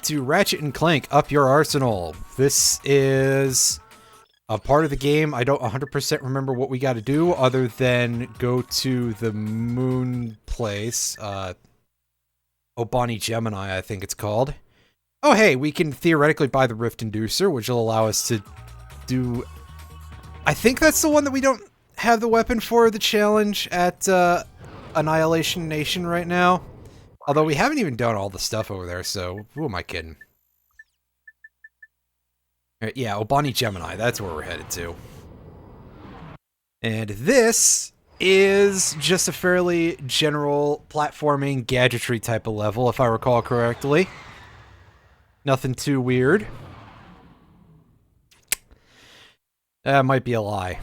to Ratchet and Clank Up Your Arsenal. This is a part of the game. I don't 100% remember what we got to do other than go to the moon place. Obani Gemini, I think it's called. Oh, hey, we can theoretically buy the Rift Inducer, which will allow us to do... I think that's the one that we don't have the weapon for the challenge at Annihilation Nation right now. Although we haven't even done all the stuff over there, so who am I kidding? Right, yeah, Obani Gemini, that's where we're headed to. And this is just a fairly general platforming gadgetry type of level, if I recall correctly. Nothing too weird. That might be a lie.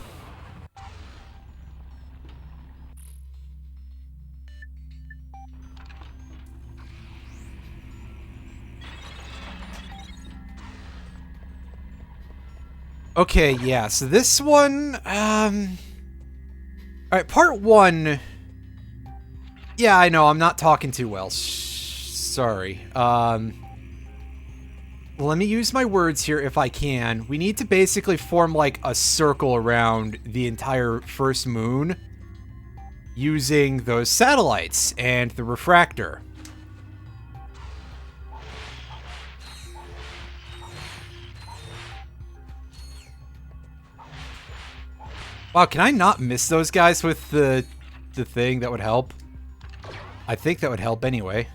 Okay, yeah, so this one, alright, part one, yeah, I know, I'm not talking too well, sorry, let me use my words here if I can. We need to basically form, like, a circle around the entire first moon using those satellites and the refractor. Wow, can I not miss those guys with the thing? That would help. I think that would help anyway.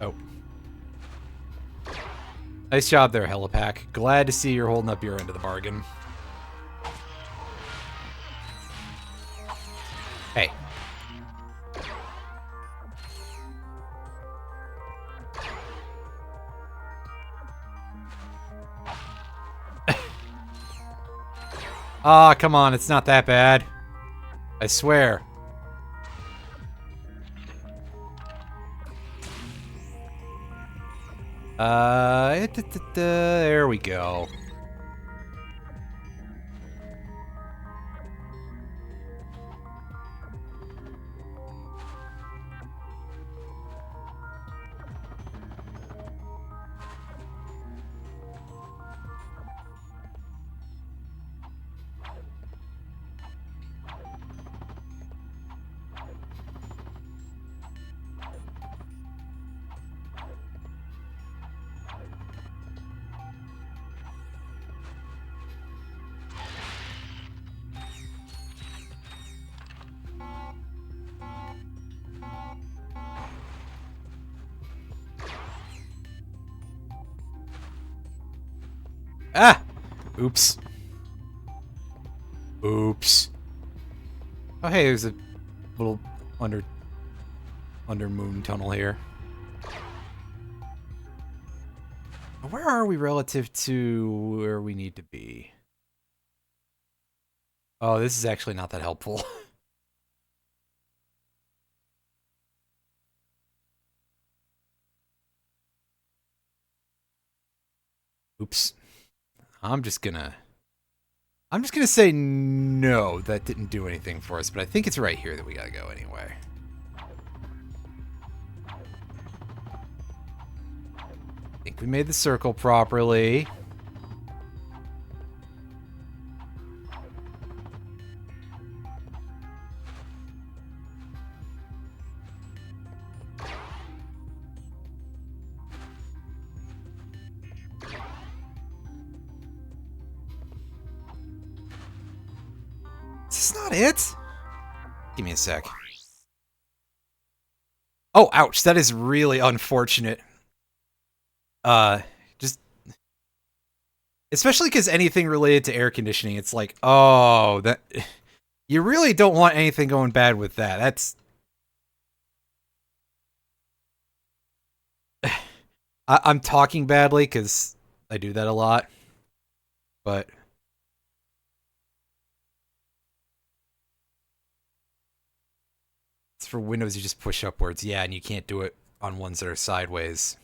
Oh. Nice job there, Helipack. Glad to see you're holding up your end of the bargain. Hey. Ah, come on, it's not that bad. I swear. There we go. Ah! Oops. Oops. Oh, hey, there's a little under moon tunnel here. Where are we relative to where we need to be? Oh, this is actually not that helpful. Oops. I'm just gonna say no, that didn't do anything for us, but I think it's right here that we gotta go anyway. I think we made the circle properly. Is this not it? Give me a sec. Oh, ouch. That is really unfortunate. Just... Especially because anything related to air conditioning, it's like, oh, that... You really don't want anything going bad with that. That's... I'm talking badly because I do that a lot. But... It's for Windows, you just push upwards. Yeah, and you can't do it on ones that are sideways.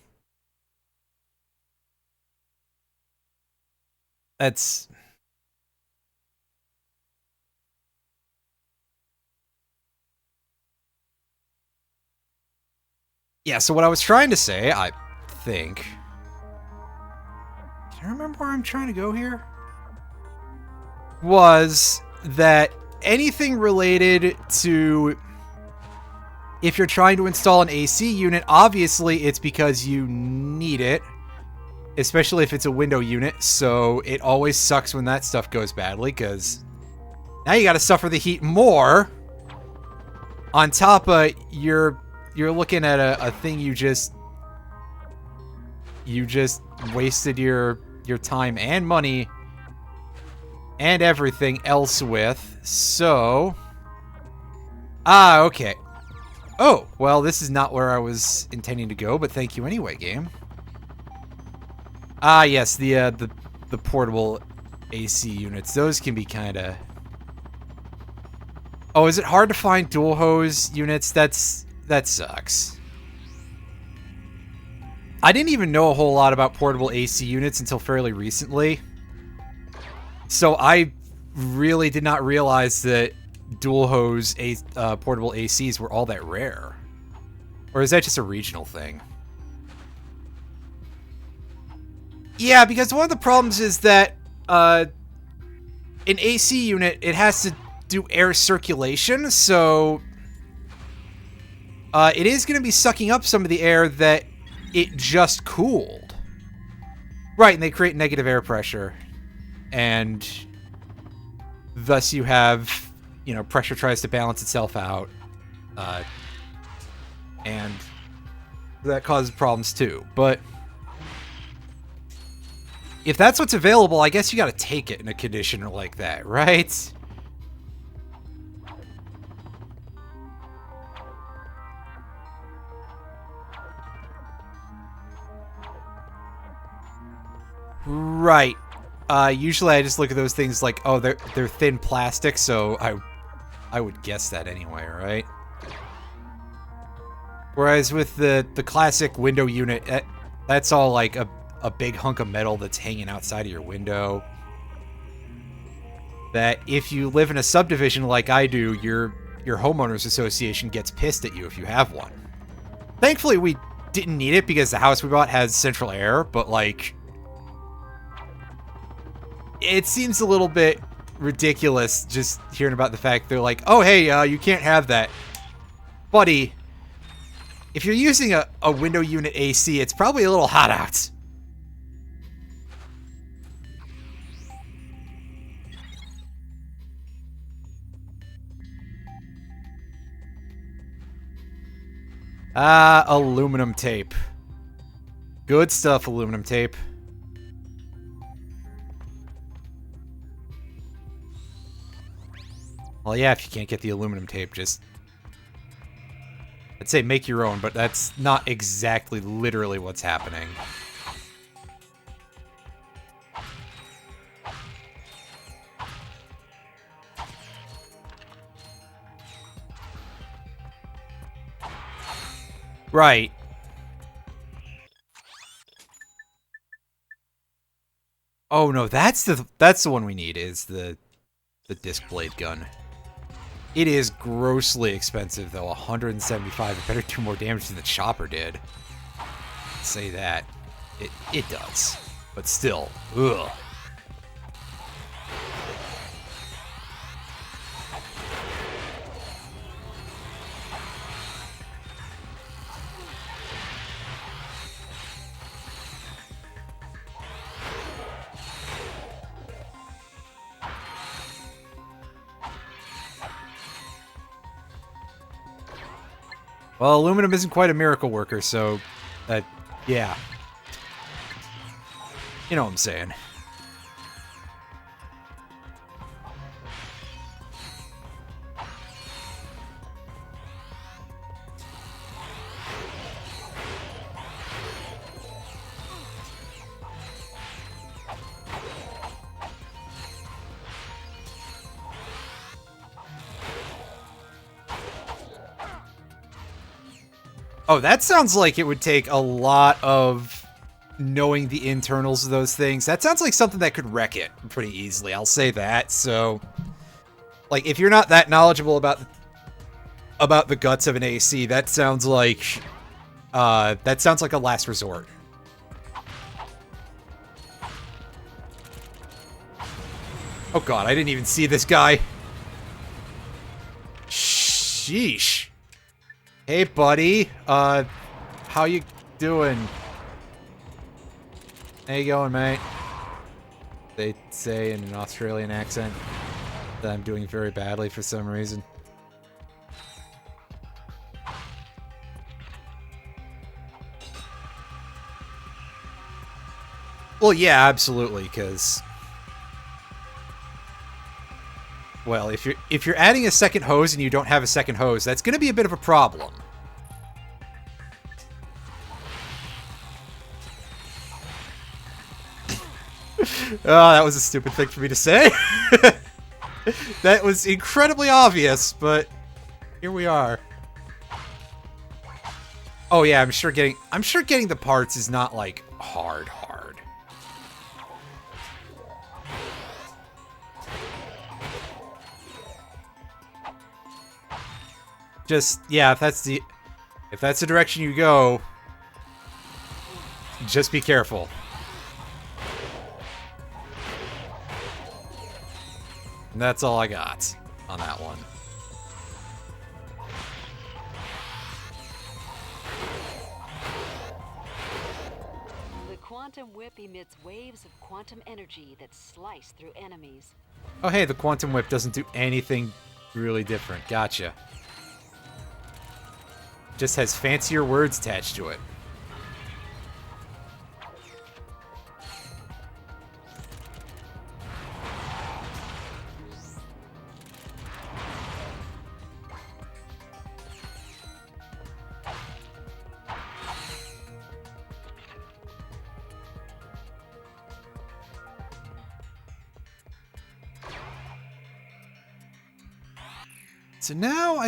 That's... Yeah, so what I was trying to say, I think... Can I remember where I'm trying to go here? Was that anything related to... If you're trying to install an AC unit, obviously it's because you need it. Especially if it's a window unit, so it always sucks when that stuff goes badly, because now you gotta suffer the heat more. On top of you're looking at a thing you just wasted your time and money and everything else with. So okay. Oh, well, this is not where I was intending to go, but thank you anyway, game. Yes, the portable AC units. Those can be kind of... Oh, is it hard to find dual hose units? That sucks. I didn't even know a whole lot about portable AC units until fairly recently. So I really did not realize that dual hose portable ACs were all that rare. Or is that just a regional thing? Yeah, because one of the problems is that an AC unit, it has to do air circulation, so it is going to be sucking up some of the air that it just cooled. Right, and they create negative air pressure. And thus you have... You know, pressure tries to balance itself out, and that causes problems too. But if that's what's available, I guess you gotta take it in a condition like that, right? Right. Usually I just look at those things like, oh, they're thin plastic, so I would guess that anyway, right? Whereas with the classic window unit, that's all like a big hunk of metal that's hanging outside of your window. That if you live in a subdivision like I do, your homeowners association gets pissed at you if you have one. Thankfully, we didn't need it because the house we bought has central air, but like... It seems a little bit ridiculous just hearing about the fact they're like, oh, hey, you can't have that. Buddy, if you're using a window unit AC, it's probably a little hot out. Aluminum tape. Good stuff, aluminum tape. Well, yeah, if you can't get the aluminum tape, just... I'd say make your own, but that's not exactly literally what's happening. Right. Oh no, that's the one we need, is the disc blade gun. It is grossly expensive though, 175. It better do more damage than the chopper did. Say that. It does. But still, ugh. Well, aluminum isn't quite a miracle worker, so, yeah. You know what I'm saying. Oh, that sounds like it would take a lot of knowing the internals of those things. That sounds like something that could wreck it pretty easily. I'll say that. So, like, if you're not that knowledgeable about the guts of an AC, that sounds like a last resort. Oh god, I didn't even see this guy. Sheesh. Hey, buddy. How you doing? How you going, mate? They say in an Australian accent that I'm doing very badly for some reason. Well, yeah, absolutely, because... Well, if you're adding a second hose and you don't have a second hose, that's going to be a bit of a problem. Oh, that was a stupid thing for me to say. That was incredibly obvious, but here we are. Oh yeah, I'm sure getting the parts is not like hard. Just, yeah, if that's the direction you go, just be careful. And that's all I got on that one. The quantum whip emits waves of quantum energy that slice through enemies. Oh hey, the quantum whip doesn't do anything really different. Gotcha. Just has fancier words attached to it. So now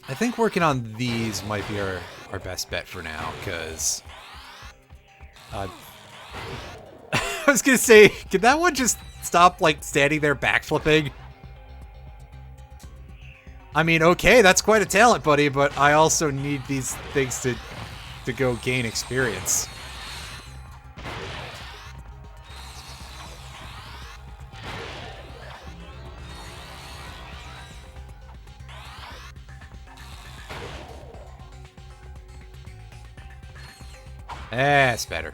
I think working on these might be our best bet for now, because... I was gonna say, can that one just stop, like, standing there backflipping? I mean, okay, that's quite a talent, buddy, but I also need these things to go gain experience. That's better.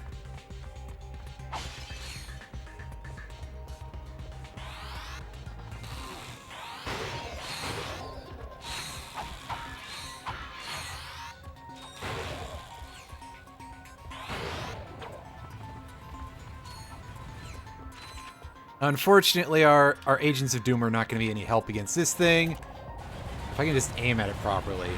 Unfortunately, our Agents of Doom are not going to be any help against this thing. If I can just aim at it properly.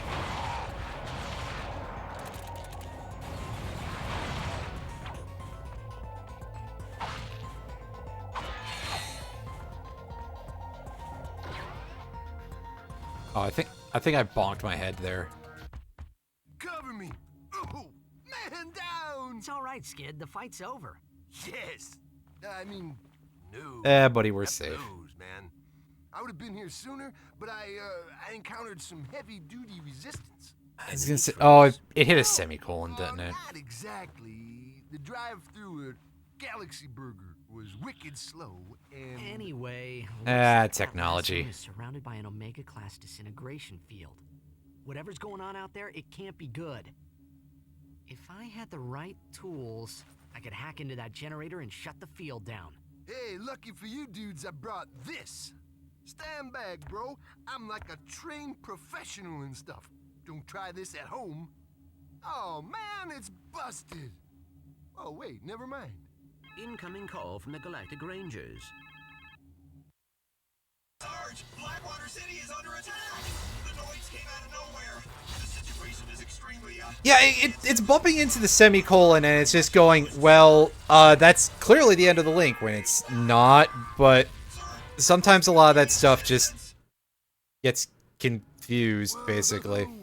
Oh, I think I bonked my head there. Cover me! Oh, man down! It's all right, Skid. The fight's over. Yes! I mean, no. Buddy, we're safe. Knows, man. I would have been here sooner, but I encountered some heavy-duty resistance. I was gonna say, oh, it hit a semicolon, didn't it? Not exactly. The drive through a Galaxy Burger was wicked slow, and... Anyway... technology. Is surrounded by an Omega-class disintegration field. Whatever's going on out there, it can't be good. If I had the right tools, I could hack into that generator and shut the field down. Hey, lucky for you dudes, I brought this. Stand back, bro. I'm like a trained professional and stuff. Don't try this at home. Oh, man, it's busted. Oh, wait, never mind. Incoming call from the Galactic Rangers. Sarge, Blackwater City is under attack! The noise came out of nowhere. The situation is extremely... Yeah, it's bumping into the semicolon and it's just going, well, that's clearly the end of the link when it's not, but sometimes a lot of that stuff just gets confused, basically. Whoa.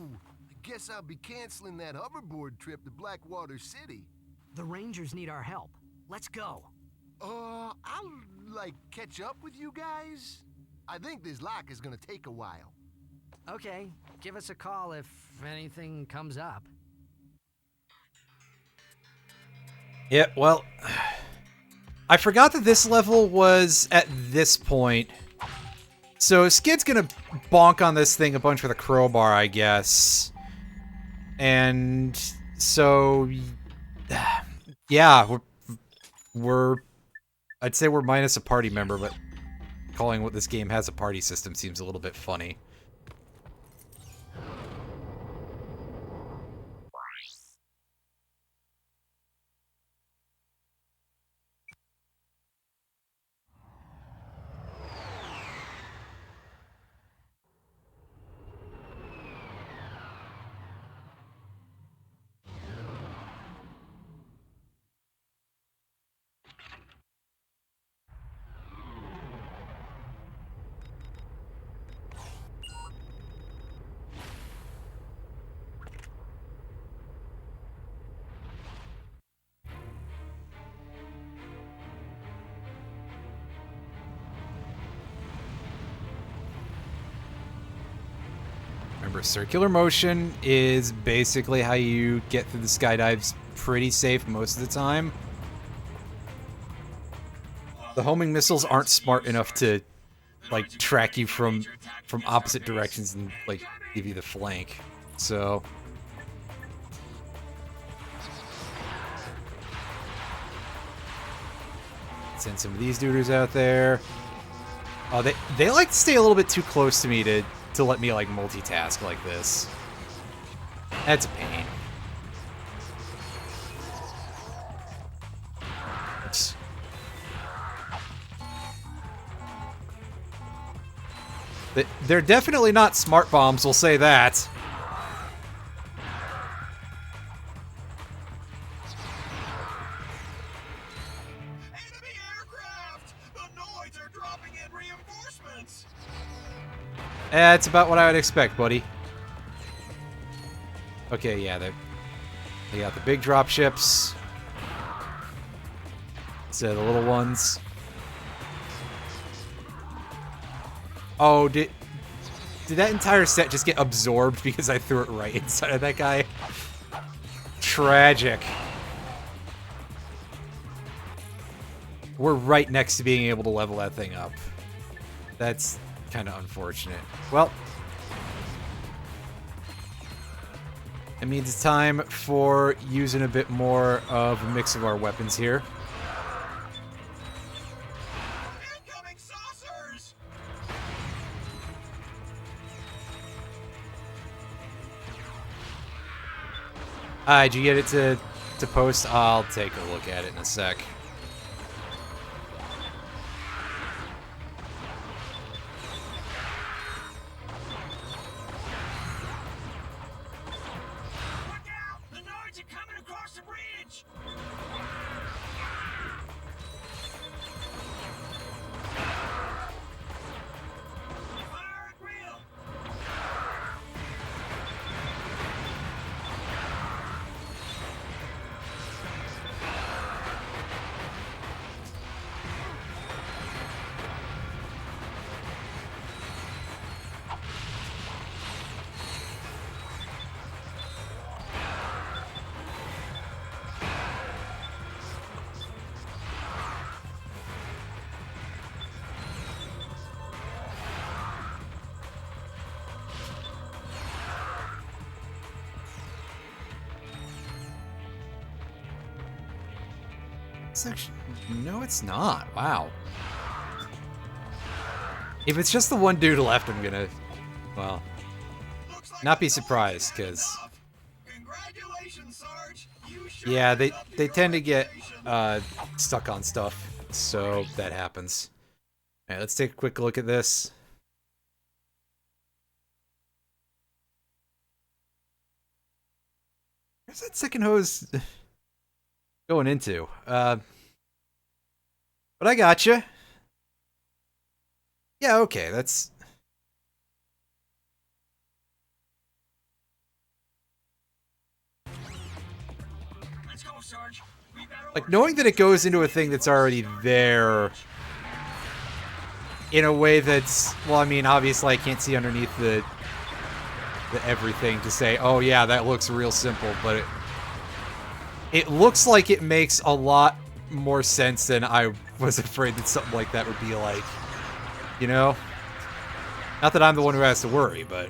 I guess I'll be canceling that hoverboard trip to Blackwater City. The Rangers need our help. Let's go. I'll, like, catch up with you guys. I think this lock is gonna take a while. Okay, give us a call if anything comes up. Yeah, well, I forgot that this level was at this point. So Skid's gonna bonk on this thing a bunch with a crowbar, I guess. And so, yeah, I'd say we're minus a party member, but calling what this game has a party system seems a little bit funny. Remember, circular motion is basically how you get through the skydives pretty safe most of the time. The homing missiles aren't smart enough to, like, track you from opposite directions and, like, give you the flank. So... send some of these duders out there. Oh, they like to stay a little bit too close to me to let me, like, multitask like this. That's a pain. Oops. They're definitely not smart bombs, we'll say that. Enemy aircraft! The Noids are dropping in reinforcements! That's about what I would expect, buddy. Okay, yeah, they got the big drop ships. So the little ones. Oh, did that entire set just get absorbed because I threw it right inside of that guy? Tragic. We're right next to being able to level that thing up. That's kind of unfortunate. Well, it means it's time for using a bit more of a mix of our weapons here. Incoming saucers! Did you get it to post? I'll take a look at it in a sec. Look out! The Noids are coming across the bridge! Fire at will! Section? No, it's not. Wow. If it's just the one dude left, I'm gonna, well, Looks like not be the Noids surprised, have had 'cause enough. Congratulations, Sarge. You sure yeah, lived they up to they your tend to get reputation. stuck on stuff, so that happens. All right, let's take a quick look at this. Where's that second hose going into? But I gotcha. Yeah, okay, that's... go, Sarge. We've got Like, knowing that it goes into a thing that's already there in a way that's, well, I mean, obviously I can't see underneath the everything to say, oh yeah, that looks real simple, but it looks like it makes a lot more sense than I was afraid that something like that would be like, you know? Not that I'm the one who has to worry, but...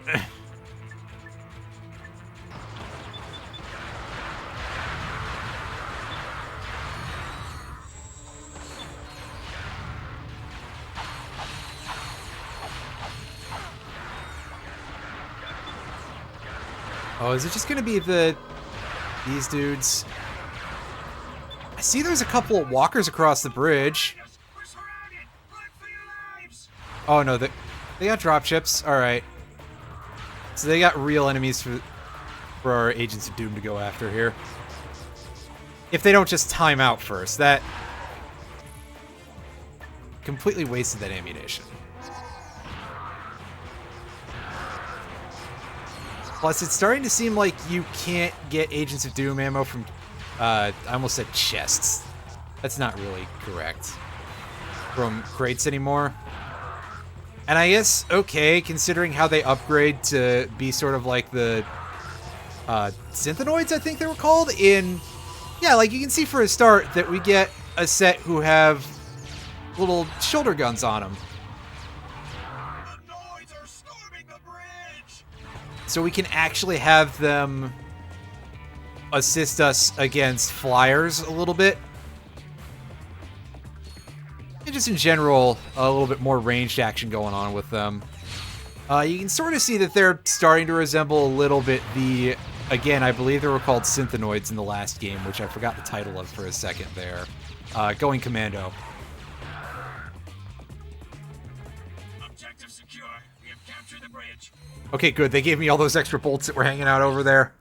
Oh, is it just gonna be these dudes? I see there's a couple of walkers across the bridge. We're surrounded. Run for your lives. Oh no, they got drop ships. All right, so they got real enemies for our Agents of Doom to go after here. If they don't just time out first, that completely wasted that ammunition. Plus, it's starting to seem like you can't get Agents of Doom ammo from, I almost said chests. That's not really correct. From crates anymore. And I guess, okay, considering how they upgrade to be sort of like the Synthenoids, I think they were called, in... Yeah, like you can see for a start that we get a set who have little shoulder guns on them. The Noids are storming the bridge. So we can actually have them assist us against flyers a little bit. And just in general, a little bit more ranged action going on with them. You can sort of see that they're starting to resemble a little bit the... Again, I believe they were called Synthenoids in the last game, which I forgot the title of for a second there. Going Commando. Objective secure. We have captured the bridge. Okay, good. They gave me all those extra bolts that were hanging out over there.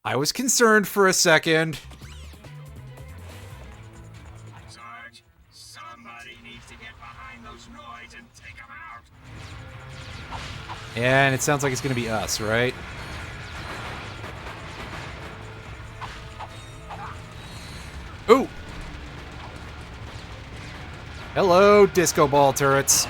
I was concerned for a second. Sarge, somebody needs to get behind those Noids and take them out. And it sounds like it's going to be us, right? Ooh! Hello, disco ball turrets.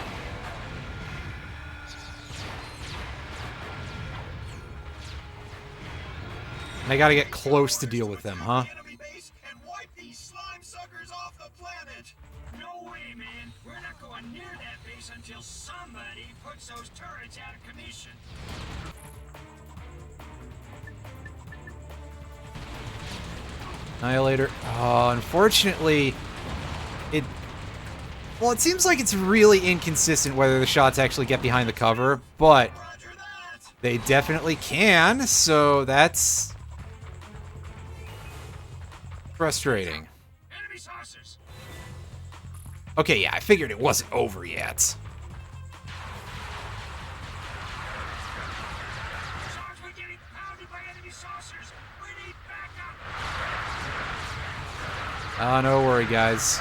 And I gotta get close to deal with them, huh? Enemy base and wipe these slime suckers off the planet. No way, man. We're not going near that base until somebody puts those turrets out of commission. Annihilator. Oh, unfortunately, it... Well, it seems like it's really inconsistent whether the shots actually get behind the cover, but Roger that. they definitely can, so that's... frustrating. Enemy saucers. Okay, yeah, I figured it wasn't over yet. Sarge, we're getting pounded by enemy saucers. We need backup. Oh, no worry, guys.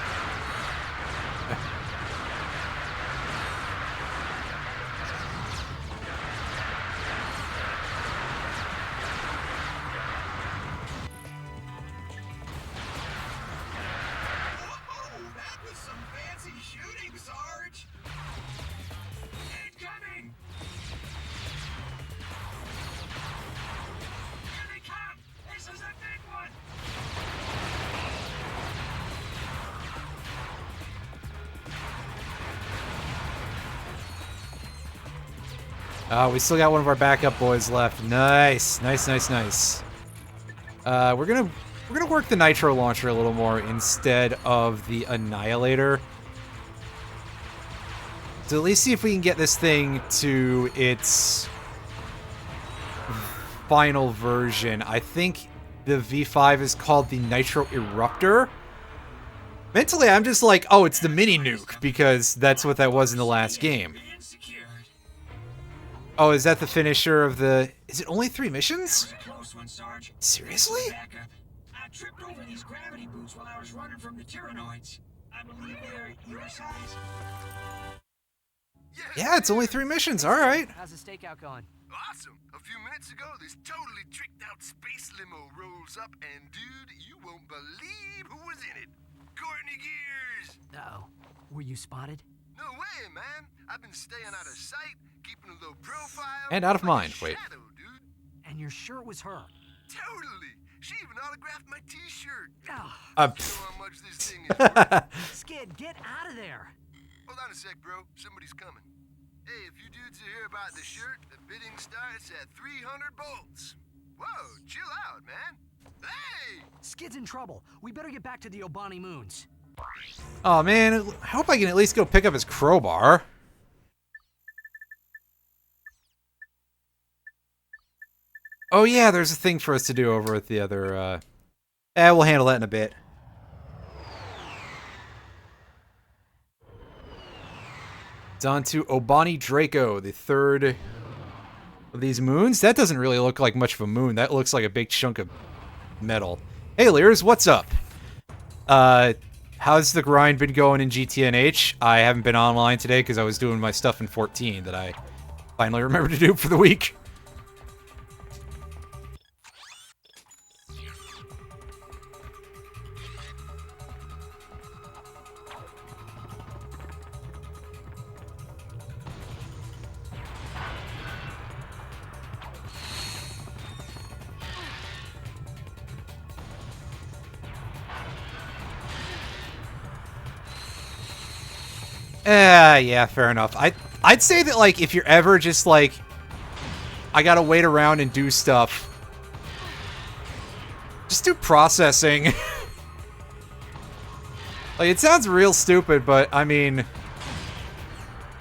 Whoa, that was some fancy shooting, Sarge. Incoming. Here they come. This is a big one. We still got one of our backup boys left. Nice, nice, nice, nice. We're gonna work the nitro launcher a little more instead of the annihilator. To at least see if we can get this thing to its final version. I think the V5 is called the Nitro Eruptor. Mentally, I'm just like, oh, it's the mini nuke, because that's what that was in the last game. Being secured. Oh, is that the finisher of the... Is it only 3 missions? A close one, Sarge. Seriously? Backup. I tripped over these gravity boots while I was running from the Tyrannoids. I believe they're your size. Yeah, it's only 3 missions. All right. How's the stakeout going? Awesome. A few minutes ago, this totally tricked out space limo rolls up, and dude, you won't believe who was in it. Courtney Gears! Uh-oh. Were you spotted? No way, man. I've been staying out of sight, keeping a low profile. And out of like a mind. Wait. shadow, dude. And you're sure it was her? Totally. She even autographed my t-shirt. Oh, You know how much this thing is worth. Skid, get out of there! Hold on a sec, bro. Somebody's coming. Hey, if you dudes are here about the shirt, the bidding starts at 300 bolts. Whoa, chill out, man. Hey! Skid's in trouble. We better get back to the Obani Moons. Oh man, I hope I can at least go pick up his crowbar. Oh yeah, there's a thing for us to do over at the other, we'll handle that in a bit. It's on to Obani Draco, the third of these moons. That doesn't really look like much of a moon. That looks like a big chunk of metal. Hey, Lears, what's up? How's the grind been going in GTNH? I haven't been online today because I was doing my stuff in 14 that I finally remembered to do for the week. Yeah, fair enough. I'd say that, like, if you're ever just, like, I gotta wait around and do stuff, just do processing. Like, it sounds real stupid, but, I mean,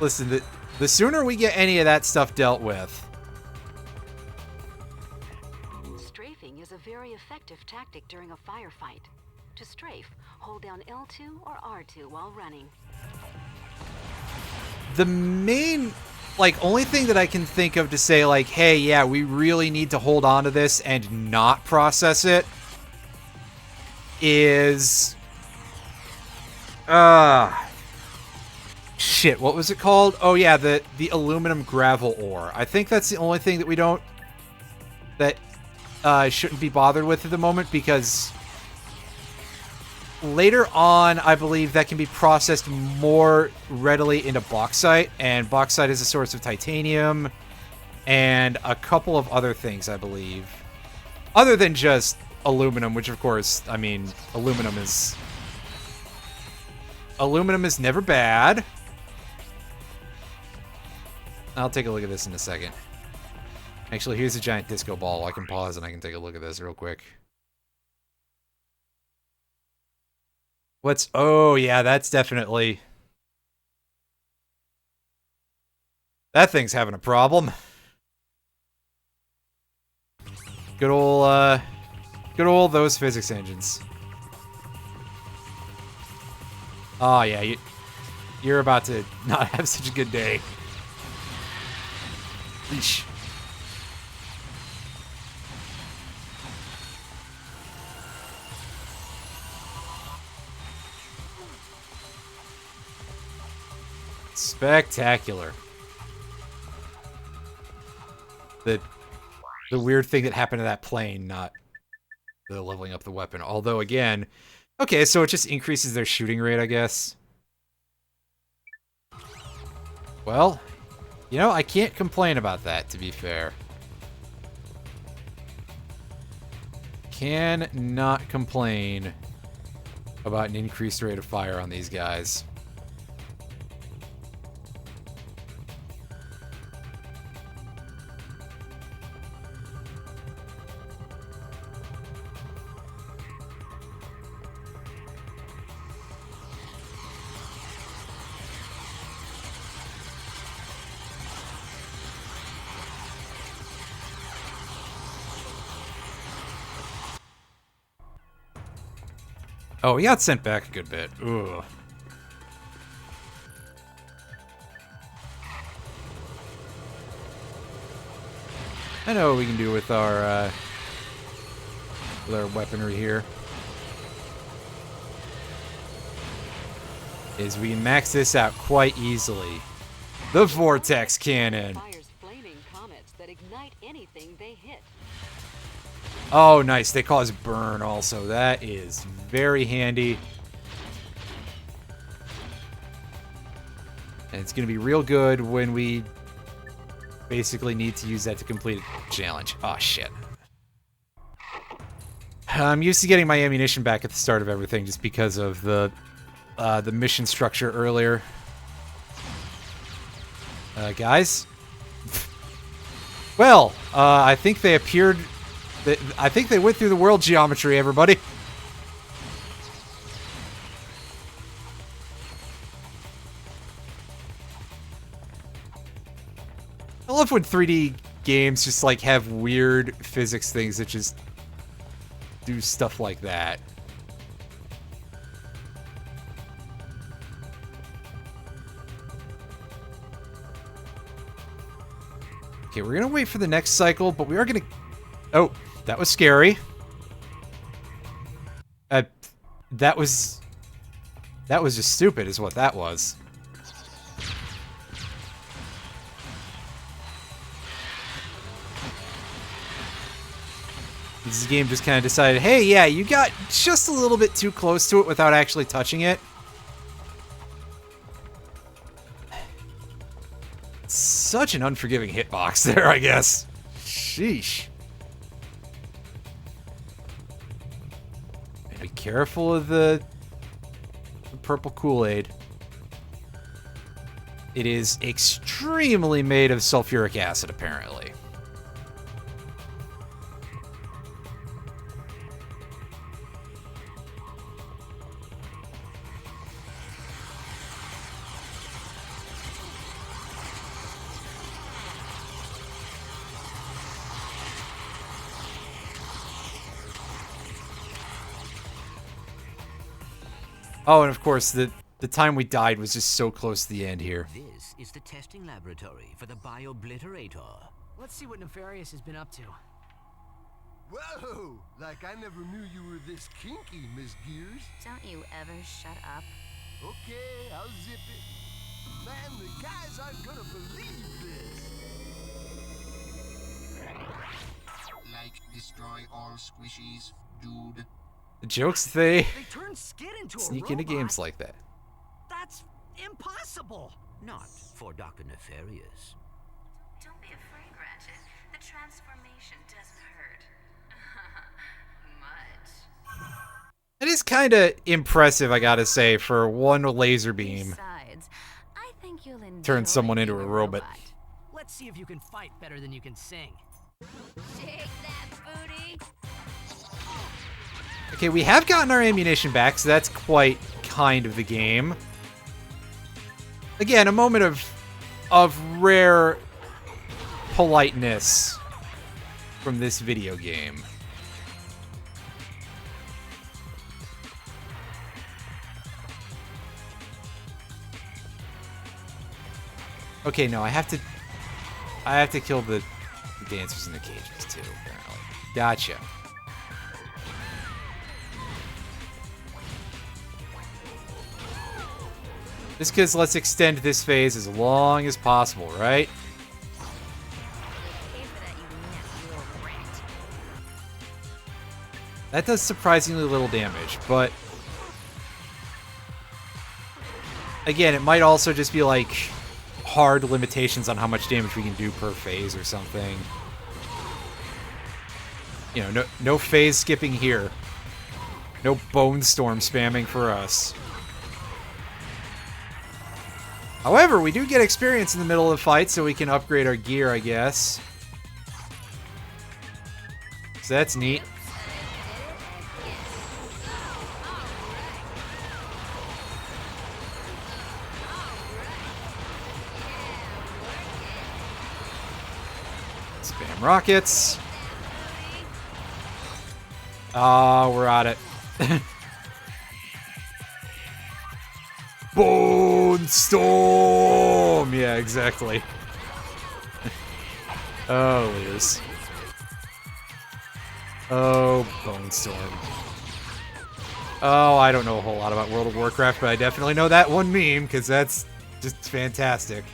listen, the sooner we get any of that stuff dealt with. Strafing is a very effective tactic during a firefight. To strafe, hold down L2 or R2 while running. The main, like, only thing that I can think of to say, like, hey, yeah, we really need to hold on to this and not process it is... Shit, what was it called? Oh, yeah, the aluminum gravel ore. I think that's the only thing that we don't... that shouldn't be bothered with at the moment, because... later on, I believe that can be processed more readily into bauxite, and bauxite is a source of titanium, and a couple of other things, I believe. Other than just aluminum, which of course, I mean, aluminum is never bad. I'll take a look at this in a second. Actually, here's a giant disco ball. I can pause and I can take a look at this real quick. What's... oh, yeah, that's definitely... that thing's having a problem. Good old those physics engines. Oh, yeah, you're about to not have such a good day. Eesh. Spectacular. The weird thing that happened to that plane, not the leveling up the weapon. Although, again, okay, so it just increases their shooting rate, I guess. Well, you know, I can't complain about that, to be fair. Can not complain about an increased rate of fire on these guys. Oh, he got sent back a good bit. Ugh. I know what we can do with our weaponry here. Is we can max this out quite easily. The Vortex Cannon. Fires flaming comets that ignite Oh, nice. They cause burn also. That is very handy. And it's going to be real good when we basically need to use that to complete a challenge. Oh, shit. I'm used to getting my ammunition back at the start of everything just because of the mission structure earlier. Guys? Well, I think they appeared... I think they went through the world geometry, everybody. I love when 3D games just, like, have weird physics things that just do stuff like that. Okay, we're gonna wait for the next cycle, but we are gonna... Oh, that was scary. That was just stupid, is what that was. This game just kind of decided, hey, yeah, you got just a little bit too close to it without actually touching it. Such an unforgiving hitbox there, I guess. Sheesh. Be careful of the purple Kool-Aid. It is extremely made of sulfuric acid, apparently. Oh, and of course, the time we died was just so close to the end here. This is the testing laboratory for the Biobliterator. Let's see what Nefarious has been up to. Whoa! Like I never knew you were this kinky, Miss Gears. Don't you ever shut up. Okay, I'll zip it. Man, the guys aren't gonna believe this. Like, destroy all squishies, dude. The jokes they turn Skid into sneak a into robot? games like that. That's impossible. Not for Dr. Nefarious. Don't be afraid, Ratchet. The transformation doesn't hurt. Much. It is kind of impressive, I gotta say, for one laser beam. Besides, I think you'll enjoy Turn someone into being a robot. Let's see if you can fight better than you can sing. Shake that booty. Okay, we have gotten our ammunition back, so that's quite kind of the game. Again, a moment of rare politeness from this video game. Okay, no, I have to kill the dancers in the cages too, apparently. Gotcha. Just because let's extend this phase as long as possible, right? That does surprisingly little damage, but... Again, it might also just be like hard limitations on how much damage we can do per phase or something. You know, no phase skipping here. No Bone Storm spamming for us. However, we do get experience in the middle of the fight, so we can upgrade our gear, I guess. So that's neat. Spam rockets. Oh, we're at it. Bone Storm! Yeah, exactly. Oh, Liz. Oh, Bone Storm. Oh, I don't know a whole lot about World of Warcraft, but I definitely know that one meme, because that's just fantastic.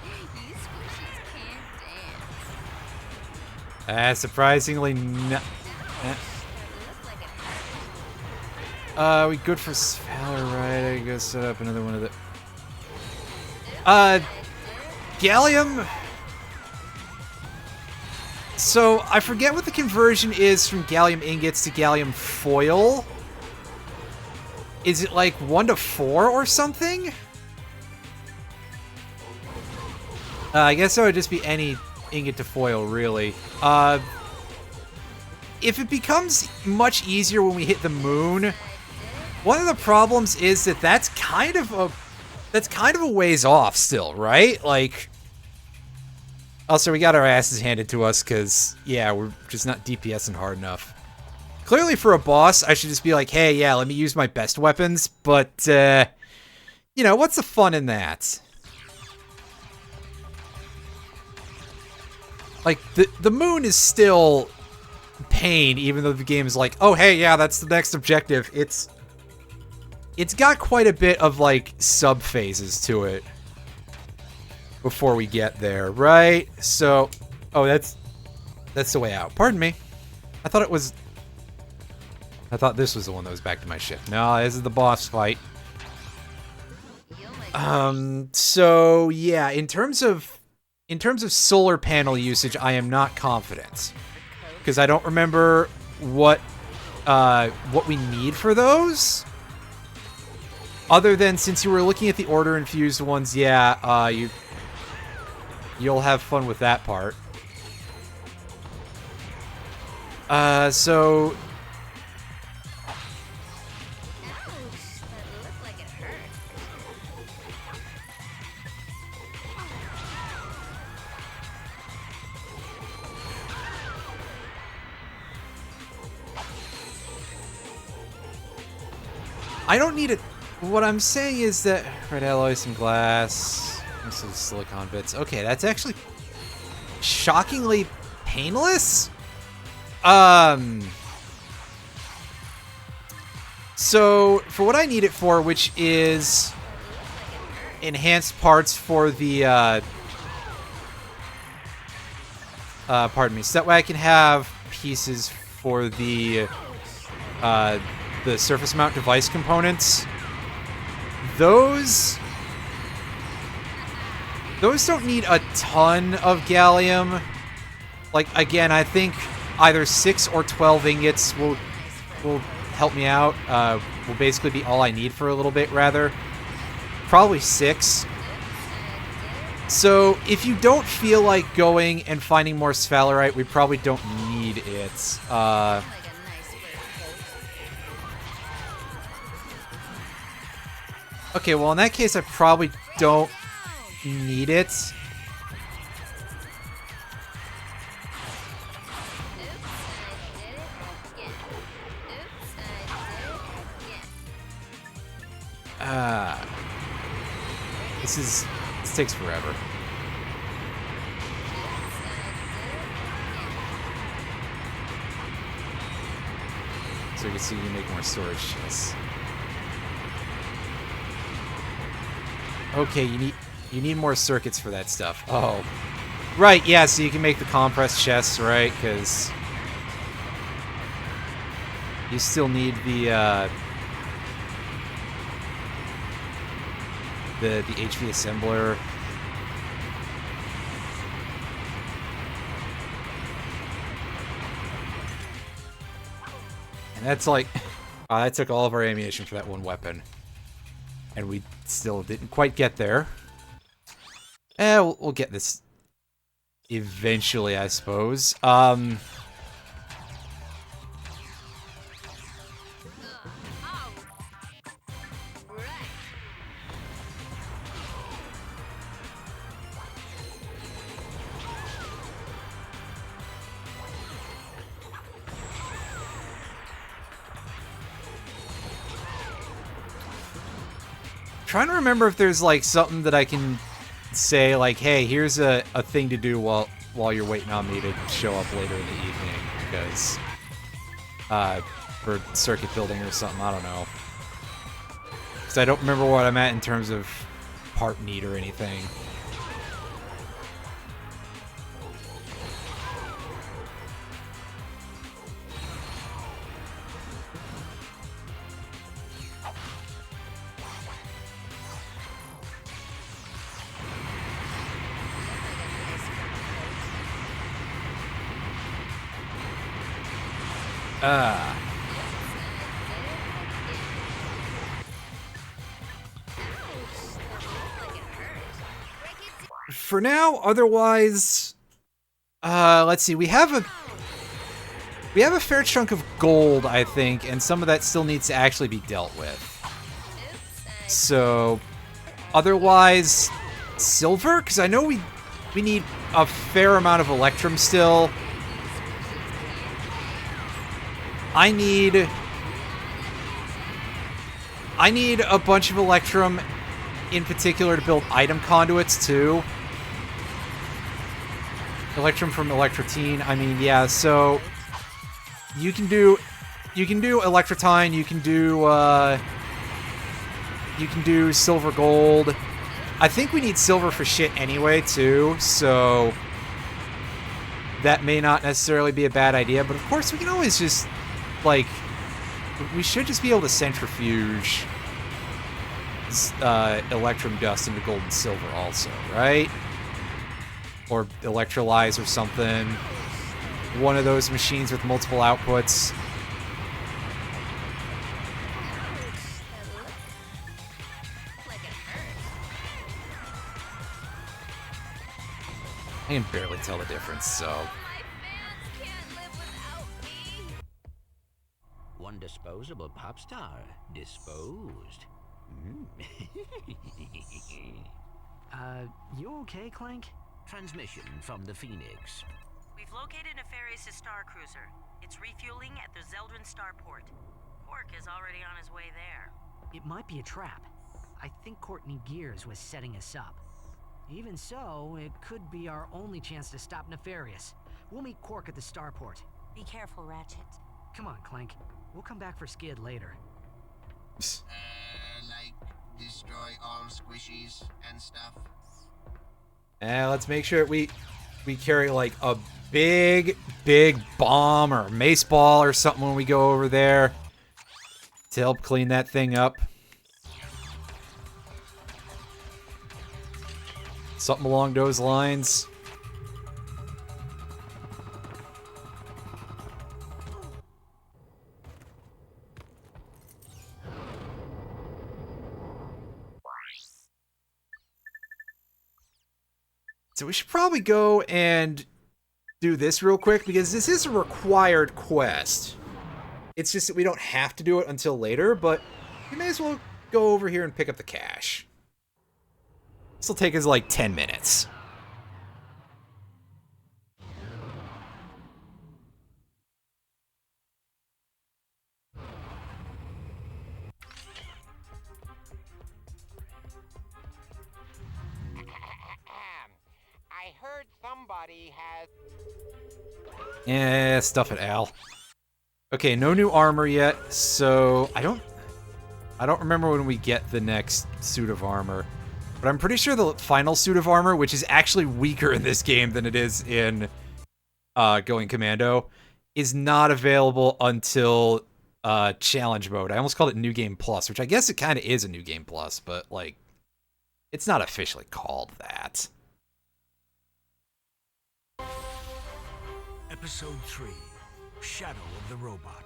You squishies can't dance. Surprisingly no. We good for Valor, right? I guess set up another one of the... Gallium? So, I forget what the conversion is from gallium ingots to gallium foil. Is it like 1 to 4 or something? I guess that would just be any ingot to foil, really. If it becomes much easier when we hit the moon, one of the problems is that that's kind of a ways off still, right? Like, also we got our asses handed to us because, yeah, we're just not DPSing hard enough. Clearly for a boss, I should just be like, hey, yeah, let me use my best weapons, but, you know, what's the fun in that? Like, the moon is still pain, even though the game is like, oh, hey, yeah, that's the next objective. It's got quite a bit of, like, sub-phases to it before we get there, right? So, oh, that's the way out. Pardon me. I thought this was the one that was back to my ship. No, this is the boss fight. So, yeah, in terms of solar panel usage, I am not confident. Because I don't remember what we need for those. Other than, since you were looking at the order infused ones, yeah, you'll have fun with that part. So... I don't need it. What I'm saying is that red alloy, some glass, some silicon bits. Okay, that's actually shockingly painless. So for what I need it for, which is enhanced parts for the pardon me, so that way I can have pieces for the surface mount device components. Those don't need a ton of gallium. Like, again, I think either 6 or 12 ingots will help me out. Will basically be all I need for a little bit, rather. Probably 6. So, if you don't feel like going and finding more sphalerite, we probably don't need it. Okay, well, in that case, I probably don't need it. This takes forever. So you can see you can make more storage chests. Okay, you need more circuits for that stuff. Oh. Right, yeah, so you can make the compressed chests, right? Because you still need the HV assembler. And that's like... that took all of our ammunition for that one weapon. And we still didn't quite get there. We'll get this eventually, I suppose. Trying to remember if there's like something that I can say like, hey, here's a thing to do while you're waiting on me to show up later in the evening, because for circuit building or something, I don't know. Because I don't remember what I'm at in terms of part need or anything. For now, otherwise, let's see. We have a fair chunk of gold, I think, and some of that still needs to actually be dealt with. So, otherwise, silver, because I know we need a fair amount of electrum still. I need a bunch of electrum, in particular, to build item conduits too. Electrum from Electrotine. I mean, yeah. So you can do Electrotine. You can do silver gold. I think we need silver for shit anyway too. So that may not necessarily be a bad idea. But of course, we can always just like we should just be able to centrifuge electrum dust into gold and silver also, right? Or electrolyze or something. One of those machines with multiple outputs. I can barely tell the difference, so... One disposable pop star. Disposed. You okay, Clank? Transmission from the Phoenix. We've located Nefarious' star cruiser. It's refueling at the Zeldrin starport. Quark is already on his way there. It might be a trap. I think Courtney Gears was setting us up. Even so, it could be our only chance to stop Nefarious. We'll meet Quark at the starport. Be careful, Ratchet. Come on, Clank. We'll come back for Skid later. Like destroy all squishies and stuff. And let's make sure we carry like a big bomb or mace ball or something when we go over there to help clean that thing up. Something along those lines. So we should probably go and do this real quick, because this is a required quest. It's just that we don't have to do it until later, but we may as well go over here and pick up the cash. This will take us like 10 minutes. I heard somebody has... Yeah, stuff it, Al. Okay, no new armor yet, so I don't remember when we get the next suit of armor. But I'm pretty sure the final suit of armor, which is actually weaker in this game than it is in Going Commando, is not available until Challenge Mode. I almost called it New Game Plus, which I guess it kind of is a New Game Plus, but, like, it's not officially called that. Episode 3, Shadow of the Robot.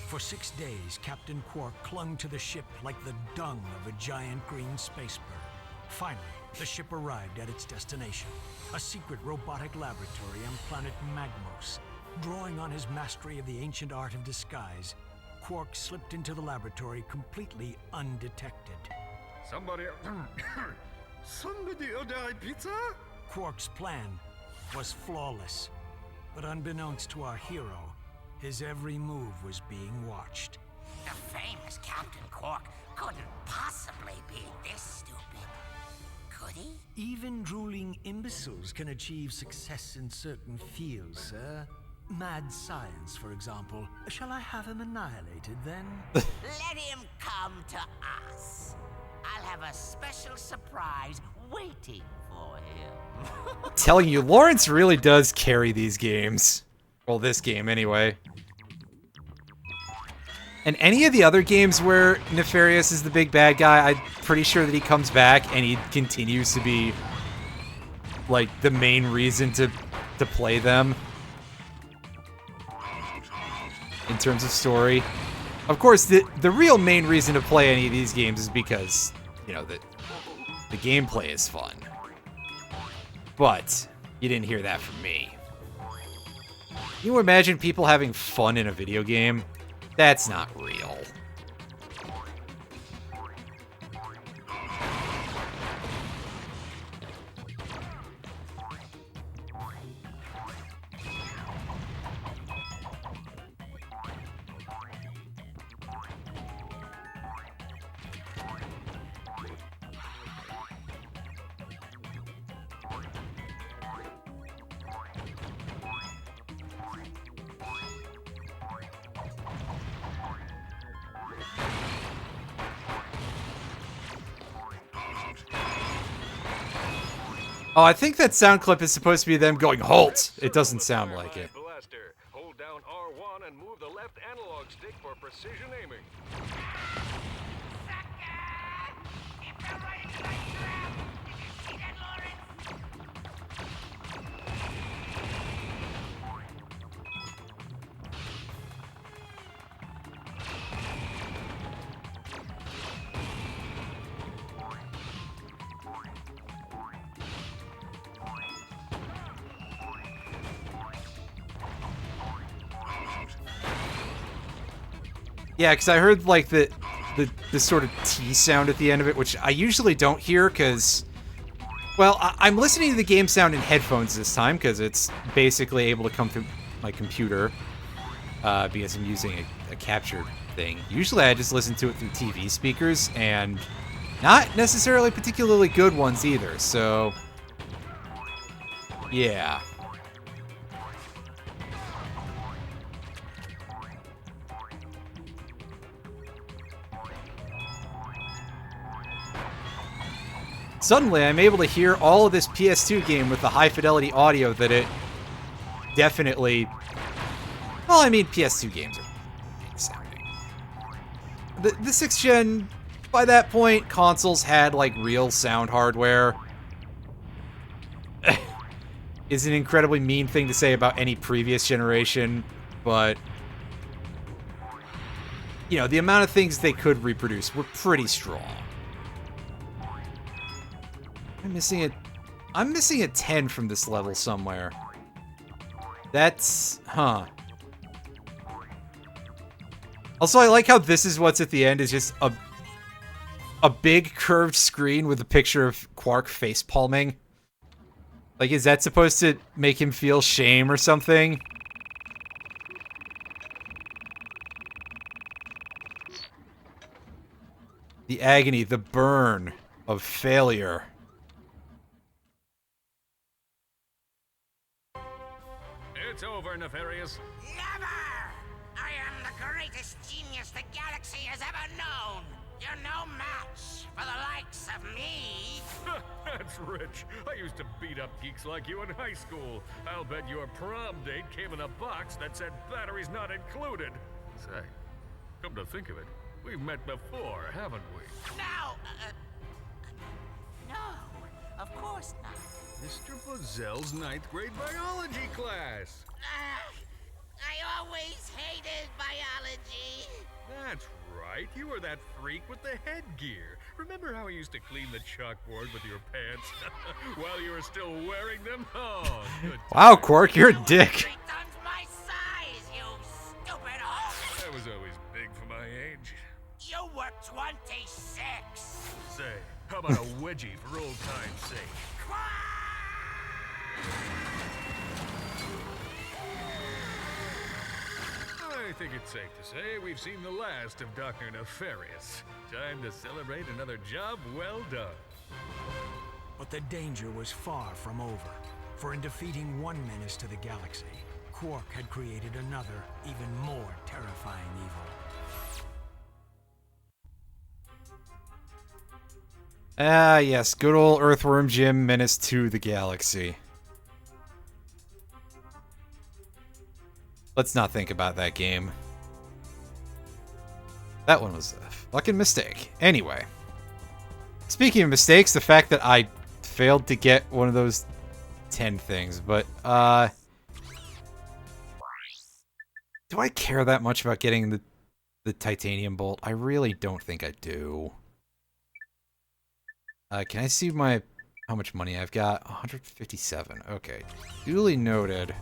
For 6 days, Captain Quark clung to the ship like the dung of a giant green space bird. Finally, the ship arrived at its destination, a secret robotic laboratory on planet Magmos. Drawing on his mastery of the ancient art of disguise, Quark slipped into the laboratory completely undetected. Somebody order a pizza? Quark's plan was flawless, but unbeknownst to our hero, his every move was being watched. The famous Captain Quark couldn't possibly be this stupid. Could he? Even drooling imbeciles can achieve success in certain fields, sir. Mad science, for example. Shall I have him annihilated, then? Let him come to us. I'll have a special surprise waiting for him. Telling you, Lawrence really does carry these games. Well, this game, anyway. And any of the other games where Nefarious is the big bad guy, I'm pretty sure that he comes back and he continues to be, like, the main reason to play them. in terms of story. Of course, the real main reason to play any of these games is because, you know, the gameplay is fun. But you didn't hear that from me. Can you imagine people having fun in a video game? That's not real. Oh, I think that sound clip is supposed to be them going, "Halt!" It doesn't sound like it. Blaster. Hold down R1 and move the left analog stick for precision aiming. Yeah, because I heard, like, the sort of T sound at the end of it, which I usually don't hear, because, well, I'm listening to the game sound in headphones this time, because it's basically able to come through my computer, because I'm using a capture thing. Usually I just listen to it through TV speakers, and not necessarily particularly good ones either, so yeah. Suddenly, I'm able to hear all of this PS2 game with the high-fidelity audio that it definitely... Well, I mean, PS2 games are big sounding. The 6th gen, by that point, consoles had, like, real sound hardware. Is an incredibly mean thing to say about any previous generation, but... You know, the amount of things they could reproduce were pretty strong. I'm missing a 10 from this level somewhere. That's... Huh. Also, I like how this is what's at the end, is just a big curved screen with a picture of Quark facepalming. Like, is that supposed to make him feel shame or something? The agony, the burn of failure. It's over, Nefarious. Never! I am the greatest genius the galaxy has ever known. You're no match for the likes of me. That's rich. I used to beat up geeks like you in high school. I'll bet your prom date came in a box that said batteries not included. Say, come to think of it, we've met before, haven't we? No, of course not. Mr. Buzzell's 9th grade biology class. I always hated biology. That's right. You were that freak with the headgear. Remember how he used to clean the chalkboard with your pants while you were still wearing them? Oh, good. Wow, Quark, you're a dick. 3 times my size, you stupid hoe. I was always big for my age. You were 26. Say, how about a wedgie for old time's sake? I think it's safe to say we've seen the last of Dr. Nefarious. Time to celebrate another job well done. But the danger was far from over, for in defeating one menace to the galaxy, Quark had created another, even more terrifying evil. Ah, yes, good old Earthworm Jim, menace to the galaxy. Let's not think about that game. That one was a fucking mistake. Anyway. Speaking of mistakes, the fact that I failed to get one of those 10 things, but, Do I care that much about getting the titanium bolt? I really don't think I do. Can I see how much money I've got? 157. Okay. Duly noted.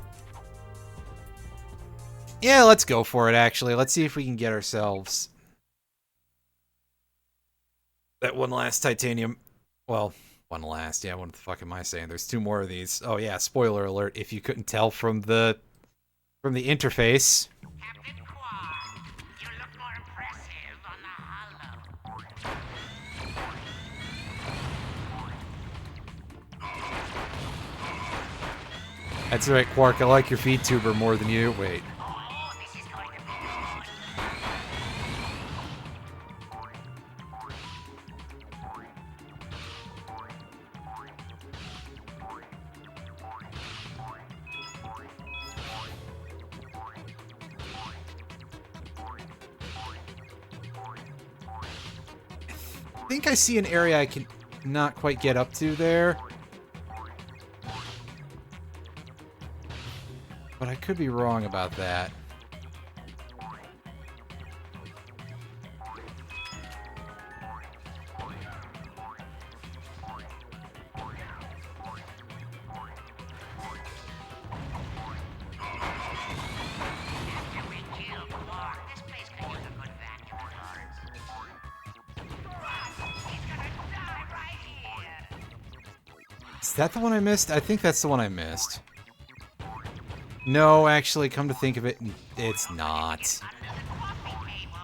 Yeah, let's go for it, actually. Let's see if we can get ourselves that one last titanium. Well, one last. Yeah, what the fuck am I saying? There's 2 more of these. Oh, yeah, spoiler alert, if you couldn't tell from the interface. Captain Quark, you look more impressive on the hollow. That's right, Quark. I like your feed tuber more than you. Wait. Oh, this is going to be good. I think I see an area I can not quite get up to there. But I could be wrong about that. After we kill Quark, this place could use a good vacuum cleanse. Run! He's gonna die right here! Is that the one I missed? I think that's the one I missed. No, actually, come to think of it, it's not. Under the coffee table.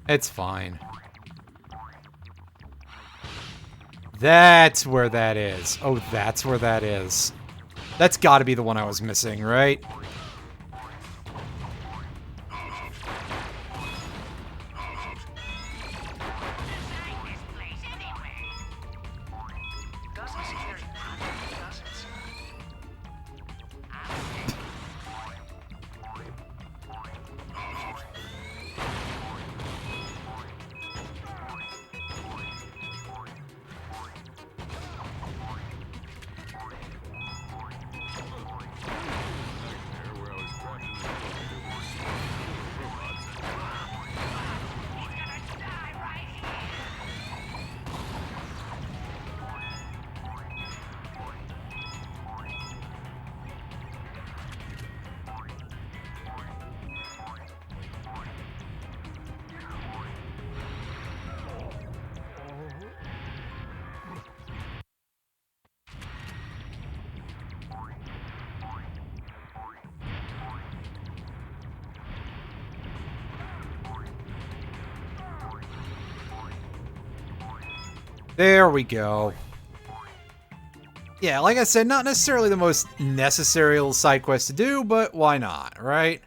It's fine. That's where that is. Oh, that's where that is. That's gotta be the one I was missing, right? There we go. Yeah, like I said, not necessarily the most necessary side quest to do, but why not, right?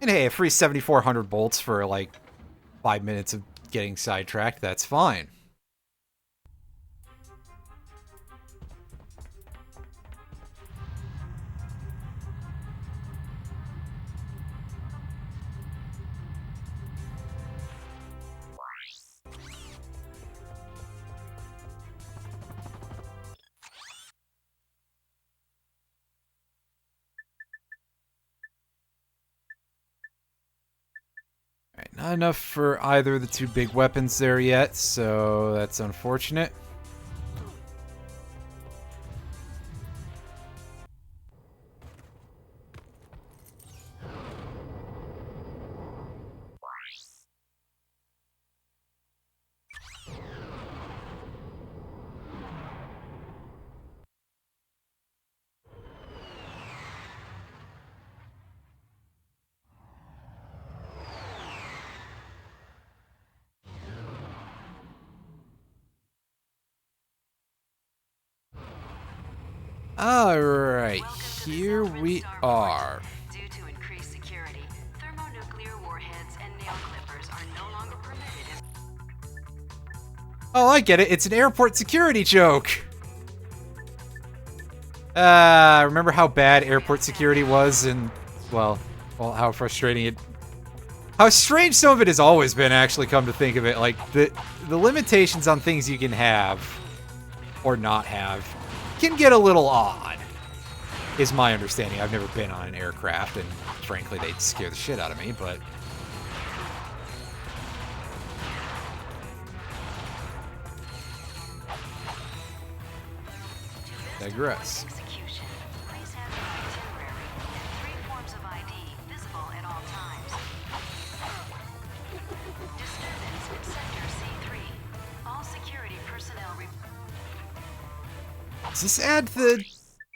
And hey, a free 7,400 bolts for like 5 minutes of getting sidetracked, that's fine. Not enough for either of the two big weapons there yet, so that's unfortunate. Alright, here we are. Due to increased security, thermonuclear warheads and nail clippers are no longer permitted. Oh, I get it. It's an airport security joke. Remember how bad airport security was and, well, how frustrating it... How strange some of it has always been, actually, come to think of it. Like, the limitations on things you can have, or not have, can get a little odd, is my understanding. I've never been on an aircraft, and frankly, they'd scare the shit out of me, but... digress. Execution. Please have your itinerary and 3 forms of ID visible at all times. Disturbance in Sector C3. All security personnel Does this add the...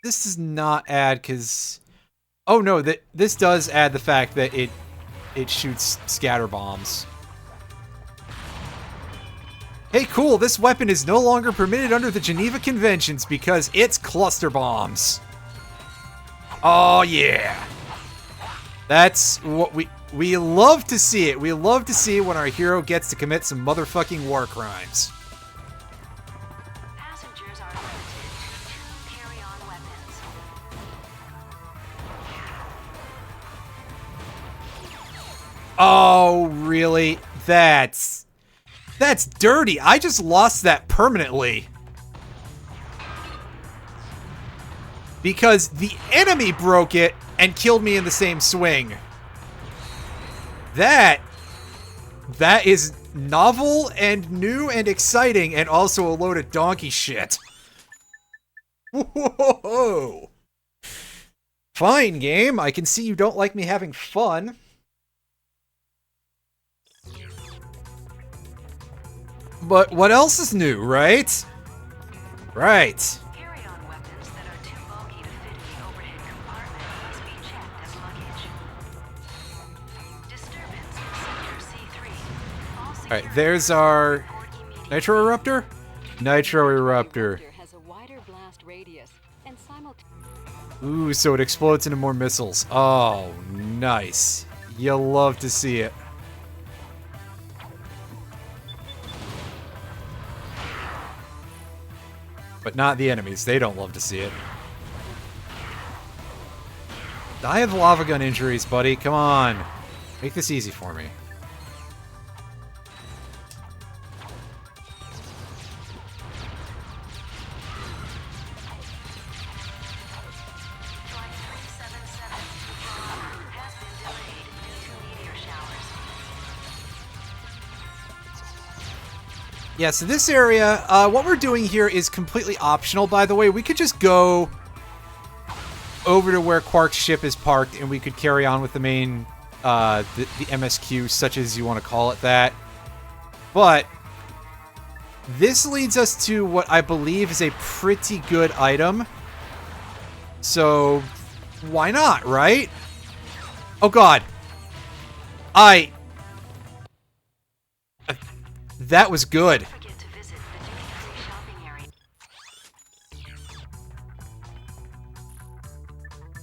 This does not add, because... Oh no, this does add the fact that it shoots scatter bombs. Hey, cool, this weapon is no longer permitted under the Geneva Conventions because it's cluster bombs. Oh, yeah. That's what we love to see it. We love to see when our hero gets to commit some motherfucking war crimes. Passengers are limited to 2 carry-on weapons. Oh, really? That's dirty. I just lost that permanently. Because the enemy broke it and killed me in the same swing. That is novel and new and exciting and also a load of donkey shit. Whoa. Fine, game. I can see you don't like me having fun. But what else is new, right? Right. Carry-on weapons that are too bulky to fit in the overhead compartment must be checked as luggage. Disturbance in Sector C3. All Alright, there's our Nitro Eruptor? Nitro Eruptor. Has a wider blast radius and Ooh, so it explodes into more missiles. Oh, nice. You love to see it. But not the enemies. They don't love to see it. I have lava gun injuries, buddy. Come on. Make this easy for me. Yeah, so this area, what we're doing here is completely optional, by the way. We could just go over to where Quark's ship is parked, and we could carry on with the main, the MSQ, such as you want to call it that. But this leads us to what I believe is a pretty good item. So, why not, right? Oh, God. That was good.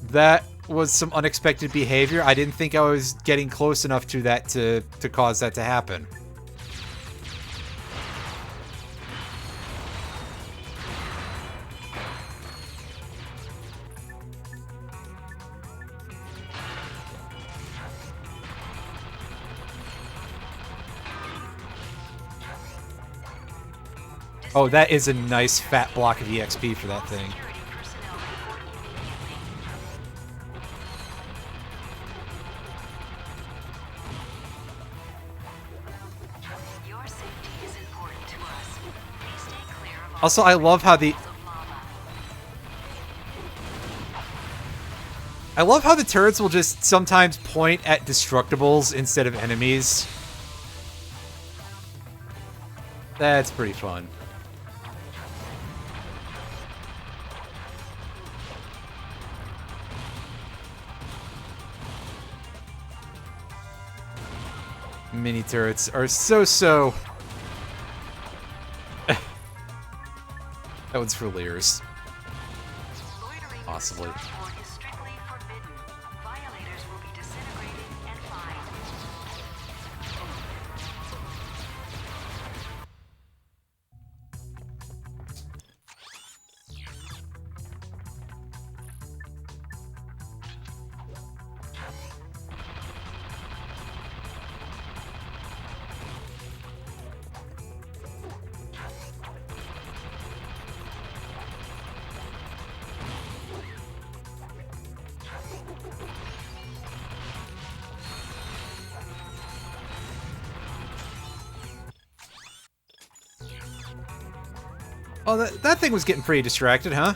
That was some unexpected behavior. I didn't think I was getting close enough to that to cause that to happen. Oh, that is a nice fat block of EXP for that thing. Also, I love how the turrets will just sometimes point at destructibles instead of enemies. That's pretty fun. Mini turrets are so... That one's for Leers. Possibly. Oh, that thing was getting pretty distracted, huh?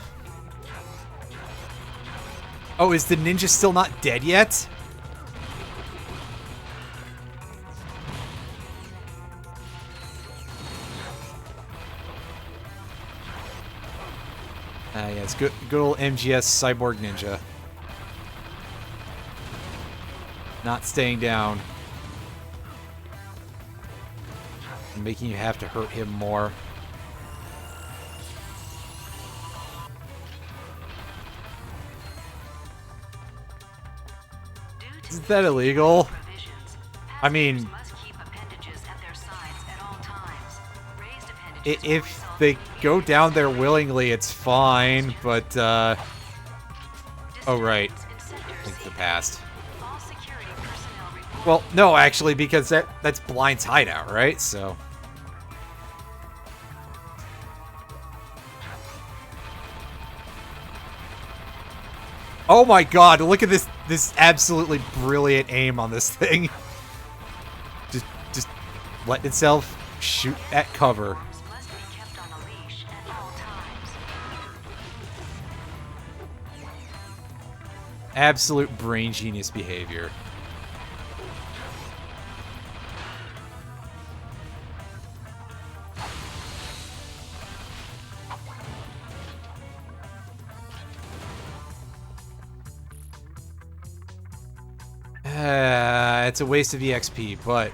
Oh, is the ninja still not dead yet? Ah, yeah, it's good old MGS Cyborg Ninja. Not staying down. Making you have to hurt him more. Isn't that illegal? I mean, if they go down there willingly, it's fine, but, oh, right. Link the past. Well, no, actually, because that's Blind's hideout, right? So... Oh my god, look at this absolutely brilliant aim on this thing. Just letting itself shoot at cover. Absolute brain genius behavior. It's a waste of EXP, but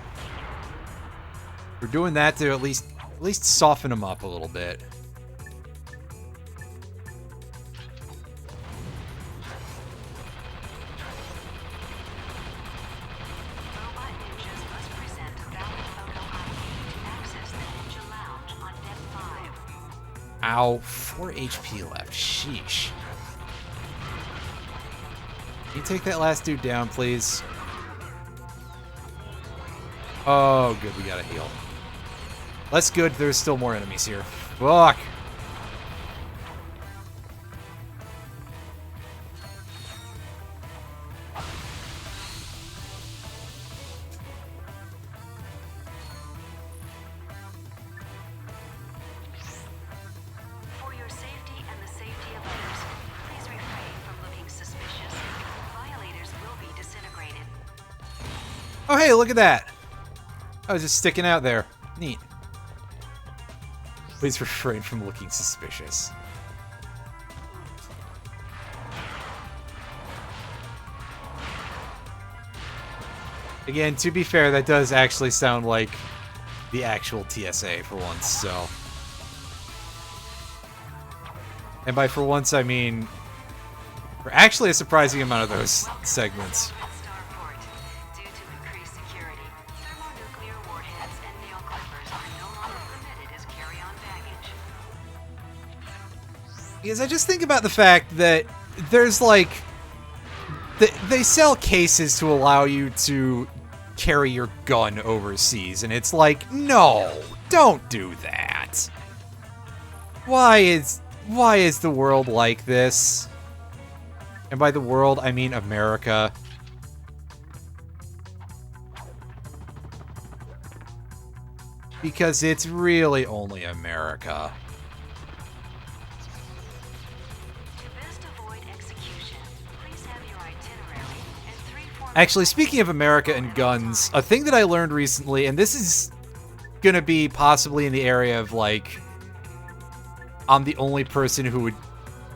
we're doing that to at least soften them up a little bit. Ow, 4 HP left. Sheesh. Can you take that last dude down, please? Oh, good, we got a heal. That's good, there's still more enemies here. Fuck! For your safety and the safety of others, please refrain from looking suspicious. Violators will be disintegrated. Oh, hey, look at that! I was just sticking out there. Neat. Please refrain from looking suspicious. Again, to be fair, that does actually sound like the actual TSA for once, so... And by for once, I mean... for actually a surprising amount of those segments. Because I just think about the fact that there's like... they sell cases to allow you to carry your gun overseas, and it's like, no, don't do that. Why is the world like this? And by the world, I mean America. Because it's really only America. Actually, speaking of America and guns, a thing that I learned recently, and this is gonna be possibly in the area of, like, I'm the only person who would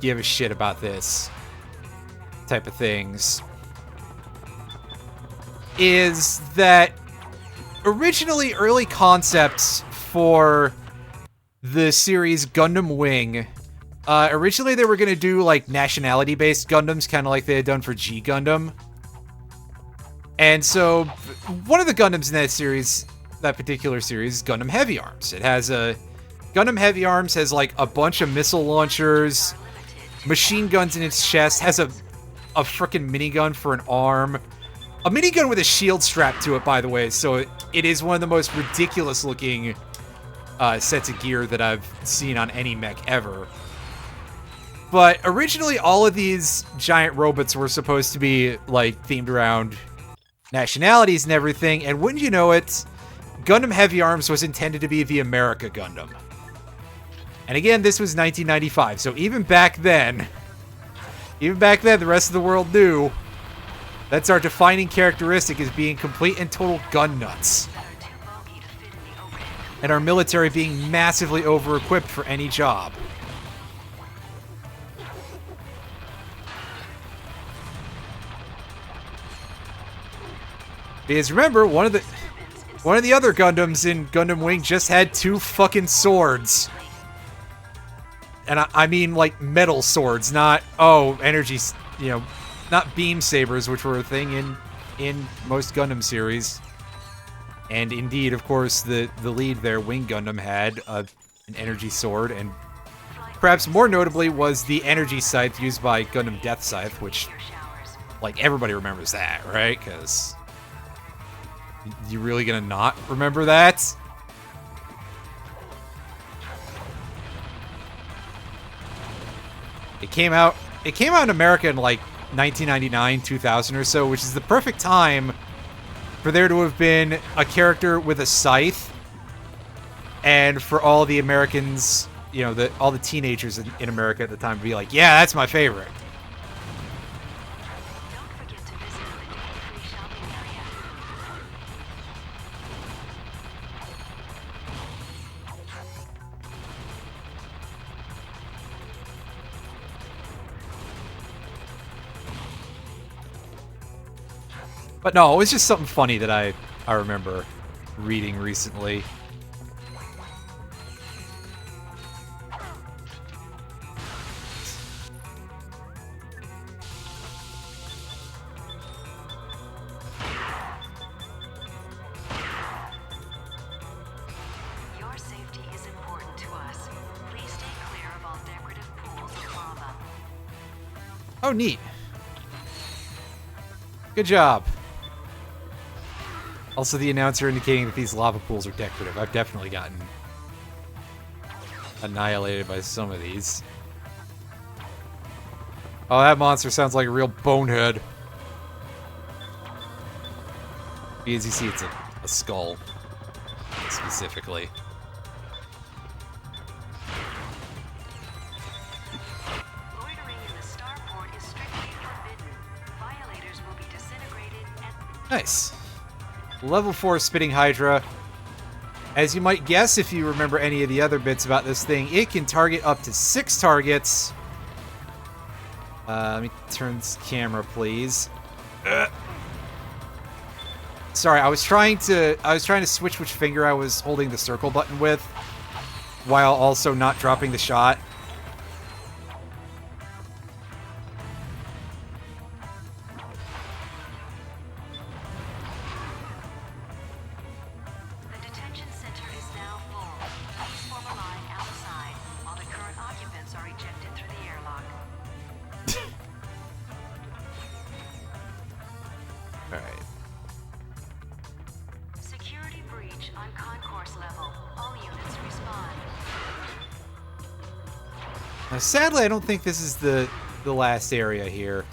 give a shit about this type of things, is that originally early concepts for the series Gundam Wing, originally they were gonna do, like, nationality-based Gundams, kind of like they had done for G Gundam. And so, one of the Gundams in that series, that particular series, is Gundam Heavy Arms. It has a... Gundam Heavy Arms has, like, a bunch of missile launchers, machine guns in its chest, has a frickin' minigun for an arm. A minigun with a shield strapped to it, by the way, so it is one of the most ridiculous-looking sets of gear that I've seen on any mech ever. But originally, all of these giant robots were supposed to be, like, themed around nationalities and everything, and wouldn't you know it, Gundam Heavy Arms was intended to be the America Gundam. And again, this was 1995, so even back then, the rest of the world knew that's our defining characteristic, is being complete and total gun nuts. And our military being massively over-equipped for any job. Because remember, one of the other Gundams in Gundam Wing just had 2 fucking swords. And I mean, like, metal swords, not, energy, not beam sabers, which were a thing in most Gundam series. And indeed, of course, the lead there, Wing Gundam, had an energy sword, and perhaps more notably was the energy scythe used by Gundam Death Scythe, which, like, everybody remembers that, right? Because... you really gonna not remember that? It came out in America in, like, 1999, 2000 or so, which is the perfect time for there to have been a character with a scythe, and for all the Americans, all the teenagers in America at the time to be like, yeah, that's my favorite. But no, it was just something funny that I remember reading recently. Your safety is important to us. Please stay clear of all decorative pools of lava. Oh, neat. Good job. Also, the announcer indicating that these lava pools are decorative. I've definitely gotten annihilated by some of these. Oh, that monster sounds like a real bonehead. As you see, it's a skull, specifically. Loitering in the starport is strictly forbidden. Violators will be disintegrated and... Nice. Level 4 Spitting Hydra. As you might guess, if you remember any of the other bits about this thing, it can target up to 6 targets. Let me turn this camera, please. Sorry, I was trying to switch which finger I was holding the circle button with, while also not dropping the shot. The detention center is now full. Please form a line outside while the current occupants are ejected through the airlock. Alright. Security breach on concourse level. All units respond. Now, sadly, I don't think this is the last area here.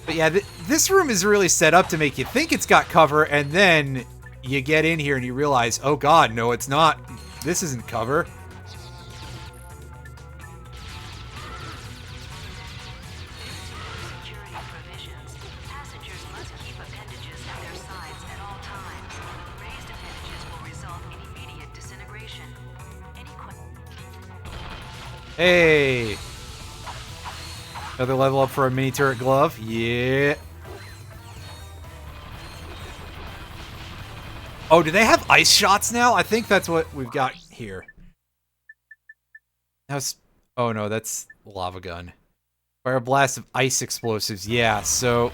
But yeah, this room is really set up to make you think it's got cover, and then you get in here and you realize, oh god, no, it's not. This isn't cover. Security Hey! Another level up for a mini turret glove. Yeah. Oh, do they have ice shots now? I think that's what we've got here. That's... Oh no, that's lava gun. Fire blast of ice explosives. Yeah, so...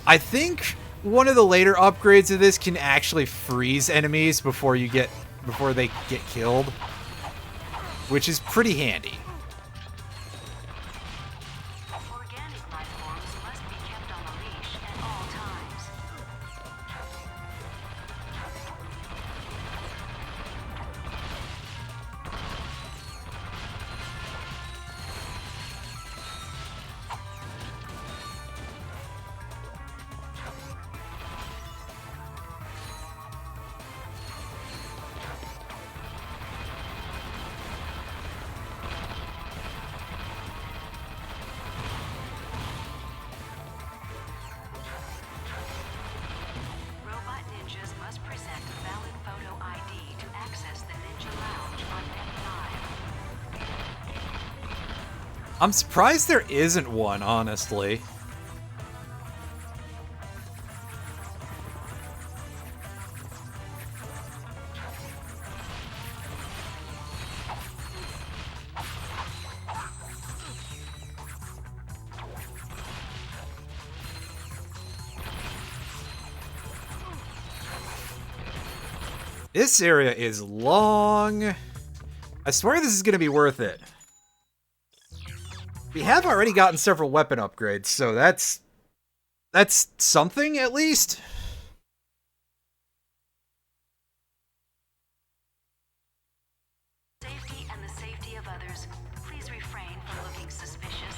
I think one of the later upgrades of this can actually freeze enemies before they get killed. Which is pretty handy. Organic life forms must be kept on a leash at all times. Robot ninjas must present a valid photo ID to access the Ninja Lounge on Deck 5. I'm surprised there isn't one, honestly. This area is long. I swear this is going to be worth it. We have already gotten several weapon upgrades, so that's something at least. Safety and the safety of others. Please refrain from looking suspicious.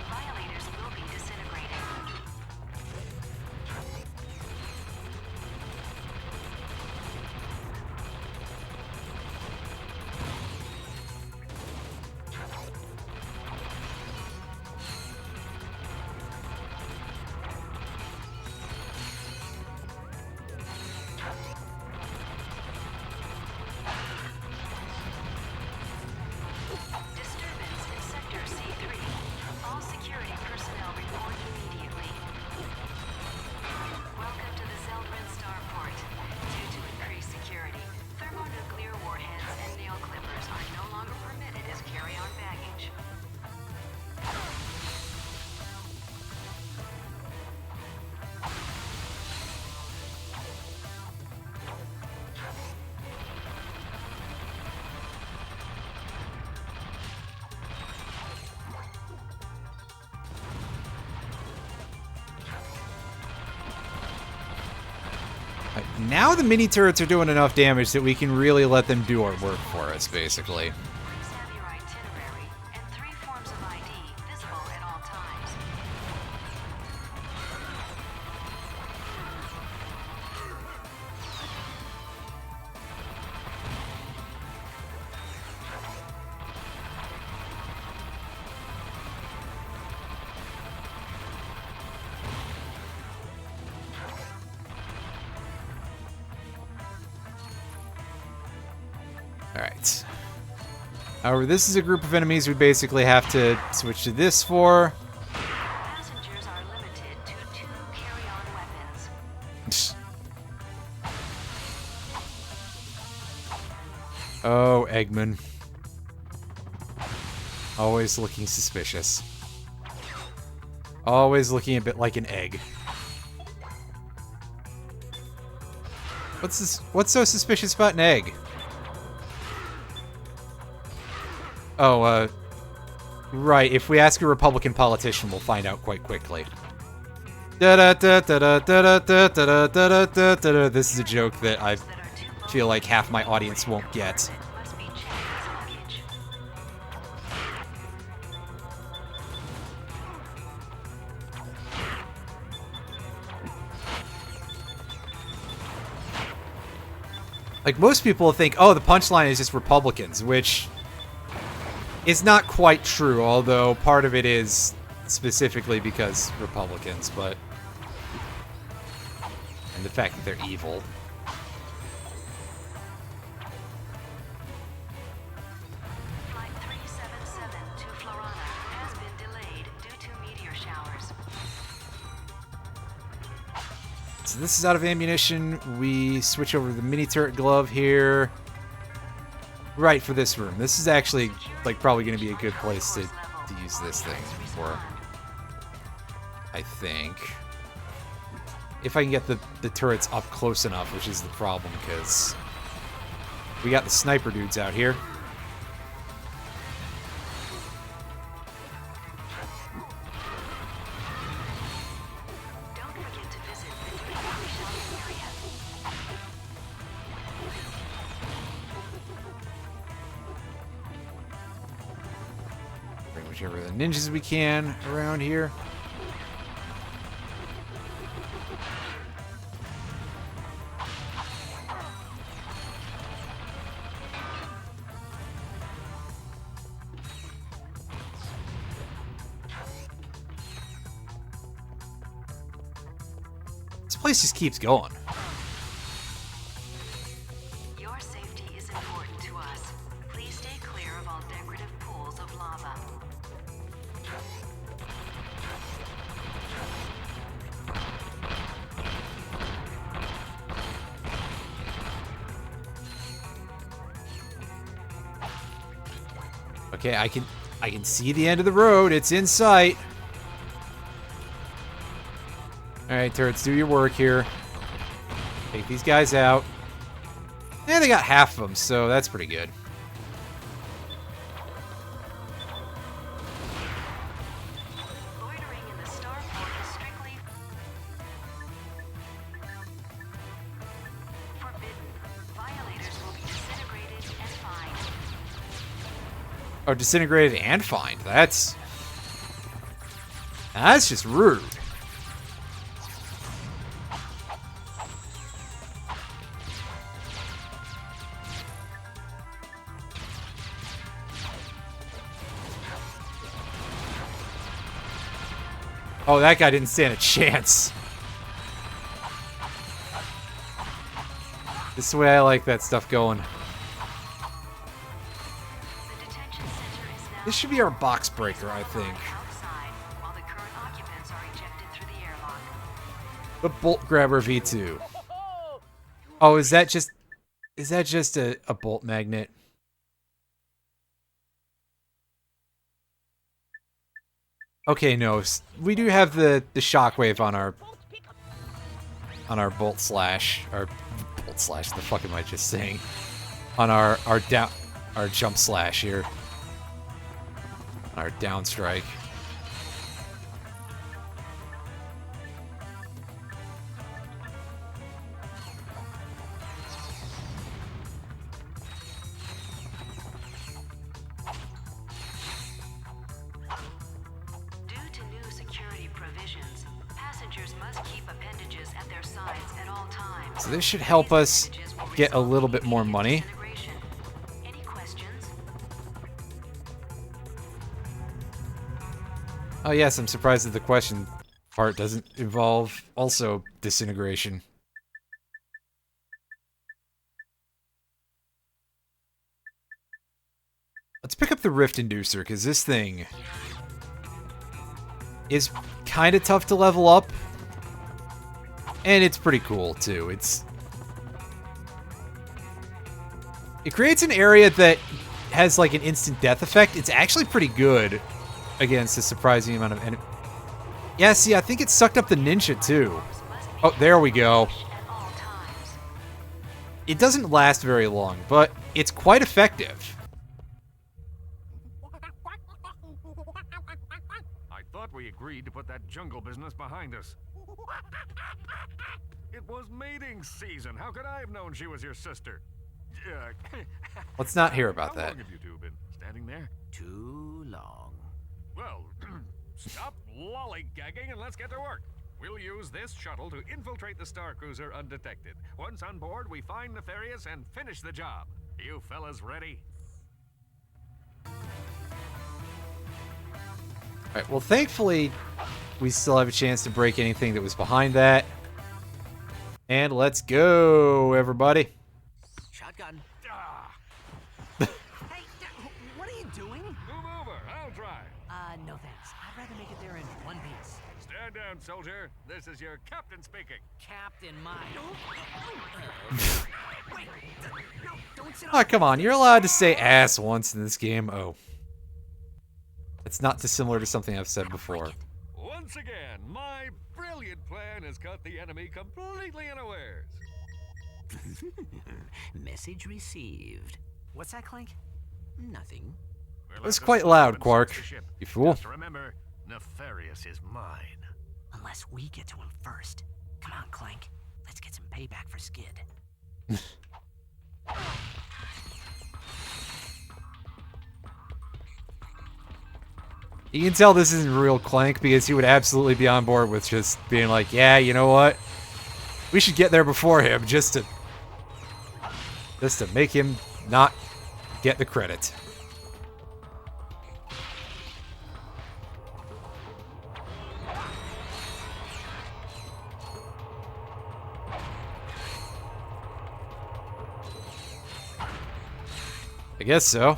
Violators will be disintegrated. Disturbance in Sector C3. All security personnel report immediately. Welcome to the Zeldrin Starport. Due to increased security, thermonuclear warheads and nail clippers are no longer permitted as carry-on baggage. Now the mini turrets are doing enough damage that we can really let them do our work for us, basically. Please have your itinerary and 3 forms of ID visible at all times. Alright. However, this is a group of enemies we basically have to switch to this for. Passengers are limited to 2 carry-on weapons. Oh, Eggman. Always looking suspicious. Always looking a bit like an egg. What's so suspicious about an egg? Oh, right. If we ask a Republican politician, we'll find out quite quickly. This is a joke that I feel like half my audience won't get. Must be checked as luggage. Like, most people think, oh, the punchline is just Republicans, which is not quite true, although part of it is specifically because Republicans, but... and the fact that they're evil. so this is out of ammunition. We switch over to the mini turret glove here. Right, for this room. This is actually, like, probably going to be a good place to use this thing for. I think. If I can get the turrets up close enough, which is the problem, because we got the sniper dudes out here. Don't forget to visit the duty-free shopping area. Bring whichever of the ninjas we can around here. This place just keeps going. Your safety is important to us. Please stay clear of all decorative pools of lava. Okay, I can see the end of the road. It's in sight. Alright, turrets, do your work here. Take these guys out. Yeah, they got half of them, so that's pretty good. Loitering in the starport is strictly forbidden. Violators will be disintegrated and fined. Oh, disintegrated and fined. That's just rude. Oh, that guy didn't stand a chance. This is the way I like that stuff going. The detention center is now This should be our box breaker, I think. outside, while the current occupants are ejected through the airlock. The bolt grabber V2. Oh, is that just a bolt magnet? Okay, no, we do have the shockwave on our bolt slash, or bolt slash. The fuck am I just saying? On our jump slash here, our down strike. Due to new security provisions, passengers must keep appendages at their sides at all times. So this should help us get a little bit more money. Disintegration. Any questions? Oh yes, I'm surprised that the question part doesn't involve also disintegration. Let's pick up the Rift Inducer, because this thing is kind of tough to level up. And it's pretty cool, too. It creates an area that has, like, an instant death effect. It's actually pretty good against a surprising amount of enemies. Yeah, see, I think it sucked up the ninja, too. Oh, there we go. At all times. It doesn't last very long, but it's quite effective. I thought we agreed to put that jungle business behind us. It was mating season. How could I have known she was your sister? Let's not hear about How that. long have you two been standing there? Too long. Well, stop lollygagging and let's get to work. We'll use this shuttle to infiltrate the Star Cruiser undetected. Once on board, we find Nefarious and finish the job. You fellas ready? Alright, well, thankfully, we still have a chance to break anything that was behind that. And let's go, everybody. Shotgun. Ah, Hey, what are you doing? move over. I'll drive. No thanks. I'd rather make it there in one piece. Stay Stand down, soldier. This is your captain speaking. Captain, my... Wait, no, don't sit Oh, come on. You're allowed to say ass once in this game. Oh. It's not dissimilar to something I've said before. Once again, my brilliant plan has caught the enemy completely unawares. Message received. What's that, Clank? Nothing. It was quite loud, Quark. You fool. Just remember, Nefarious is mine. Unless we get to him first. Come on, Clank. Let's get some payback for Skid. You can tell this isn't real Clank because he would absolutely be on board with just being like, yeah, you know what? We should get there before him just to make him not get the credit. I guess so.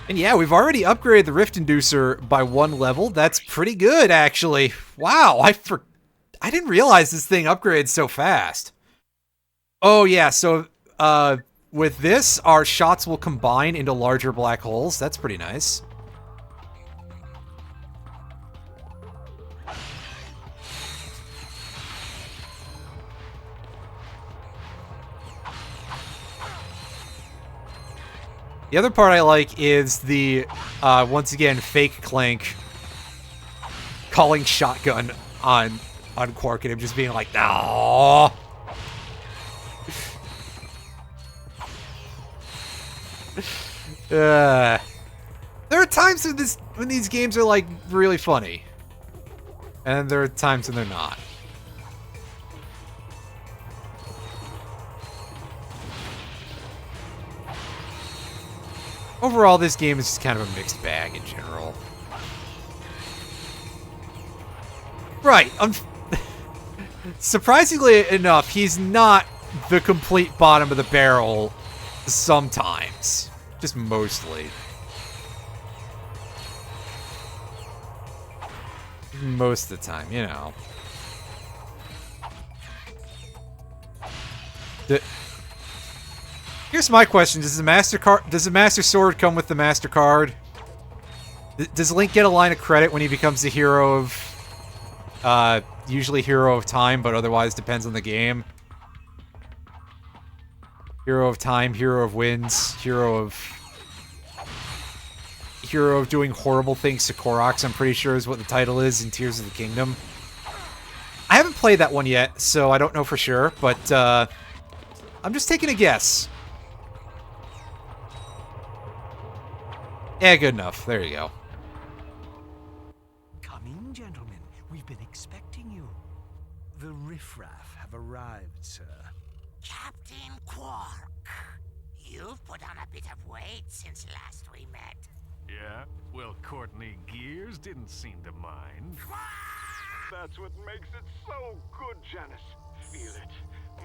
And yeah, we've already upgraded the Rift Inducer by 1 level. That's pretty good, actually. Wow, I didn't realize this thing upgraded so fast. Oh yeah, so with this, our shots will combine into larger black holes. That's pretty nice. The other part I like is the, once again, fake Clank calling shotgun on Quark and him just being like, no. There are times when these games are like really funny, and there are times when they're not. Overall, this game is just kind of a mixed bag in general. Right. Surprisingly enough, he's not the complete bottom of the barrel sometimes. Just mostly. Most of the time, you know. Here's my question: does the Master Sword come with the Master Card? Does Link get a line of credit when he becomes the hero of, usually Hero of Time, but otherwise depends on the game? Hero of Time, Hero of Winds, Hero of doing horrible things to Koroks, I'm pretty sure is what the title is in Tears of the Kingdom. I haven't played that one yet, so I don't know for sure, but I'm just taking a guess. Yeah, good enough. There you go. Come in, gentlemen. We've been expecting you. The riffraff have arrived, sir. Captain Quark, you've put on a bit of weight since last we met. Yeah? Well, Courtney Gears didn't seem to mind. That's what makes it so good, Janice. Feel it.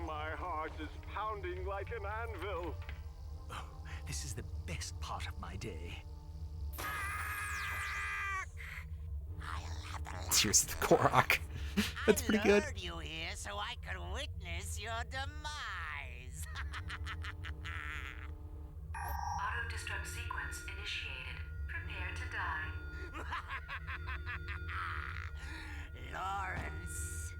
My heart is pounding like an anvil. Oh, this is the best part of my day. Tears of the Korok. That's pretty good. I lured you here so I could witness your demise. Auto-destruct sequence initiated. Prepare to die. Lawrence,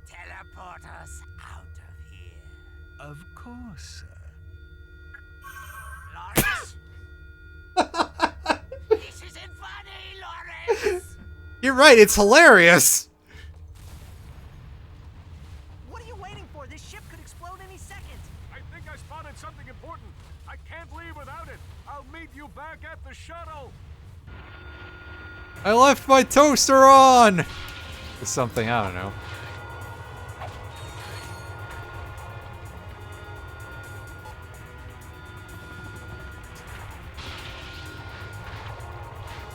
teleport us out of here. Of course, sir. Lawrence! This isn't funny, Lawrence! You're right, it's hilarious! What are you waiting for? This ship could explode any second. I think I spotted something important. I can't leave without it. I'll meet you back at the shuttle. I left my toaster on! Or something, I don't know.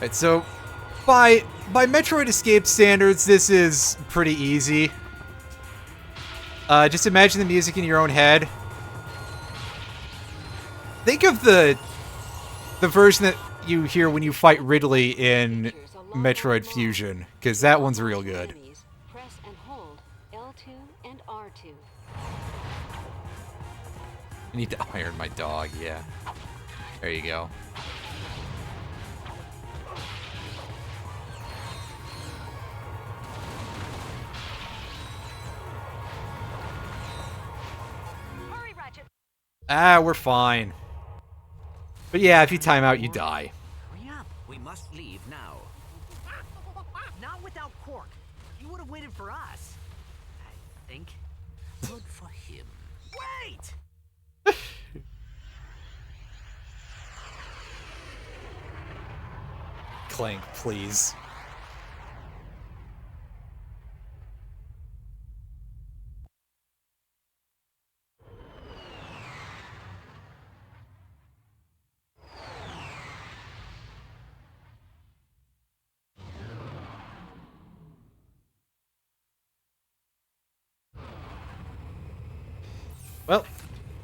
Right, so by Metroid Escape standards, this is pretty easy. Just imagine the music in your own head. Think of the version that you hear when you fight Ridley in Metroid Fusion, because that one's real good. Enemies, press and hold L2 and R2. I need to iron my dog, yeah. There you go. Hurry, Ratchet. Ah, we're fine. But yeah, if you time out, you die. Hurry up. We must leave now. Not without Quark. He would have waited for us. I think. Good for him. Wait! Clank, please. Well,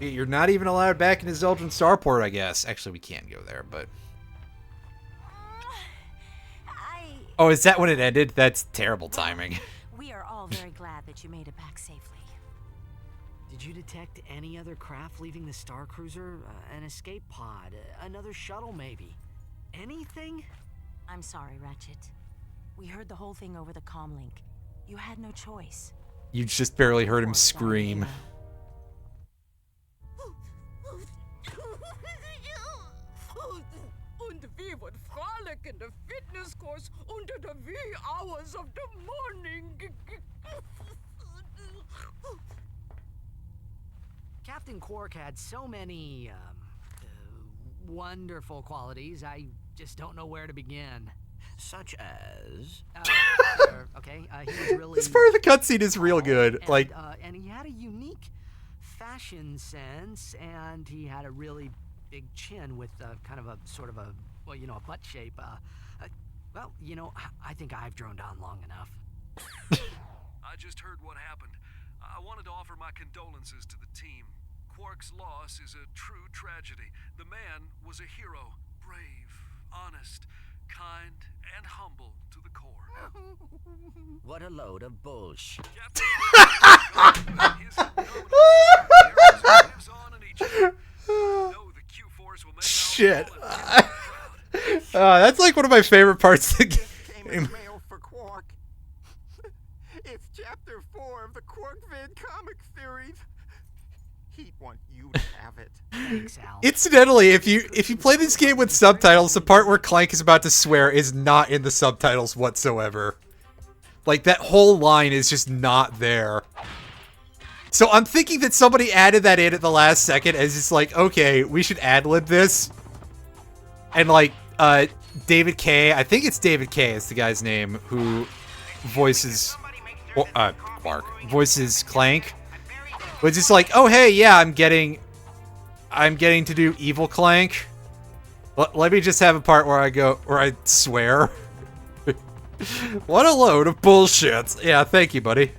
you're not even allowed back into Zeldrin Starport, I guess. Actually, we can go there, but... Oh, is that when it ended? That's terrible timing. We are all very glad that you made it back safely. Did you detect any other craft leaving the Star Cruiser? An escape pod? Another shuttle, maybe? Anything? I'm sorry, Ratchet. We heard the whole thing over the comlink. You had no choice. You just barely heard him scream. Und wir would frolic in the fitness course unter the wee hours of the morning. Captain Quark had so many, wonderful qualities, I just don't know where to begin. Such as? Okay, he was really... This part of the cutscene is real good. And, and he had a unique fashion sense, and he had a really big chin with kind of a sort of a, well, you know, a butt shape. Well, you know, I think I've droned on long enough. I just heard what happened. I wanted to offer my condolences to the team. Quark's loss is a true tragedy. The man was a hero. Brave, honest, kind, and humble to the core. What a load of bullshit. Shit. That's like one of my favorite parts of the game. For Quark. It's chapter 4 of the Quarkvid comic series. He'd want you to have it. Thanks, Al. Incidentally, if you play this game with subtitles, the part where Clank is about to swear is not in the subtitles whatsoever. Like, that whole line is just not there. So I'm thinking that somebody added that in at the last second as it's like, okay, we should ad-lib this. And like, David K, I think it's David K is the guy's name, who voices, Quark, voices Clank. But it's like, oh hey, yeah, I'm getting to do evil Clank. Let me just have a part where I swear. What a load of bullshit. Yeah, thank you, buddy.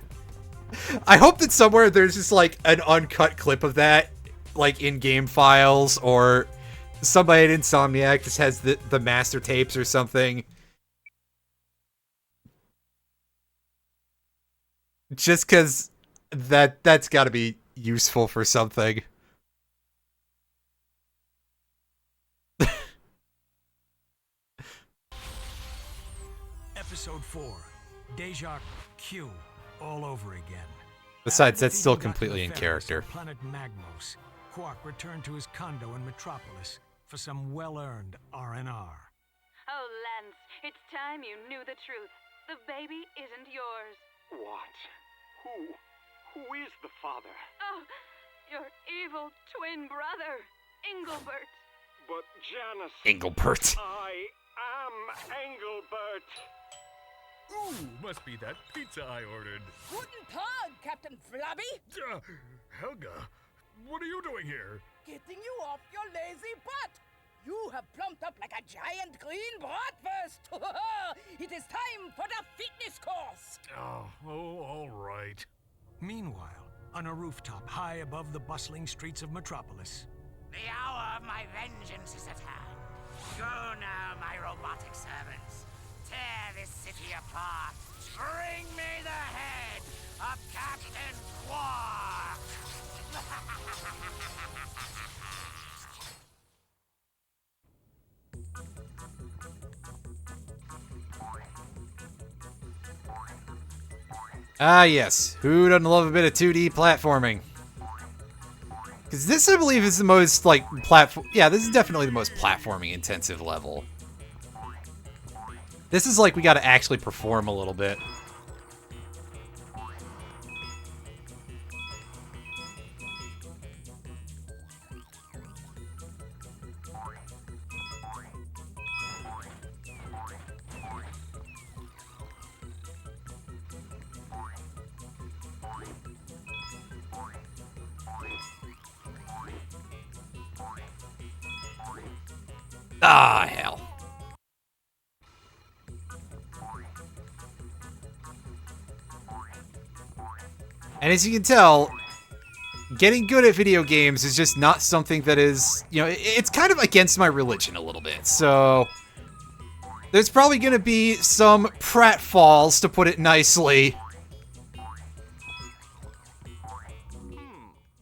I hope that somewhere there's just like an uncut clip of that, like in game files, or somebody at Insomniac just has the master tapes or something. Just because that's got to be useful for something. Episode 4, Deja Q, all over again. Besides, that's still completely in character. Planet Magmos, Quark returned to his condo in Metropolis for some well-earned R&R. Oh, Lance, it's time you knew the truth. The baby isn't yours. What? Who is the father? Oh, your evil twin brother, Engelbert. But Janice... Engelbert. I am Engelbert. Ooh, must be that pizza I ordered. Guten Tag, Captain Flabby. Helga, what are you doing here? Getting you off your lazy butt. You have plumped up like a giant green bratwurst. It is time for the fitness course. Oh, all right. Meanwhile, on a rooftop high above the bustling streets of Metropolis. The hour of my vengeance is at hand. Go now, my robotic servants. tear this city apart. Bring me the head of Captain Quark! Ah, yes. Who doesn't love a bit of 2D platforming? Because this, I believe, is the most, like, yeah, this is definitely the most platforming-intensive level. This is like we gotta actually perform a little bit. Ah, hell. And as you can tell, getting good at video games is just not something that is, you know, it's kind of against my religion a little bit. So there's probably going to be some pratfalls, to put it nicely.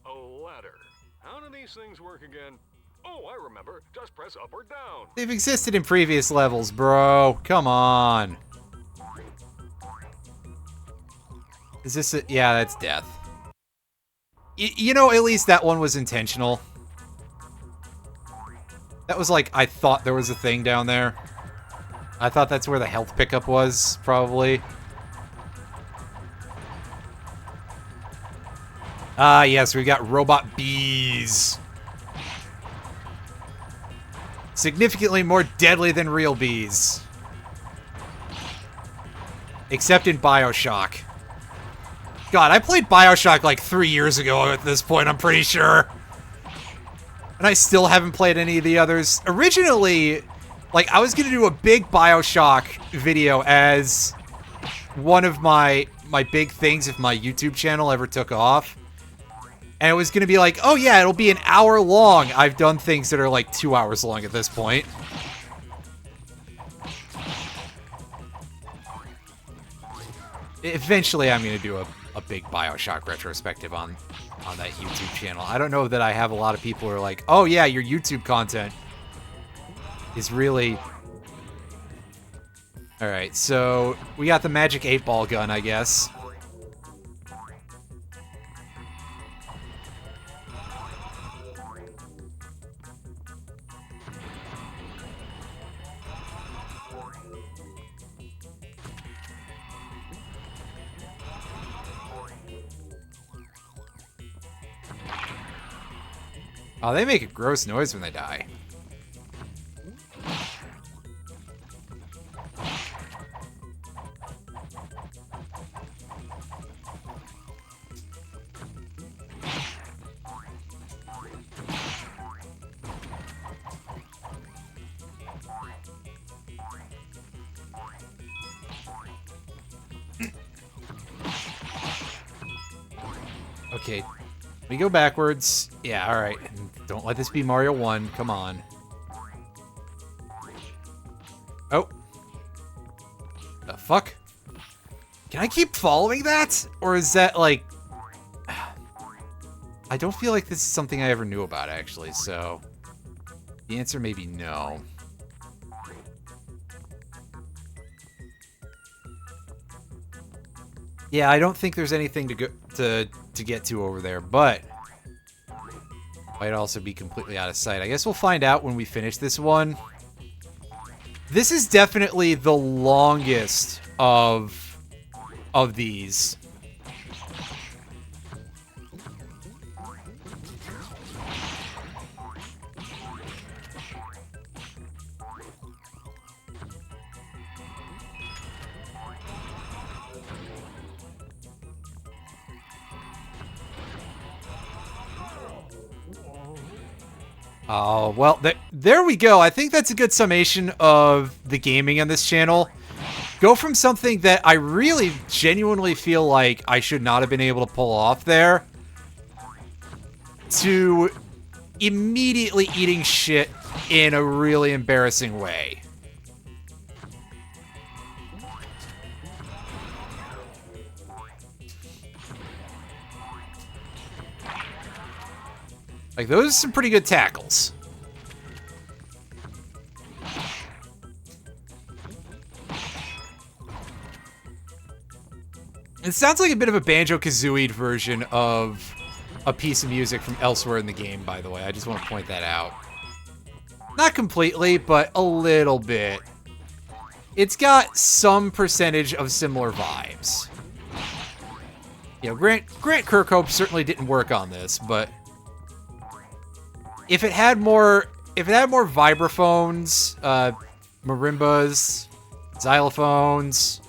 A ladder. How do these things work again? Oh, I remember. Just press up or down. They've existed in previous levels, bro. Come on. Is this a... Yeah, that's death. You know, at least that one was intentional. That was like, I thought there was a thing down there. I thought that's where the health pickup was, probably. Ah, yes, we've got robot bees. Significantly more deadly than real bees. Except in BioShock. God, I played BioShock like 3 years ago at this point, I'm pretty sure. And I still haven't played any of the others. Originally, like, I was going to do a big BioShock video as one of my big things if my YouTube channel ever took off. And it was going to be like, oh yeah, it'll be an hour long. I've done things that are like 2 hours long at this point. Eventually, I'm going to do a big BioShock retrospective on that YouTube channel. I don't know that I have a lot of people who are like, oh yeah, your YouTube content is really... Alright, so we got the magic 8-ball gun, I guess. Oh, they make a gross noise when they die. Okay, we go backwards. Yeah, alright. Don't let this be Mario 1. Come on. Oh. The fuck? Can I keep following that? Or is that, like... I don't feel like this is something I ever knew about, actually, so... The answer may be no. Yeah, I don't think there's anything to go to get to over there, but might also be completely out of sight. I guess we'll find out when we finish this one. This is definitely the longest of these. Oh, well, there we go. I think that's a good summation of the gaming on this channel. Go from something that I really genuinely feel like I should not have been able to pull off there to immediately eating shit in a really embarrassing way. Like, those are some pretty good tackles. It sounds like a bit of a Banjo-Kazooie version of a piece of music from elsewhere in the game, by the way. I just want to point that out. Not completely, but a little bit. It's got some percentage of similar vibes. You know, Grant Kirkhope certainly didn't work on this, but if it had more vibraphones, marimbas, xylophones,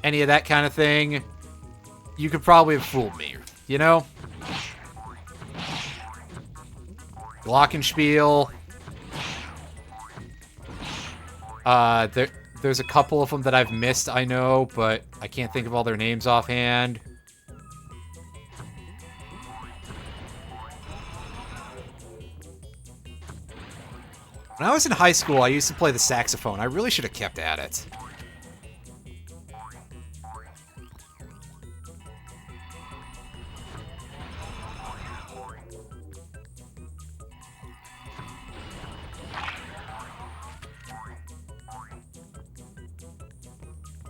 any of that kind of thing, you could probably have fooled me, you know? Glockenspiel. There's a couple of them that I've missed, I know, but I can't think of all their names offhand. When I was in high school, I used to play the saxophone. I really should have kept at it.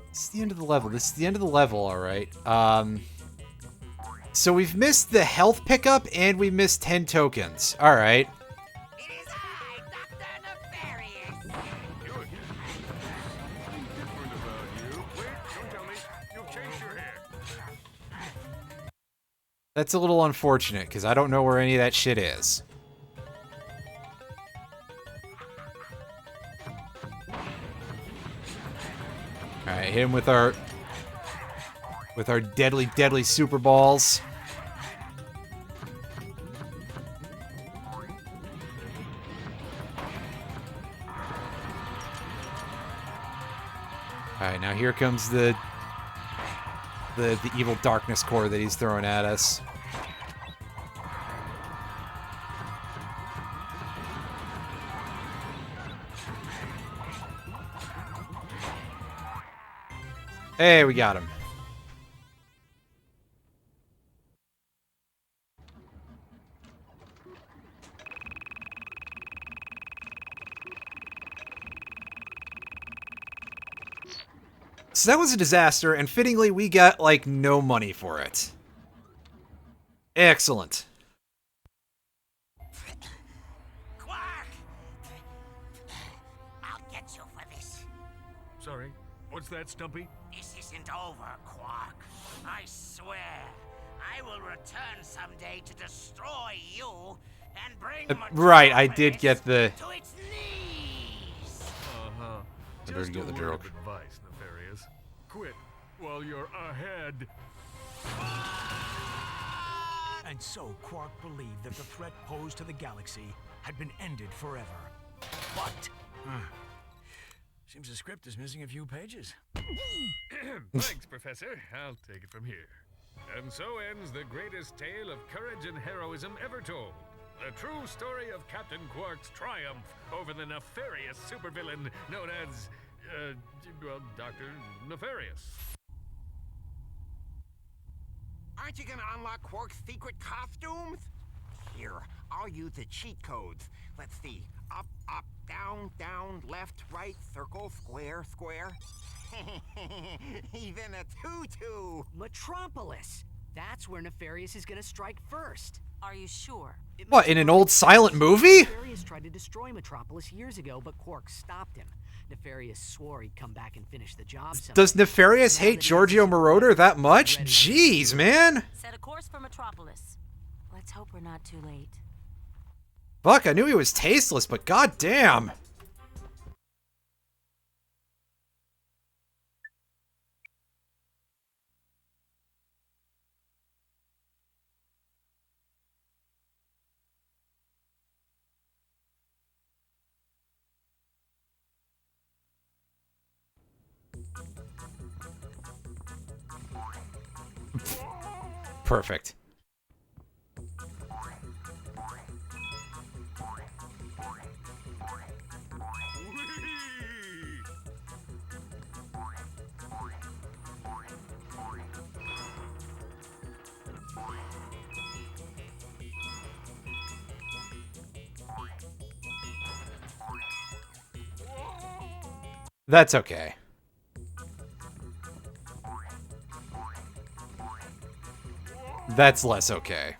This is the end of the level. This is the end of the level, alright. So we've missed the health pickup, and we missed 10 tokens. Alright. That's a little unfortunate, because I don't know where any of that shit is. Alright, hit him with our deadly, deadly super balls. Alright, now here comes the evil darkness core that he's throwing at us. Hey, we got him. So that was a disaster, and fittingly, we got, like, no money for it. Excellent. Quark! I'll get you for this. Sorry, what's that, Stumpy? This isn't over, Quark. I swear, I will return someday to destroy you and bring right, I did get the... to its knees. Uh-huh. I didn't get the joke. Advice, Nefarious. Quit while you're ahead. And so Quark believed that the threat posed to the galaxy had been ended forever. But... seems the script is missing a few pages. Thanks, Professor. I'll take it from here. And so ends the greatest tale of courage and heroism ever told. The true story of Captain Quark's triumph over the nefarious supervillain known as, well, Dr. Nefarious. Aren't you gonna unlock Quark's secret costumes? Here, I'll use the cheat codes. Let's see. Up, up, down, down, left, right, circle, square, square. Even a tutu! Metropolis! That's where Nefarious is gonna strike first. Are you sure? What, in an old silent movie? Nefarious tried to destroy Metropolis years ago, but Quark stopped him. Nefarious swore he'd come back and finish the job someday. Does Nefarious hate Giorgio Moroder that much? Jeez, man! Set a course for Metropolis. Let's hope we're not too late. Fuck, I knew he was tasteless, but goddamn! Perfect. That's okay. That's less okay.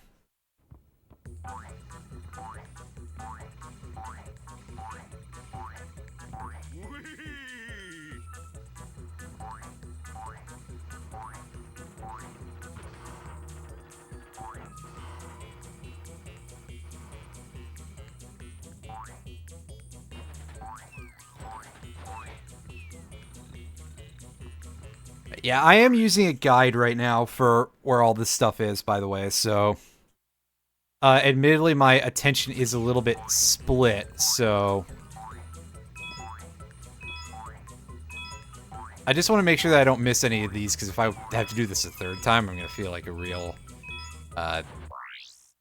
Yeah, I am using a guide right now for where all this stuff is, by the way, so... admittedly, my attention is a little bit split, so... I just want to make sure that I don't miss any of these, because if I have to do this a third time, I'm going to feel like a real...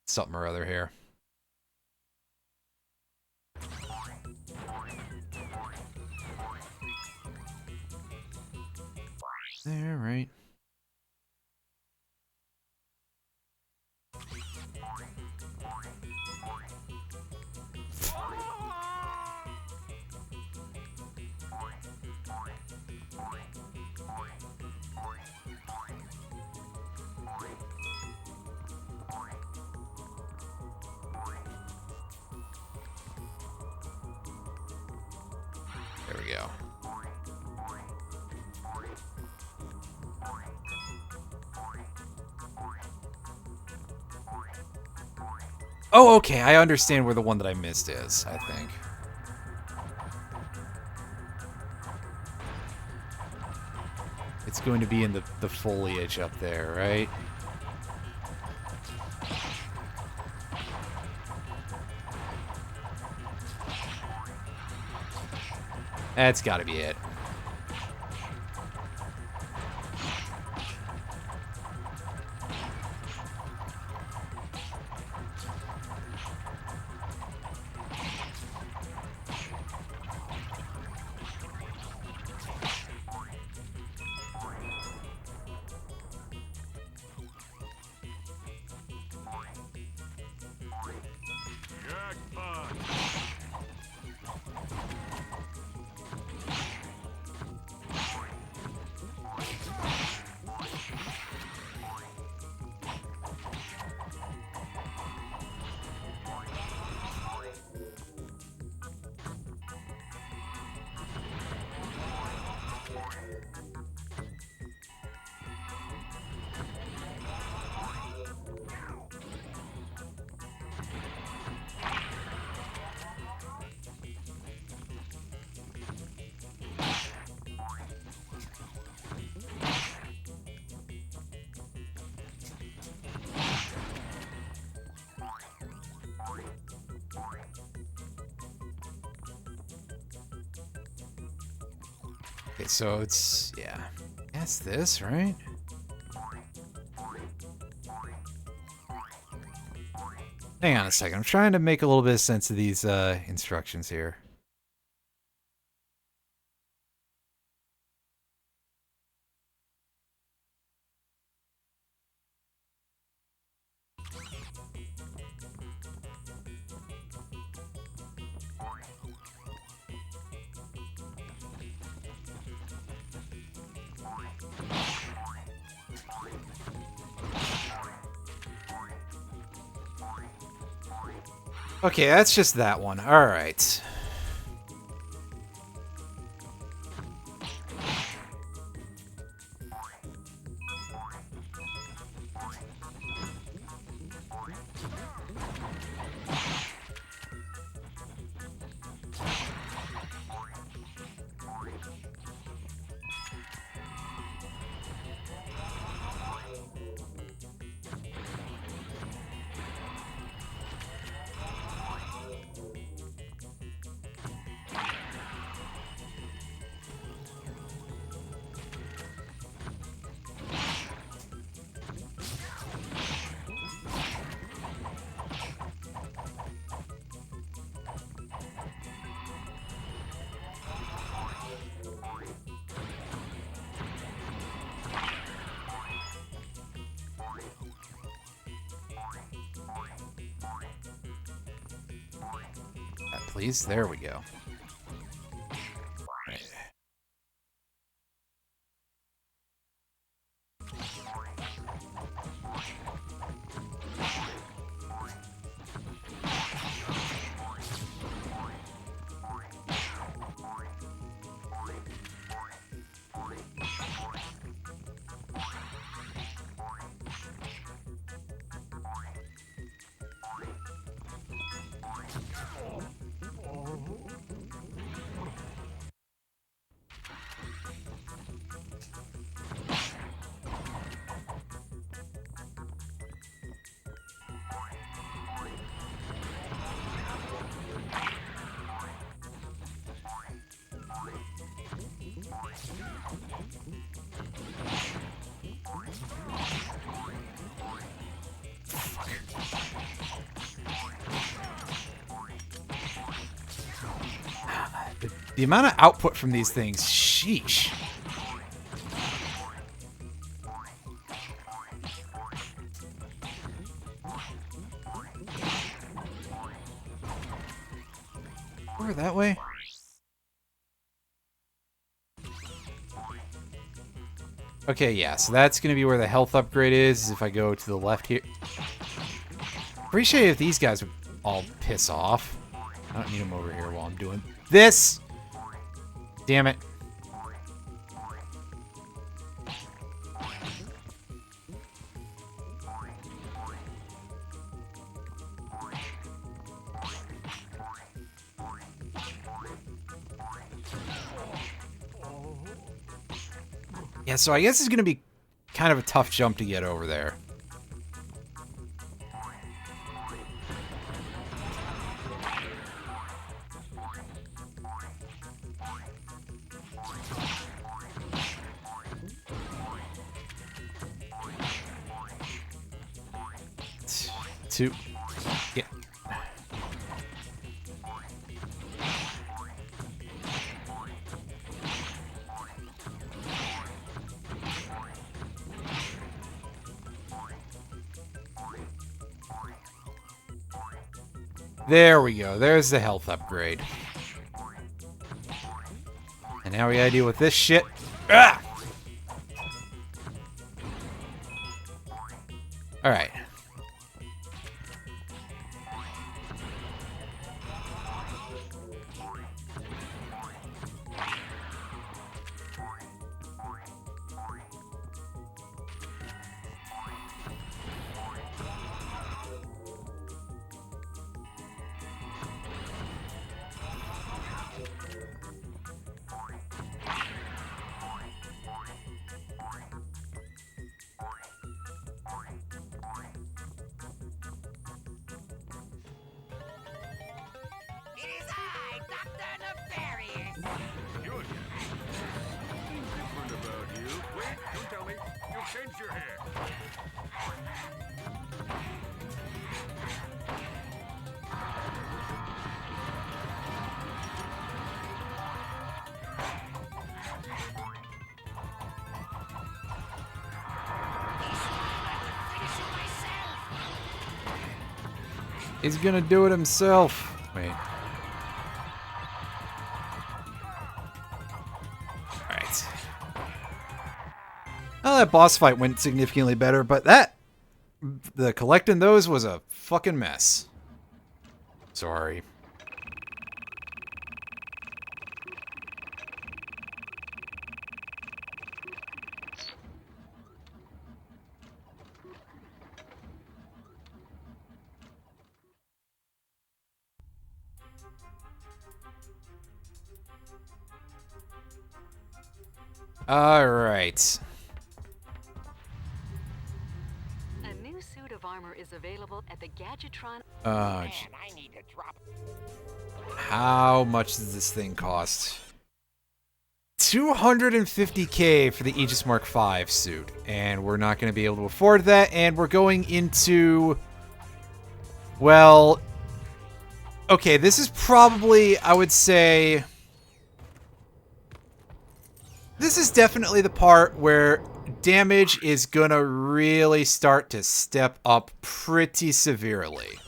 something or other here. There, right. There we go. Oh, okay, I understand where the one that I missed is, I think. It's going to be in the foliage up there, right? That's gotta be it. Okay, so it's, yeah. That's this, right? Hang on a second. I'm trying to make a little bit of sense of these instructions here. Okay, that's just that one. All right. Please, there we go. Right. The amount of output from these things, sheesh. Over that way? Okay, yeah, so that's going to be where the health upgrade is if I go to the left here. Appreciate it if these guys would all piss off. I don't need them over here while I'm doing this. Damn it. Yeah, so I guess it's going to be kind of a tough jump to get over there. Two. Yeah. There we go. There's the health upgrade. And now we gotta deal with this shit. Ah! Alright. It is I, Dr. Nefarious. Good. Nothing different about you. Wait, don't tell me. You've changed your hair. He's gonna do it himself. Wait. Alright. Well, that boss fight went significantly better, but the collecting those was a fucking mess. Sorry. Alright. A new suit of armor is available at the Gadgetron. Man, I need to drop. How much does this thing cost? 250k for the Aegis Mark V suit, and we're not going to be able to afford that, and we're going into... Well... Okay, this is probably, I would say... This is definitely the part where damage is gonna really start to step up pretty severely.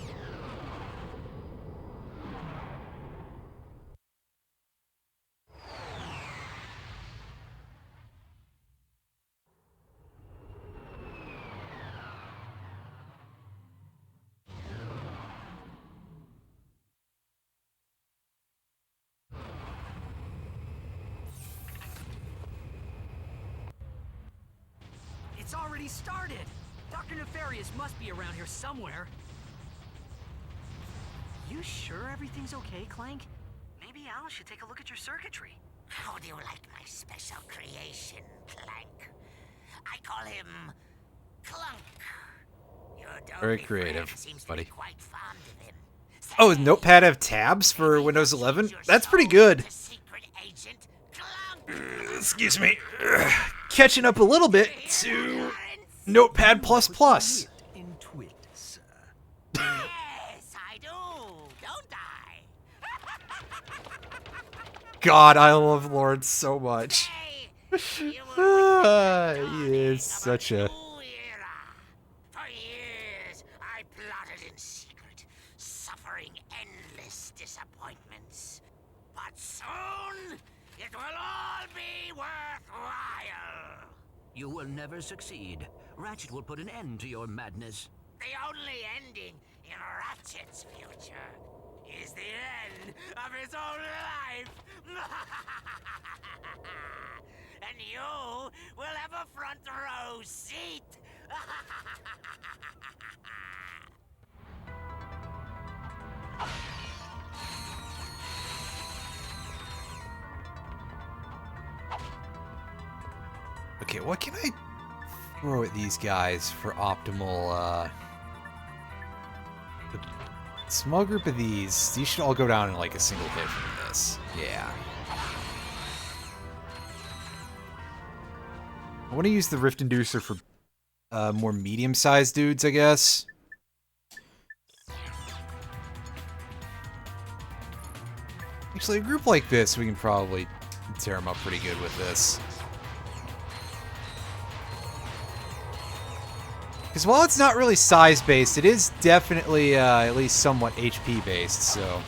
It's already started! Dr. Nefarious must be around here somewhere. You sure everything's okay, Clank? Maybe Alice should take a look at your circuitry. How do you like my special creation, Clank? I call him Clunk. Your Very dopey creative, friend seems to buddy. be quite fond of him. Oh, does Notepad have tabs for Windows 11? That's pretty good. Secret agent Clunk. Excuse me. Catching up a little bit to Notepad++. In twit, sir. Yes, I do, don't I? God, I love Lord so much. He is such a... For years, I plotted in secret, suffering endless disappointments. But soon, it will all be worthwhile. You will never succeed. Ratchet will put an end to your madness. The only ending in Ratchet's future is the end of his own life. And you will have a front row seat. Okay, what can I throw at these guys for optimal, a small group of these should all go down in like a single hit from this. Yeah. I want to use the Rift Inducer for more medium-sized dudes, I guess. Actually, a group like this, we can probably tear them up pretty good with this. Because while it's not really size-based, it is definitely at least somewhat HP-based, so...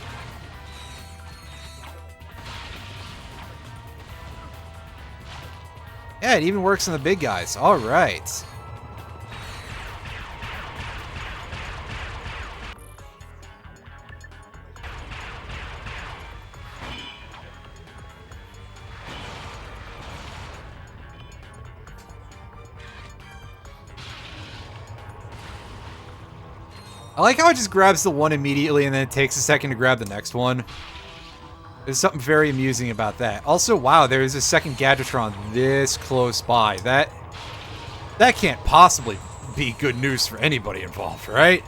Yeah, it even works on the big guys. Alright. I like how it just grabs the one immediately and then it takes a second to grab the next one. There's something very amusing about that. Also, wow, there's a second Gadgetron this close by. That can't possibly be good news for anybody involved, right?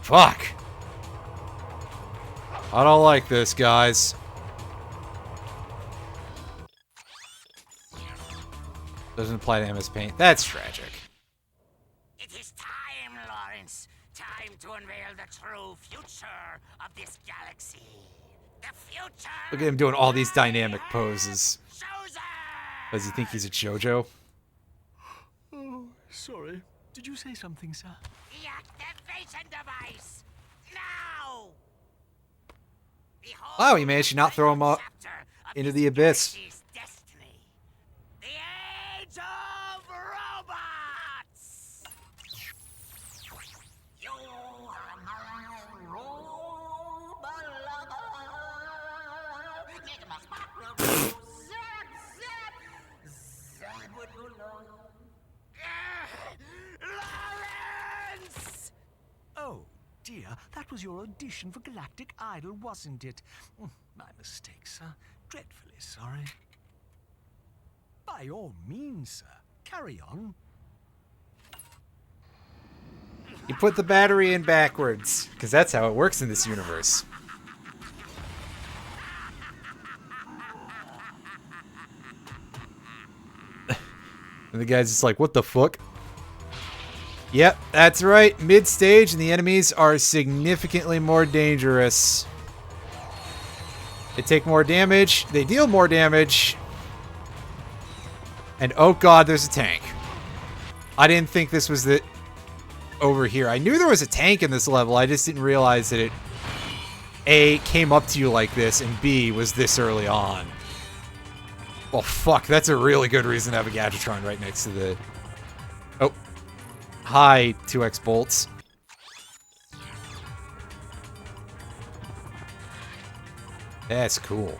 Fuck. I don't like this, guys. Doesn't apply to MS Paint. That's tragic. It is time, Lawrence. Time to unveil the true future of this galaxy. The future. Look at him doing all these dynamic poses. Does he think he's a JoJo? Oh, sorry. Did you say something, sir? The activation device. Now. Wow, he managed to not throw him up into the abyss. The age of robots. You are my robot lover. It must not zap, zap, zap with your love. Lawrence! Oh, dear. That was your audition for Galactic Idol, wasn't it? My mistake, sir. Dreadfully sorry. By all means, sir. Carry on. You put the battery in backwards, because that's how it works in this universe. And the guy's just like, what the fuck? Yep, that's right. Mid-stage, and the enemies are significantly more dangerous. They take more damage. They deal more damage. And oh god, there's a tank. I didn't think this was the... over here. I knew there was a tank in this level. I just didn't realize that it... A, came up to you like this, and B, was this early on. Well, fuck, that's a really good reason to have a Gadgetron right next to the... Oh. Hi, 2X bolts. That's cool.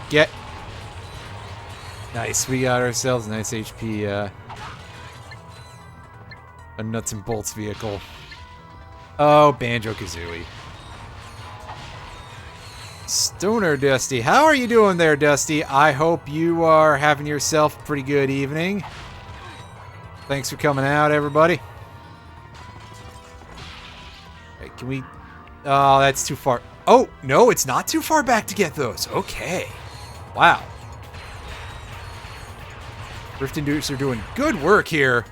Get. Nice, we got ourselves a nice HP, a nuts and bolts vehicle. Oh, Banjo-Kazooie. Stoner Dusty. How are you doing there, Dusty? I hope you are having yourself a pretty good evening. Thanks for coming out, everybody. Hey, can we... Oh, that's too far. Oh, no, it's not too far back to get those. Okay. Wow. Rift Inducer doing good work here.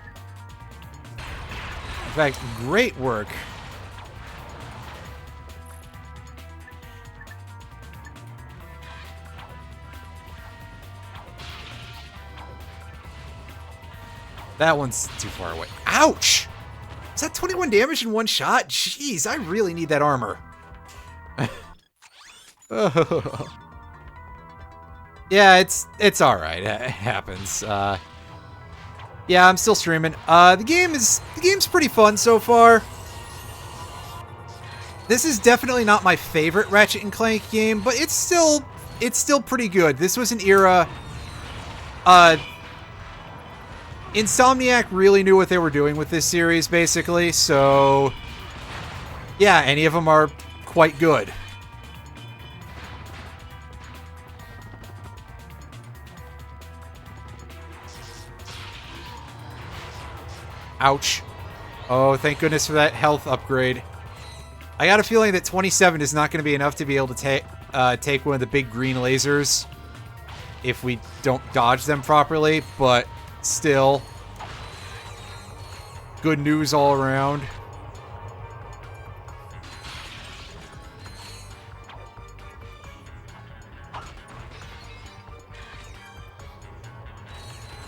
In fact, great work. That one's too far away. Ouch! Is that 21 damage in one shot? Jeez, I really need that armor. Yeah, it's all right. It happens. Yeah, I'm still streaming. The game's pretty fun so far. This is definitely not my favorite Ratchet and Clank game, but it's still pretty good. This was an era. Insomniac really knew what they were doing with this series, basically. So, yeah, any of them are quite good. Ouch. Oh, thank goodness for that health upgrade. I got a feeling that 27 is not going to be enough to be able to take one of the big green lasers if we don't dodge them properly, but still, good news all around.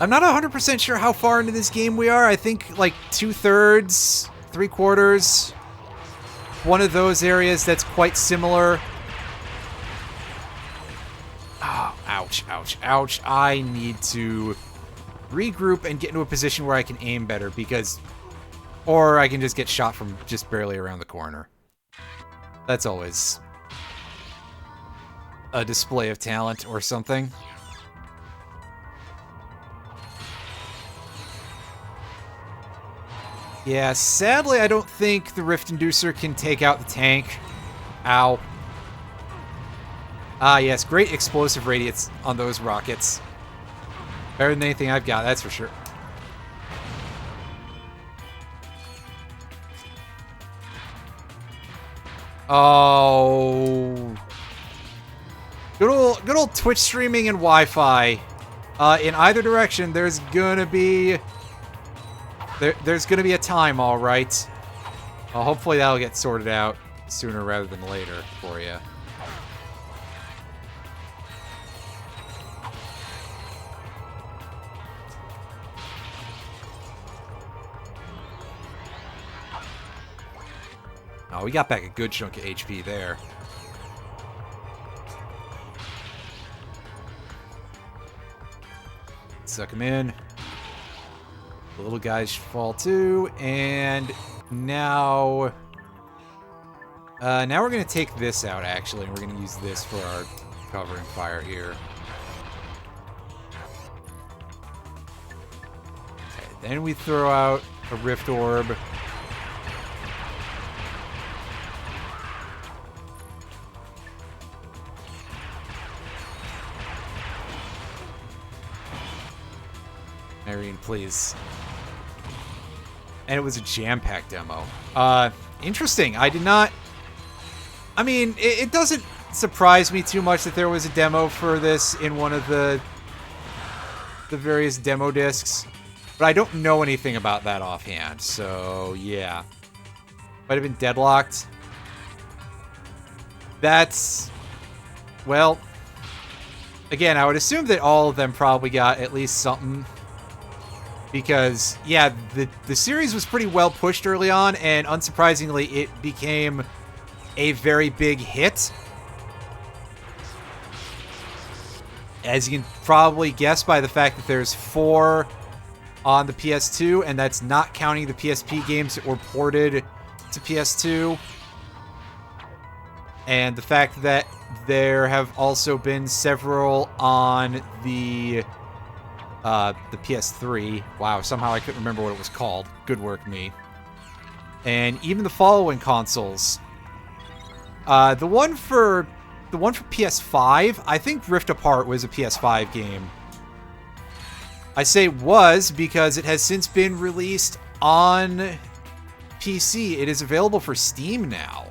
I'm not 100% sure how far into this game we are. I think like 2/3, 3/4. One of those areas that's quite similar. Oh, ouch, ouch, ouch. I need to regroup and get into a position where I can aim better because... Or I can just get shot from just barely around the corner. That's always a display of talent or something. Yeah, sadly, I don't think the Rift Inducer can take out the tank. Ow. Ah, yes, great explosive radius on those rockets. Better than anything I've got, that's for sure. Oh. Good old Twitch streaming and Wi-Fi. In either direction, there's gonna be... There's going to be a time, all right. Well, hopefully that'll get sorted out sooner rather than later for you. Oh, we got back a good chunk of HP there. Suck him in. The little guys should fall too, and now... now we're going to take this out, actually, and we're going to use this for our covering fire here. Okay, then we throw out a Rift Orb. Irene, please. And it was a jam-packed demo. Interesting. I did not... I mean, it doesn't surprise me too much that there was a demo for this in one of the various demo discs. But I don't know anything about that offhand, so yeah. Might have been deadlocked. That's... Well... Again, I would assume that all of them probably got at least something... Because, yeah, the series was pretty well pushed early on, and unsurprisingly, it became a very big hit. As you can probably guess by the fact that there's 4 on the PS2, and that's not counting the PSP games that were ported to PS2. And the fact that there have also been several on the PS3. Wow, somehow I couldn't remember what it was called. Good work, me. And even the following consoles. The one for PS5, I think Rift Apart was a PS5 game. I say was because it has since been released on PC. It is available for Steam now.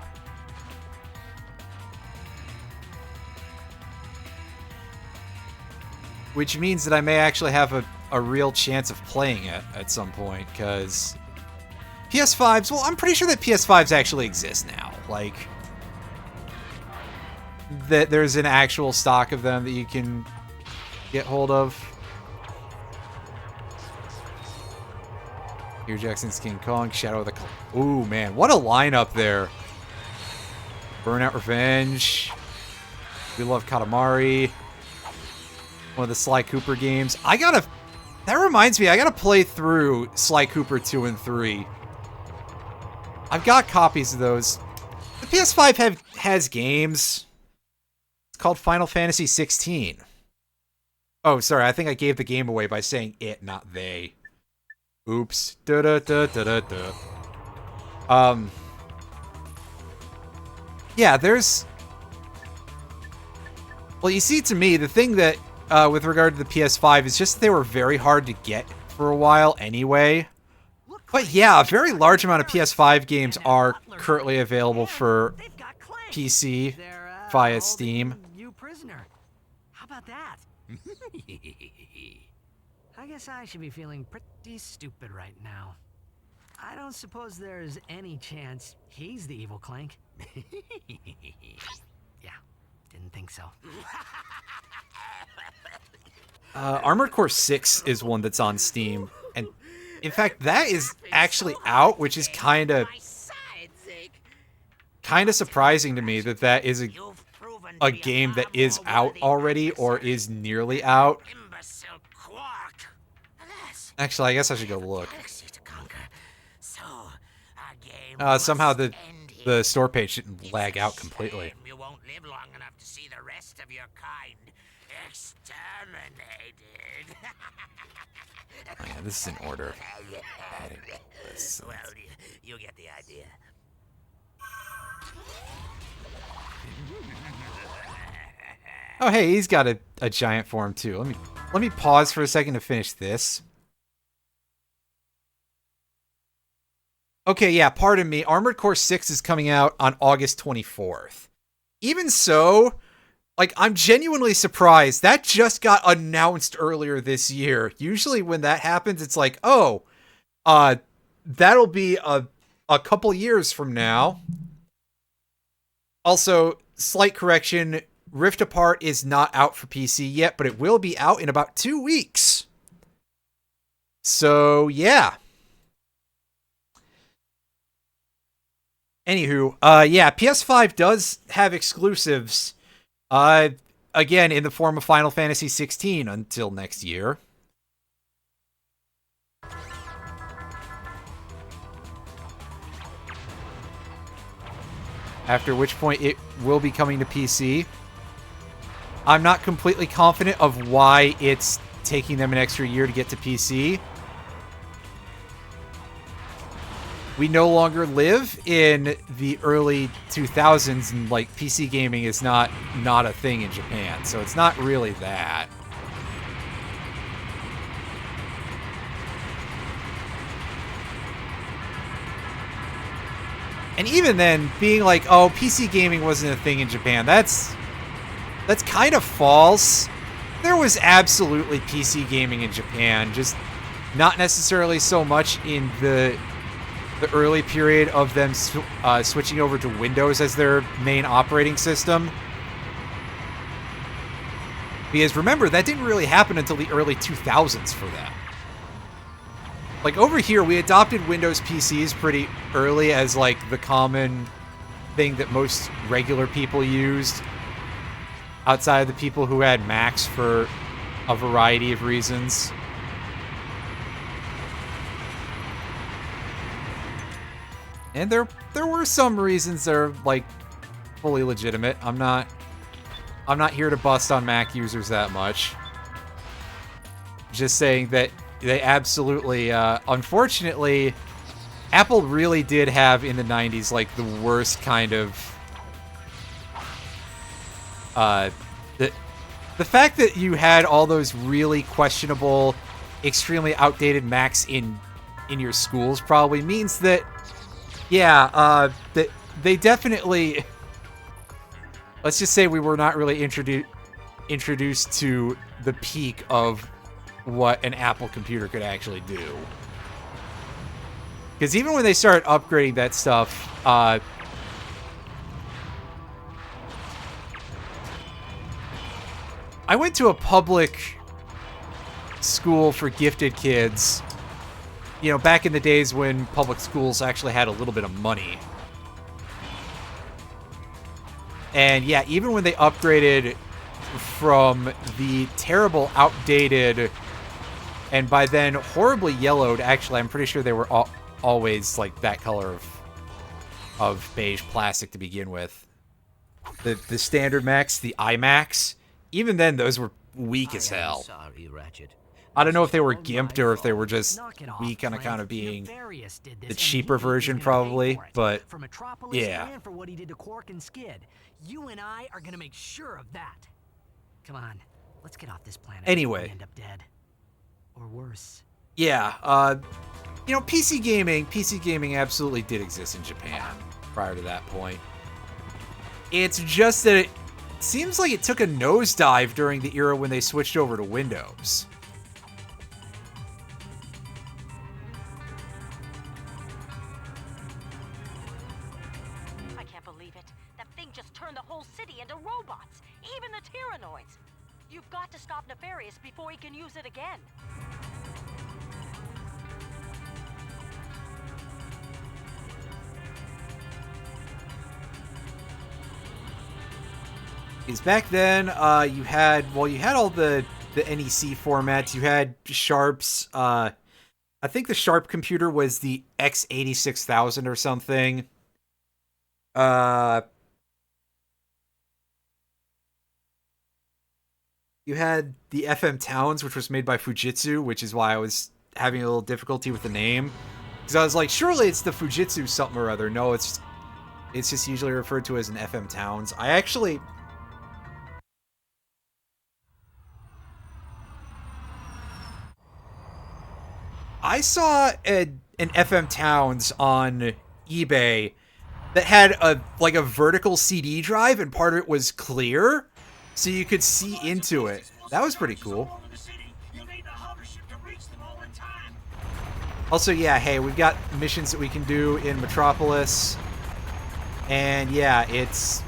Which means that I may actually have a real chance of playing it at some point, because PS5s, well, I'm pretty sure that PS5s actually exist now. Like, that there's an actual stock of them that you can get hold of. Here Jackson's King Kong, Shadow of the... Ooh, man, what a lineup there. Burnout Revenge. We love Katamari. One of the Sly Cooper games. That reminds me, I gotta play through Sly Cooper 2 and 3. I've got copies of those. The PS5 has games. It's called Final Fantasy 16. Oh, sorry, I think I gave the game away by saying it, not they. Oops. Yeah, there's... Well, you see, to me, the thing that, with regard to the PS5, is just that they were very hard to get for a while anyway. But yeah, a very large amount of PS5 games are currently available for PC via Steam. You prisoner. How about that? I guess I should be feeling pretty stupid right now. I don't suppose there's any chance he's the evil Clank. Yeah, didn't think so. Armored Core 6 is one that's on Steam, and in fact, that is actually out, which is kind of surprising to me that is a game that is out already or is nearly out. Actually, I guess I should go look. Somehow the store page shouldn't lag out completely. You won't live long enough to see the rest of your kind exterminated. Oh yeah, this is in order. Well, you get the idea. Oh hey, he's got a giant form too. Let me pause for a second to finish this. Okay, yeah, pardon me. Armored Core 6 is coming out on August 24th. Even so, like, I'm genuinely surprised. That just got announced earlier this year. Usually when that happens, it's like, oh, that'll be a couple years from now. Also, slight correction, Rift Apart is not out for PC yet, but it will be out in about 2 weeks. So, yeah. Anywho, yeah, PS5 does have exclusives, again, in the form of Final Fantasy 16 until next year. After which point it will be coming to PC. I'm not completely confident of why it's taking them an extra year to get to PC. We no longer live in the early 2000s, and like PC gaming is not a thing in Japan, so it's not really that. And even then, being like, oh, PC gaming wasn't a thing in Japan, that's kind of false. There was absolutely PC gaming in Japan, just not necessarily so much in the early period of them switching over to Windows as their main operating system. Because remember, that didn't really happen until the early 2000s for them. Like, over here, we adopted Windows PCs pretty early as, like, the common thing that most regular people used, outside of the people who had Macs for a variety of reasons. And there were some reasons that are, like, fully legitimate. I'm not here to bust on Mac users that much. Just saying that they absolutely, unfortunately, Apple really did have in the 90s, like, the worst kind of, the fact that you had all those really questionable, extremely outdated Macs in your schools probably means that, yeah, that they definitely, let's just say we were not really introduced to the peak of what an Apple computer could actually do. Because even when they started upgrading that stuff, I went to a public school for gifted kids, you know, back in the days when public schools actually had a little bit of money. And yeah, even when they upgraded from the terrible, outdated, and by then horribly yellowed, actually, I'm pretty sure they were always like that color of beige plastic to begin with. The standard Macs, the iMacs, even then those were weak as hell. Sorry, Ratchet. I don't know if they were gimped or if they were just weak on account of being the cheaper version, probably. But For Metropolis yeah, and for what he did to Quark and Skid. You and I are gonna make sure of that. Come on, let's get off this planet. Anyway. Before we end up dead. Or worse. yeah. You know, PC gaming absolutely did exist in Japan prior to that point. It's just that it seems like it took a nosedive during the era when they switched over to Windows. I can't believe it. That thing just turned the whole city into robots, even the Tyrannoids. You've got to stop Nefarious before he can use it again. Because back then, you had all the NEC formats. You had Sharps. I think the Sharp computer was the X86000 or something. You had the FM Towns, which was made by Fujitsu, which is why I was having a little difficulty with the name. Because I was like, surely it's the Fujitsu something or other. No, it's just usually referred to as an FM Towns. I saw an FM Towns on eBay that had a vertical CD drive, and part of it was clear, so you could see into it. That was pretty cool. Also, yeah, hey, we've got missions that we can do in Metropolis, and yeah, it's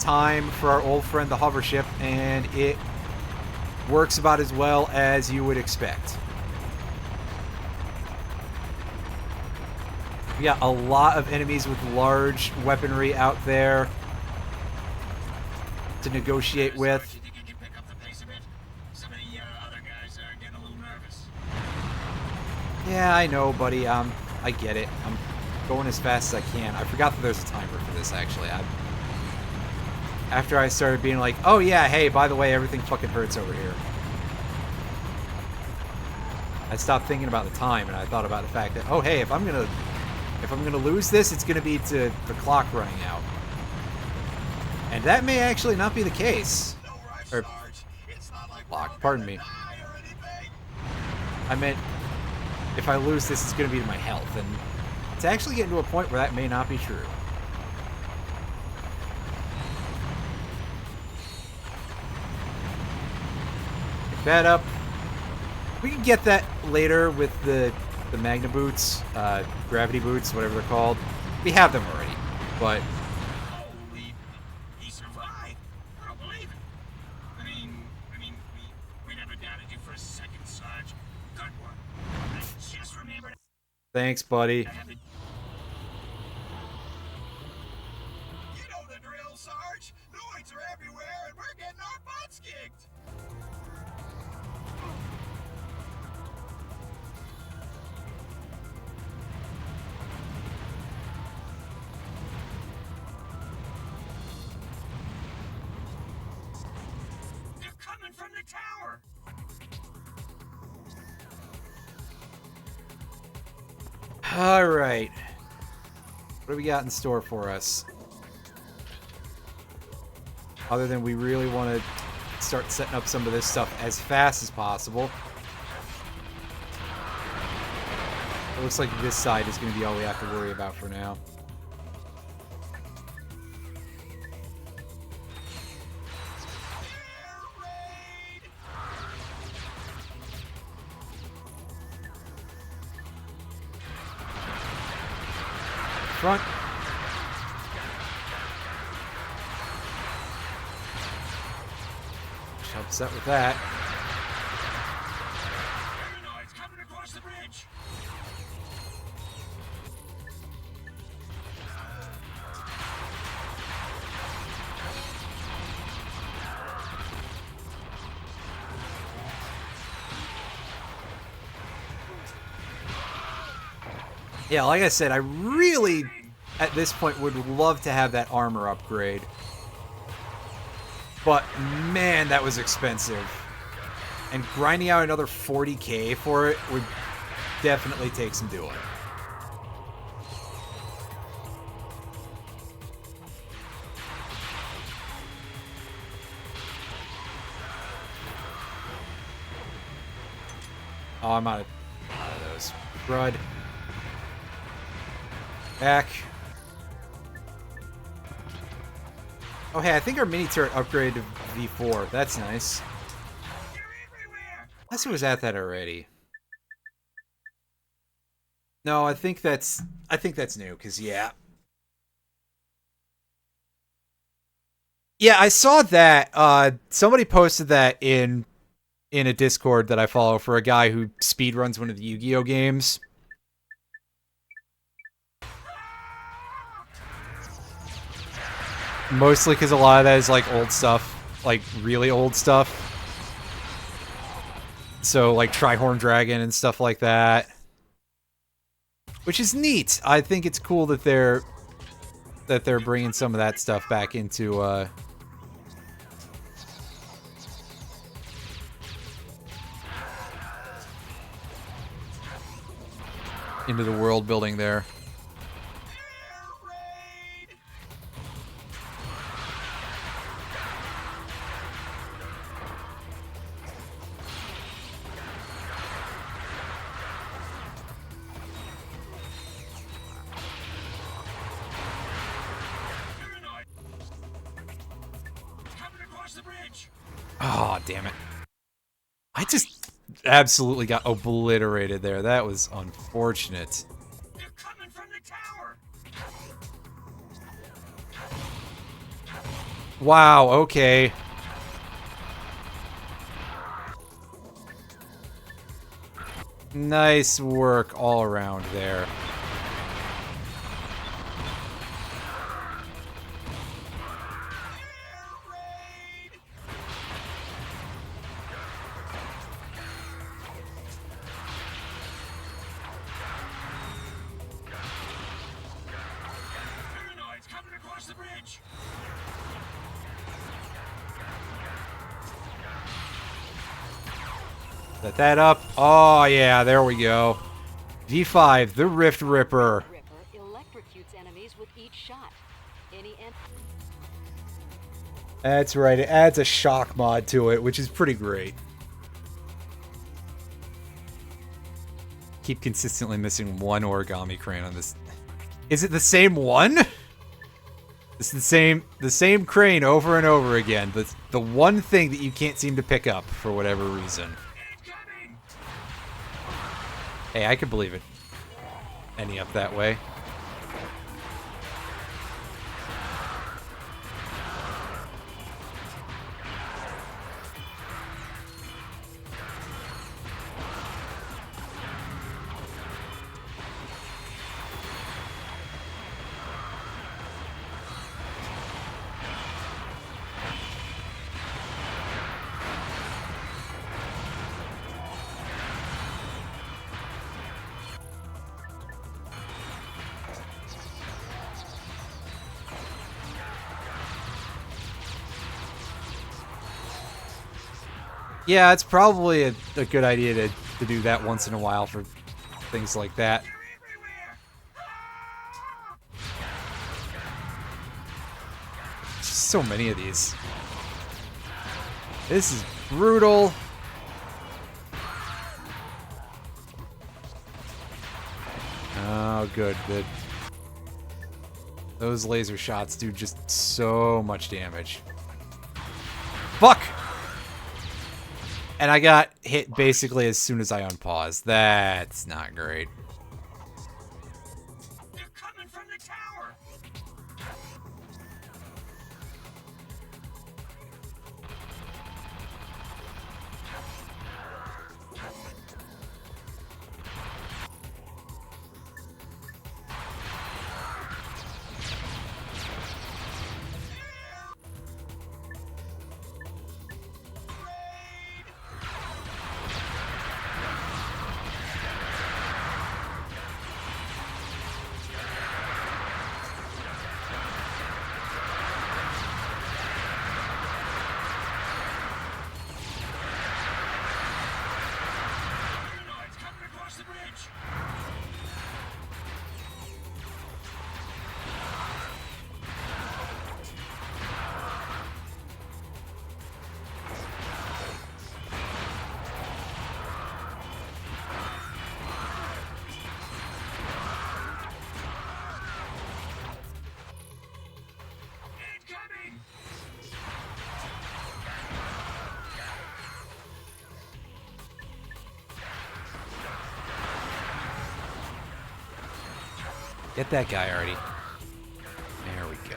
time for our old friend the hovership, and it works about as well as you would expect. We got a lot of enemies with large weaponry out there to negotiate with. Yeah, I know, buddy. I get it. I'm going as fast as I can. I forgot that there's a timer for this, actually. After I started being like, oh yeah, hey, by the way, everything fucking hurts over here. I stopped thinking about the time, and I thought about the fact that, oh hey, if I'm gonna lose this, it's gonna be to the clock running out. And that may actually not be the case. Or clock, pardon me. I meant if I lose this, it's gonna be to my health, and it's actually getting to a point where that may not be true. Pick that up. We can get that later with the Magna boots, gravity boots, whatever they're called. We have them already, but He survived. I don't believe it. I mean, we never doubted you for a second, Sarge. Good work. I just remembered. Thanks, buddy. You know the drill, Sarge. Droids are everywhere, and we're getting our butts kicked. From the tower. all right. What do we got in store for us? Other than we really want to start setting up some of this stuff as fast as possible. It looks like this side is going to be all we have to worry about for now. front. Upset with that. Paranoid's coming across the bridge. Yeah, like I said, I really, at this point, would love to have that armor upgrade. But, man, that was expensive. And grinding out another 40k for it would definitely take some doing. Oh, I'm out of those. Crud. Back. Oh, hey, I think our mini turret upgraded to V4. That's nice. Unless it was at that already. No, I think that's new, because yeah. Yeah, I saw that. Somebody posted that in a Discord that I follow for a guy who speedruns one of the Yu-Gi-Oh games. Mostly because a lot of that is like old stuff, like really old stuff. So like Trihorn Dragon and stuff like that, which is neat. I think it's cool that they're bringing some of that stuff back into the world building there. Oh, damn it. I just absolutely got obliterated there. That was unfortunate. They're coming from the tower. Wow, okay. Nice work all around there. Set that up. Oh, yeah, there we go. V5, the Rift Ripper. Electrocutes enemies with each shot. That's right, it adds a shock mod to it, which is pretty great. Keep consistently missing one origami crane on this. Is it the same one? It's the same crane over and over again. The one thing that you can't seem to pick up for whatever reason. Hey, I could believe it. Ending up that way. Yeah, it's probably a good idea to do that once in a while for things like that. Just so many of these. This is brutal. Oh, good. Those laser shots do just so much damage. Fuck! And I got hit basically as soon as I unpaused. That's not great. They're coming from the tower. Get that guy already. There we go.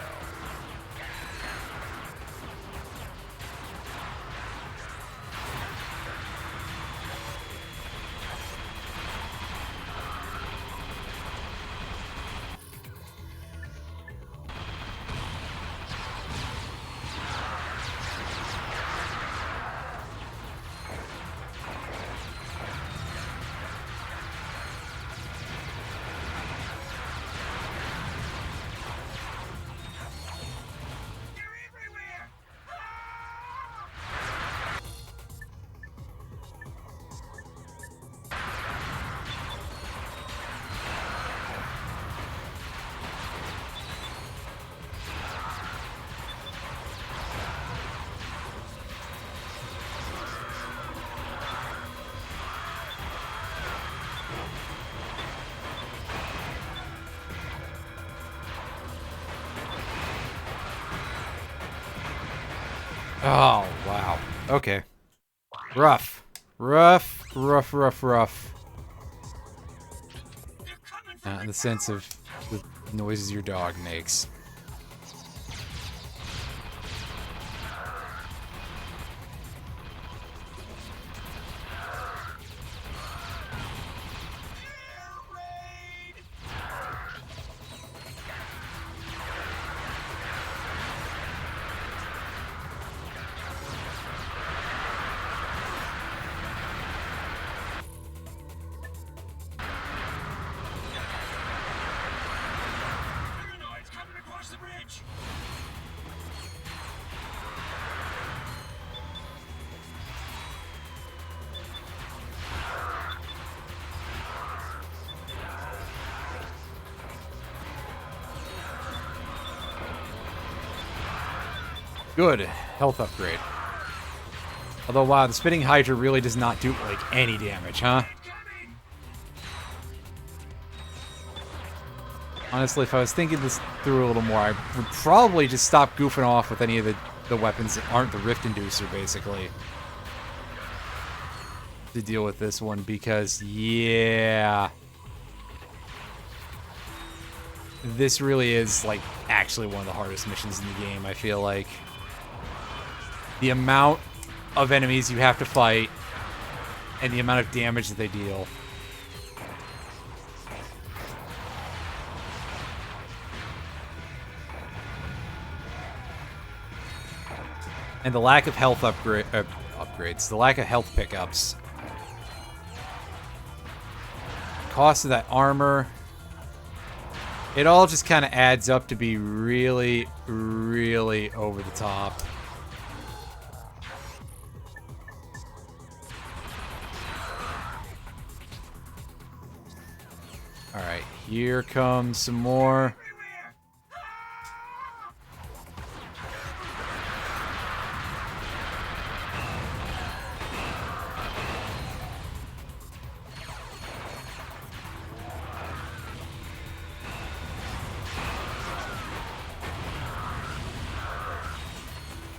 Oh, wow. Okay. Rough. Rough, rough, rough, rough. Not in the sense of the noises your dog makes. Good. Health upgrade. Although, wow, the spinning Hydra really does not do, like, any damage, huh? Honestly, if I was thinking this through a little more, I would probably just stop goofing off with any of the weapons that aren't the Rift Inducer, basically. To deal with this one, because, yeah... This really is, like, actually one of the hardest missions in the game, I feel like. The amount of enemies you have to fight, and the amount of damage that they deal. And the lack of health upgrades, the lack of health pickups. Cost of that armor. It all just kind of adds up to be really, really over the top. Alright, here comes some more.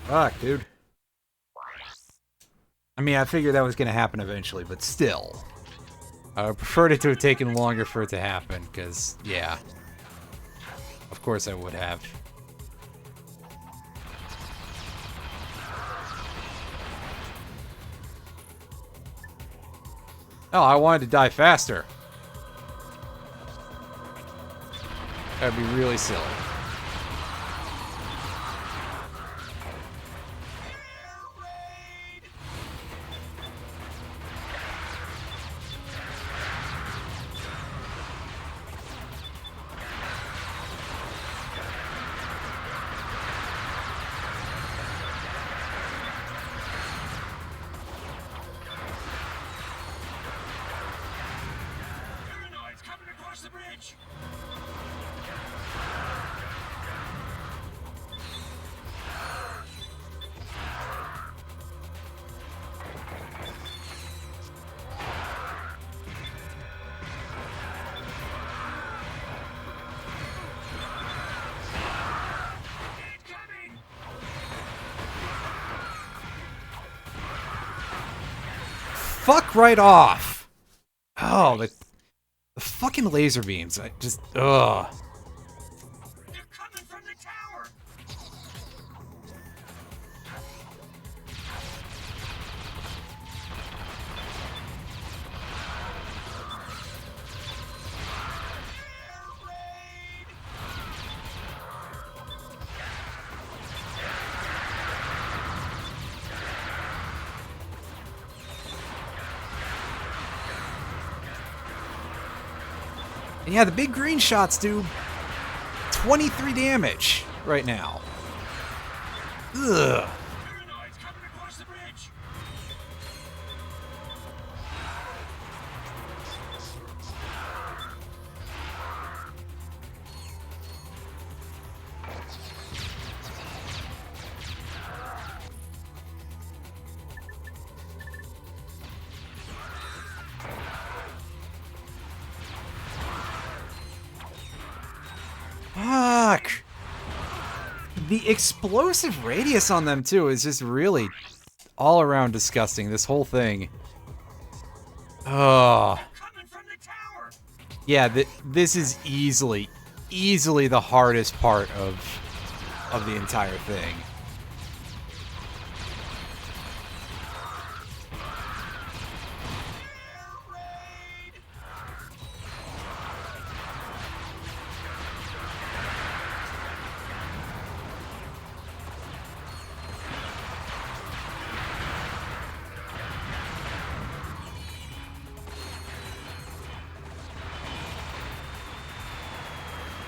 Fuck, dude. I mean, I figured that was going to happen eventually, but still. I preferred it to have taken longer for it to happen, because, yeah. Of course I would have. Oh, I wanted to die faster. That'd be really silly. Fuck right off. Oh, The fucking laser beams. I just... Ugh. They're coming from the tower. And yeah, the big green shots do 23 damage right now. Ugh. Paranoid's coming across the bridge. Fuck. The explosive radius on them, too, is just really all around disgusting. This whole thing. Oh. Yeah, this is easily the hardest part of the entire thing.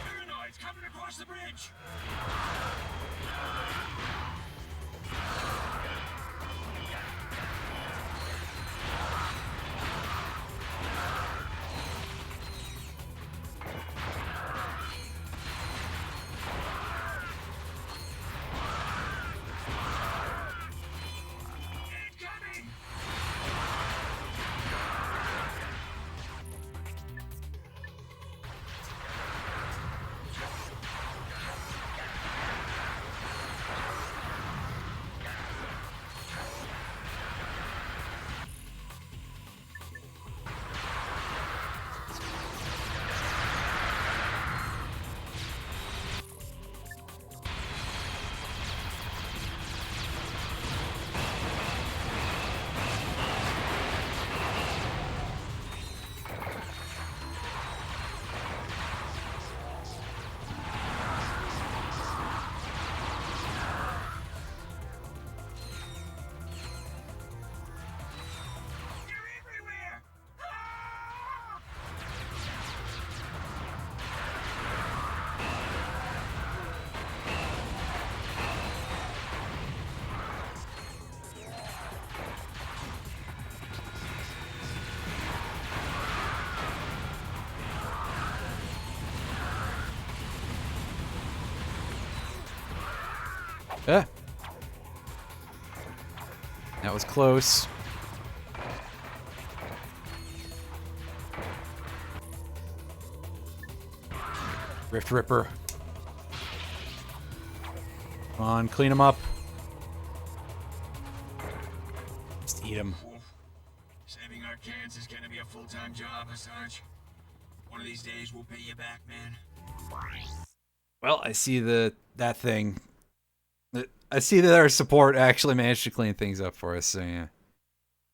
Paranoid's coming across the bridge. Ah. That was close. Rift Ripper. Come on, clean him up. Just eat him. Saving our kids is gonna be a full-time job, Assange. One of these days we'll pay you back, man. Well, I see that thing. I see that our support actually managed to clean things up for us, so yeah.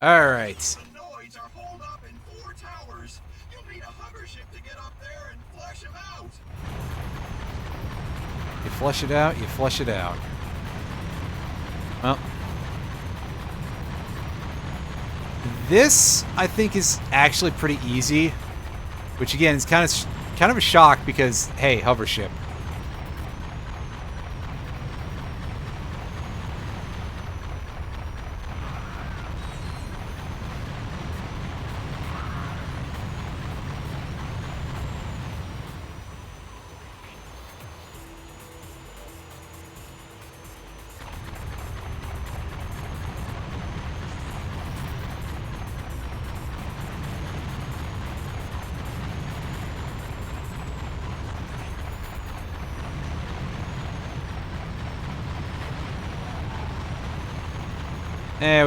Alright. The Noids are holed up in 4 towers. You'll need a hover ship to get up there and flush them out. You flush it out, you flush it out. Well. This, I think, is actually pretty easy. Which, again, is kind of a shock because, hey, hover ship.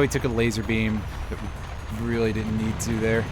We took a laser beam that we really didn't need to there.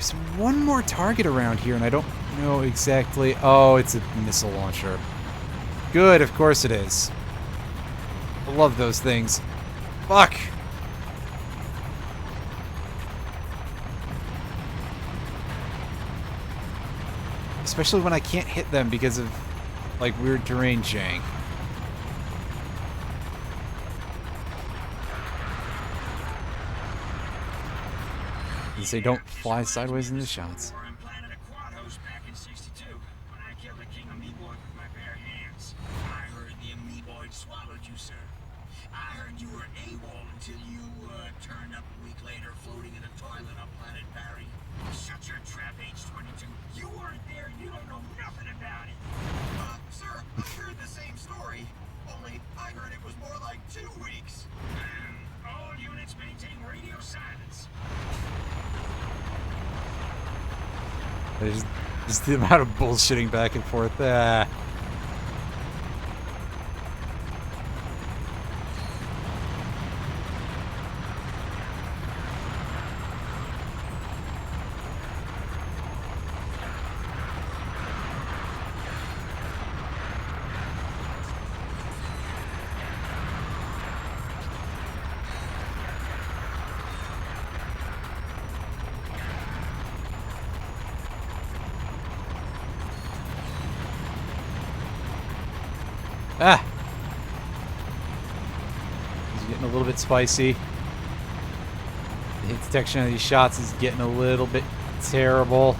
There's one more target around here, and I don't know exactly... Oh, it's a missile launcher. Good, of course it is. I love those things. Fuck! Especially when I can't hit them because of, like, weird terrain jank. They don't fly sideways in the shots. Swallowed you, sir. I heard you were AWOL until you turned up a week later floating in a toilet on planet Barry. Shut your trap, H-22. You weren't there, you don't know nothing about it. Sir, I heard the same story, only I heard it was more like 2 weeks. All units maintain radio silence. There's just the amount of bullshitting back and forth. Ah! He's getting a little bit spicy. The hit detection of these shots is getting a little bit terrible.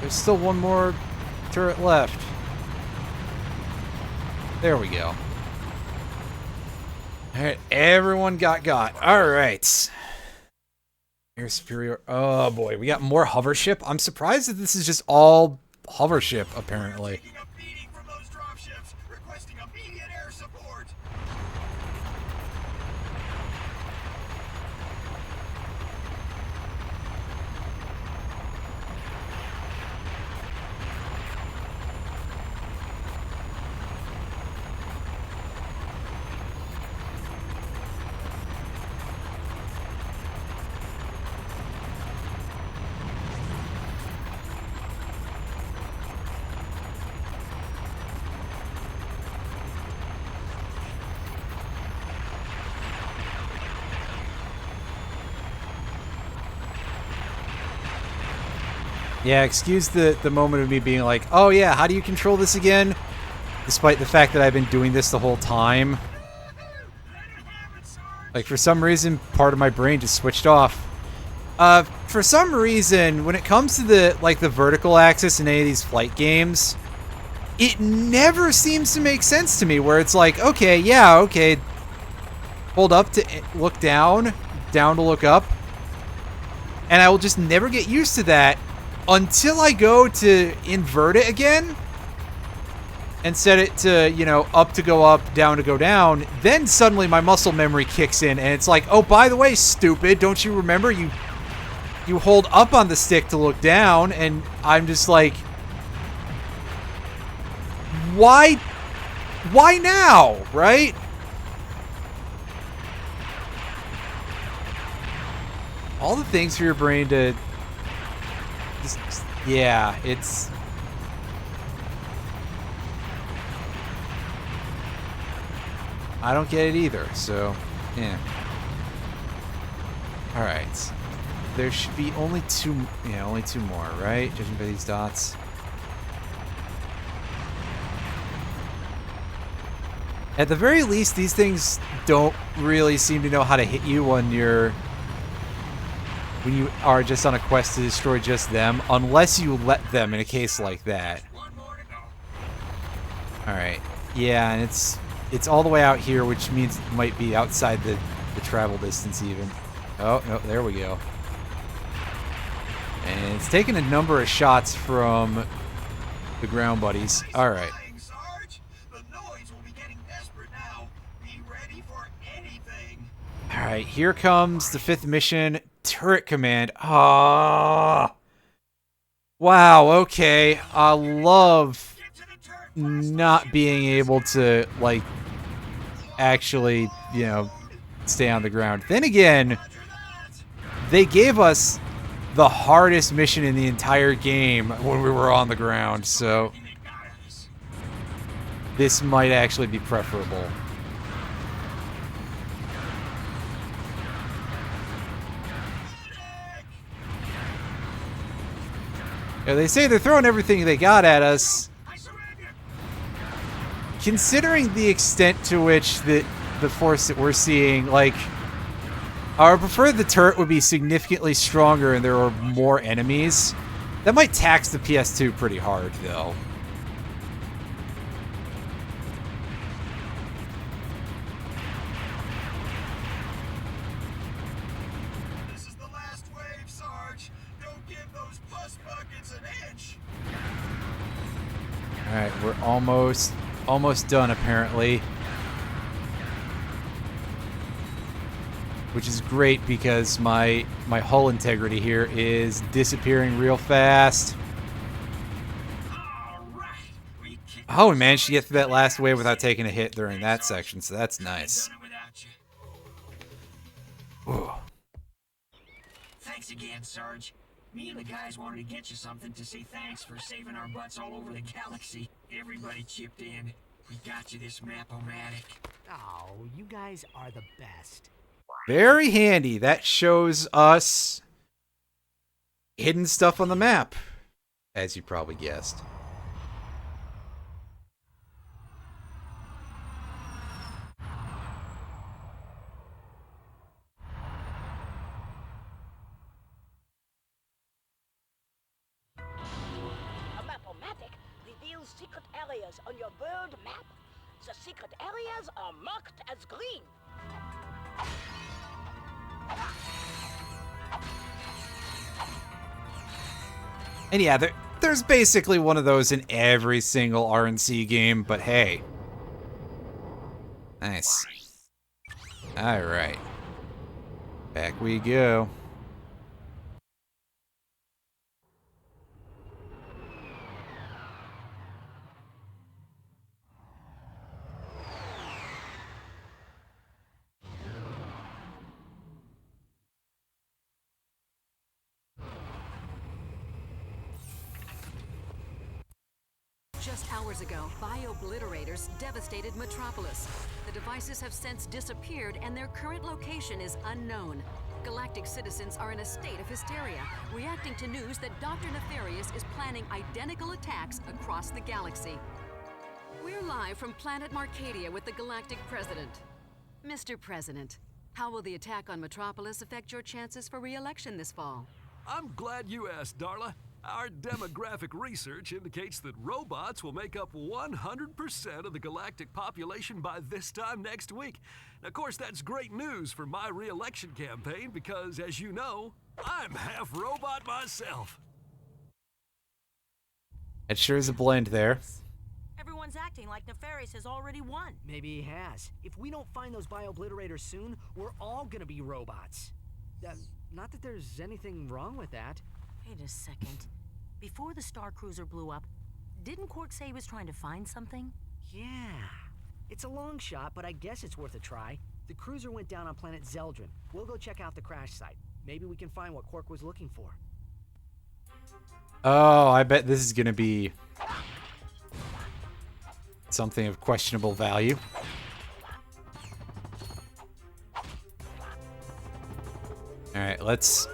There's still one more turret left. There we go. Alright, everyone got. Alright. Air superior. Oh boy, we got more hover ship. I'm surprised that this is just all hover ship, apparently. Yeah, excuse the moment of me being like, oh yeah, how do you control this again? Despite the fact that I've been doing this the whole time. Like, for some reason, part of my brain just switched off. For some reason, when it comes to the vertical axis in any of these flight games, it never seems to make sense to me, where it's like, okay, yeah, okay, hold up to look down, down to look up, and I will just never get used to that until I go to invert it again and set it to, you know, up to go up, down to go down. Then suddenly my muscle memory kicks in and it's like, oh, by the way, stupid, don't you remember you hold up on the stick to look down? And I'm just like, why now, right? All the things for your brain to yeah, it's... I don't get it either, so, yeah. Alright. There should be only two more, right? Judging by these dots. At the very least, these things don't really seem to know how to hit you when you are just on a quest to destroy just them, unless you let them in a case like that. Alright. Yeah, and it's all the way out here, which means it might be outside the travel distance even. Oh, no, there we go. And it's taken a number of shots from the ground buddies. Alright. Alright, here comes the 5th mission, Turret Command. Ah, wow, okay. I love not being able to, like, actually, you know, stay on the ground. Then again, they gave us the hardest mission in the entire game when we were on the ground, so this might actually be preferable. Yeah, they say they're throwing everything they got at us. Considering the extent to which the force that we're seeing, like, I would prefer the turret would be significantly stronger and there were more enemies. That might tax the PS2 pretty hard, though. This is the last wave, Sarge. Don't give those puss buckets an inch. Alright, we're almost done, apparently. Which is great because my hull integrity here is disappearing real fast. Oh, we managed to get through that last wave without taking a hit during that section, so that's nice. Ooh. Thanks again, Sarge. Me and the guys wanted to get you something to say thanks for saving our butts all over the galaxy. Everybody chipped in. We got you this map-o-matic. Oh, you guys are the best. Very handy. That shows us hidden stuff on the map, as you probably guessed. A map-o-matic reveals secret areas on your world map. The secret areas are marked as green. And yeah, there's basically one of those in every single RNC game, but hey. Nice. Alright. Back we go. Just hours ago, bio-obliterators devastated Metropolis. The devices have since disappeared, and their current location is unknown. Galactic citizens are in a state of hysteria, reacting to news that Dr. Nefarious is planning identical attacks across the galaxy. We're live from planet Marcadia with the Galactic President. Mr. President, how will the attack on Metropolis affect your chances for re-election this fall? I'm glad you asked, Darla. Our demographic research indicates that robots will make up 100% of the galactic population by this time next week. Of course, that's great news for my re-election campaign because, as you know, I'm half robot myself. It sure is a blend there. Everyone's acting like Nefarious has already won. Maybe he has. If we don't find those bio-obliterators soon, we're all gonna be robots. Not that there's anything wrong with that. Wait a second. Before the Star Cruiser blew up, didn't Quark say he was trying to find something? Yeah. It's a long shot, but I guess it's worth a try. The cruiser went down on planet Zeldrin. We'll go check out the crash site. Maybe we can find what Quark was looking for. Oh, I bet this is gonna be something of questionable value. Alright, let's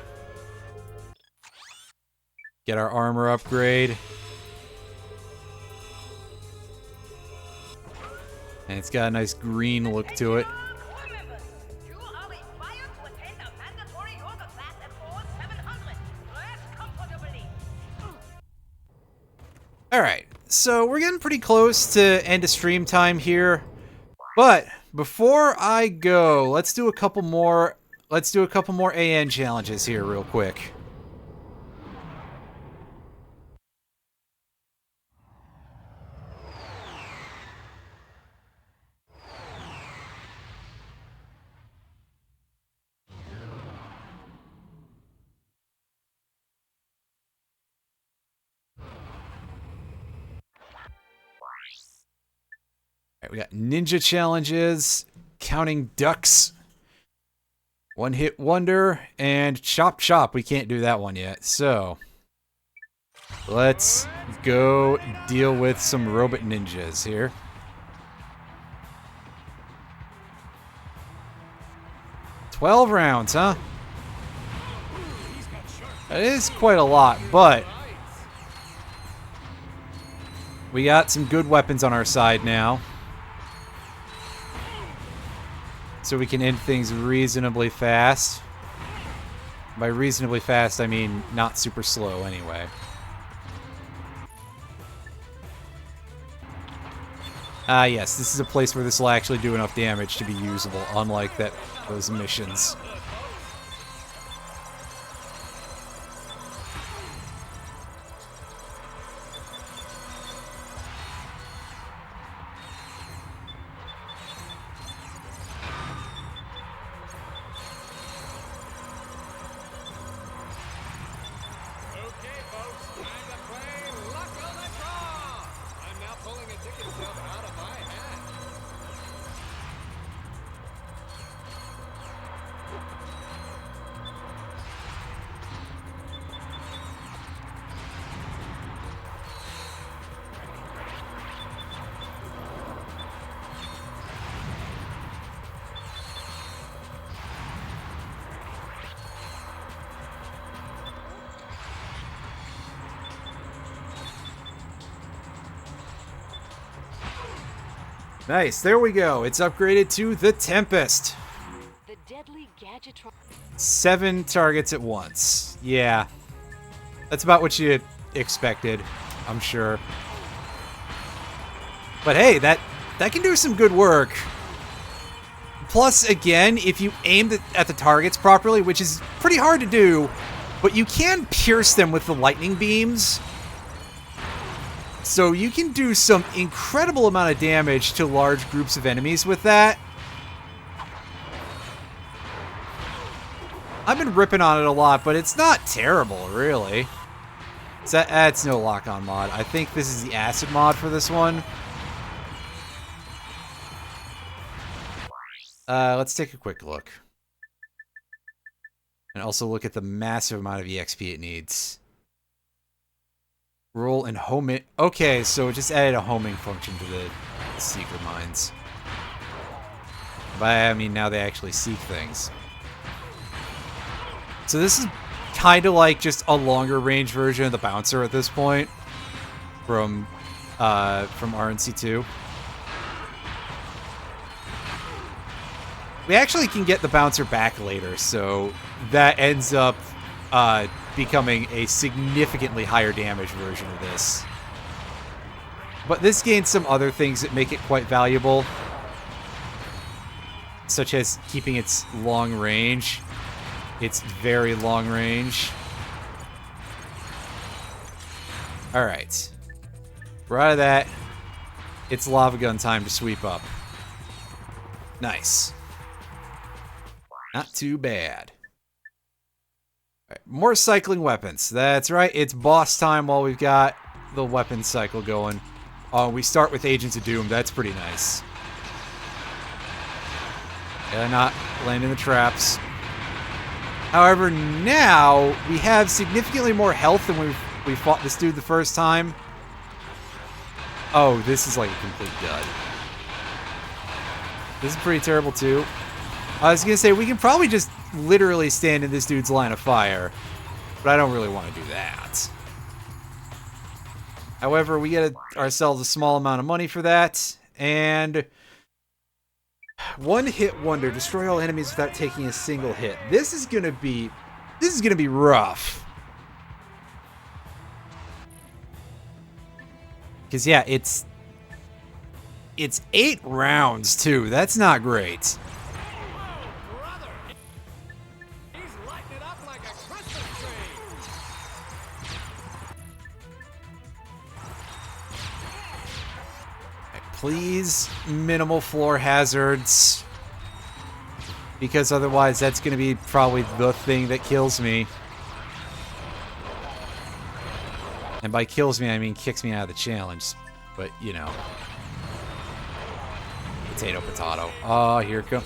get our armor upgrade. And it's got a nice green look to it. Alright, so we're getting pretty close to end of stream time here. But before I go, let's do a couple more AN challenges here real quick. Right, we got ninja challenges, counting ducks, one hit wonder, and chop chop. We can't do that one yet. So let's go deal with some robot ninjas here. "12 rounds, huh? That is quite a lot, but we got some good weapons on our side now. So we can end things reasonably fast. By reasonably fast, I mean not super slow anyway. Ah, yes, this is a place where this will actually do enough damage to be usable, unlike those missions. Nice, there we go. It's upgraded to the Tempest. The deadly Gadgetron. 7 targets at once. Yeah. That's about what you expected, I'm sure. But hey, that can do some good work. Plus, again, if you aim at the targets properly, which is pretty hard to do, but you can pierce them with the lightning beams. So you can do some incredible amount of damage to large groups of enemies with that. I've been ripping on it a lot, but it's not terrible, really. That's no lock-on mod. I think this is the acid mod for this one. Let's take a quick look. And also look at the massive amount of EXP it needs. Roll and home it. Okay, so it just added a homing function to the seeker mines. By I mean now they actually seek things. So this is kind of like just a longer range version of the bouncer at this point from RNC2. We actually can get the bouncer back later, so that ends up becoming a significantly higher damage version of this. But this gains some other things that make it quite valuable, such as keeping its long range. It's very long range. Alright. We're out of that. It's lava gun time to sweep up. Nice. Not too bad. Right, more cycling weapons. That's right, it's boss time while we've got the weapon cycle going. We start with Agents of Doom. That's pretty nice. Yeah, not landing the traps. However, now we have significantly more health than we fought this dude the first time. Oh, this is like a complete dud. This is pretty terrible too. I was gonna say we can probably just literally stand in this dude's line of fire, but I don't really want to do that. However, we get ourselves a small amount of money for that, and one hit wonder, destroy all enemies without taking a single hit. This is gonna be rough. Because yeah, it's 8 rounds too. That's not great. Please, minimal floor hazards. Because otherwise that's going to be probably the thing that kills me. And by kills me, I mean kicks me out of the challenge. But, you know. potato, potato. Oh, here come.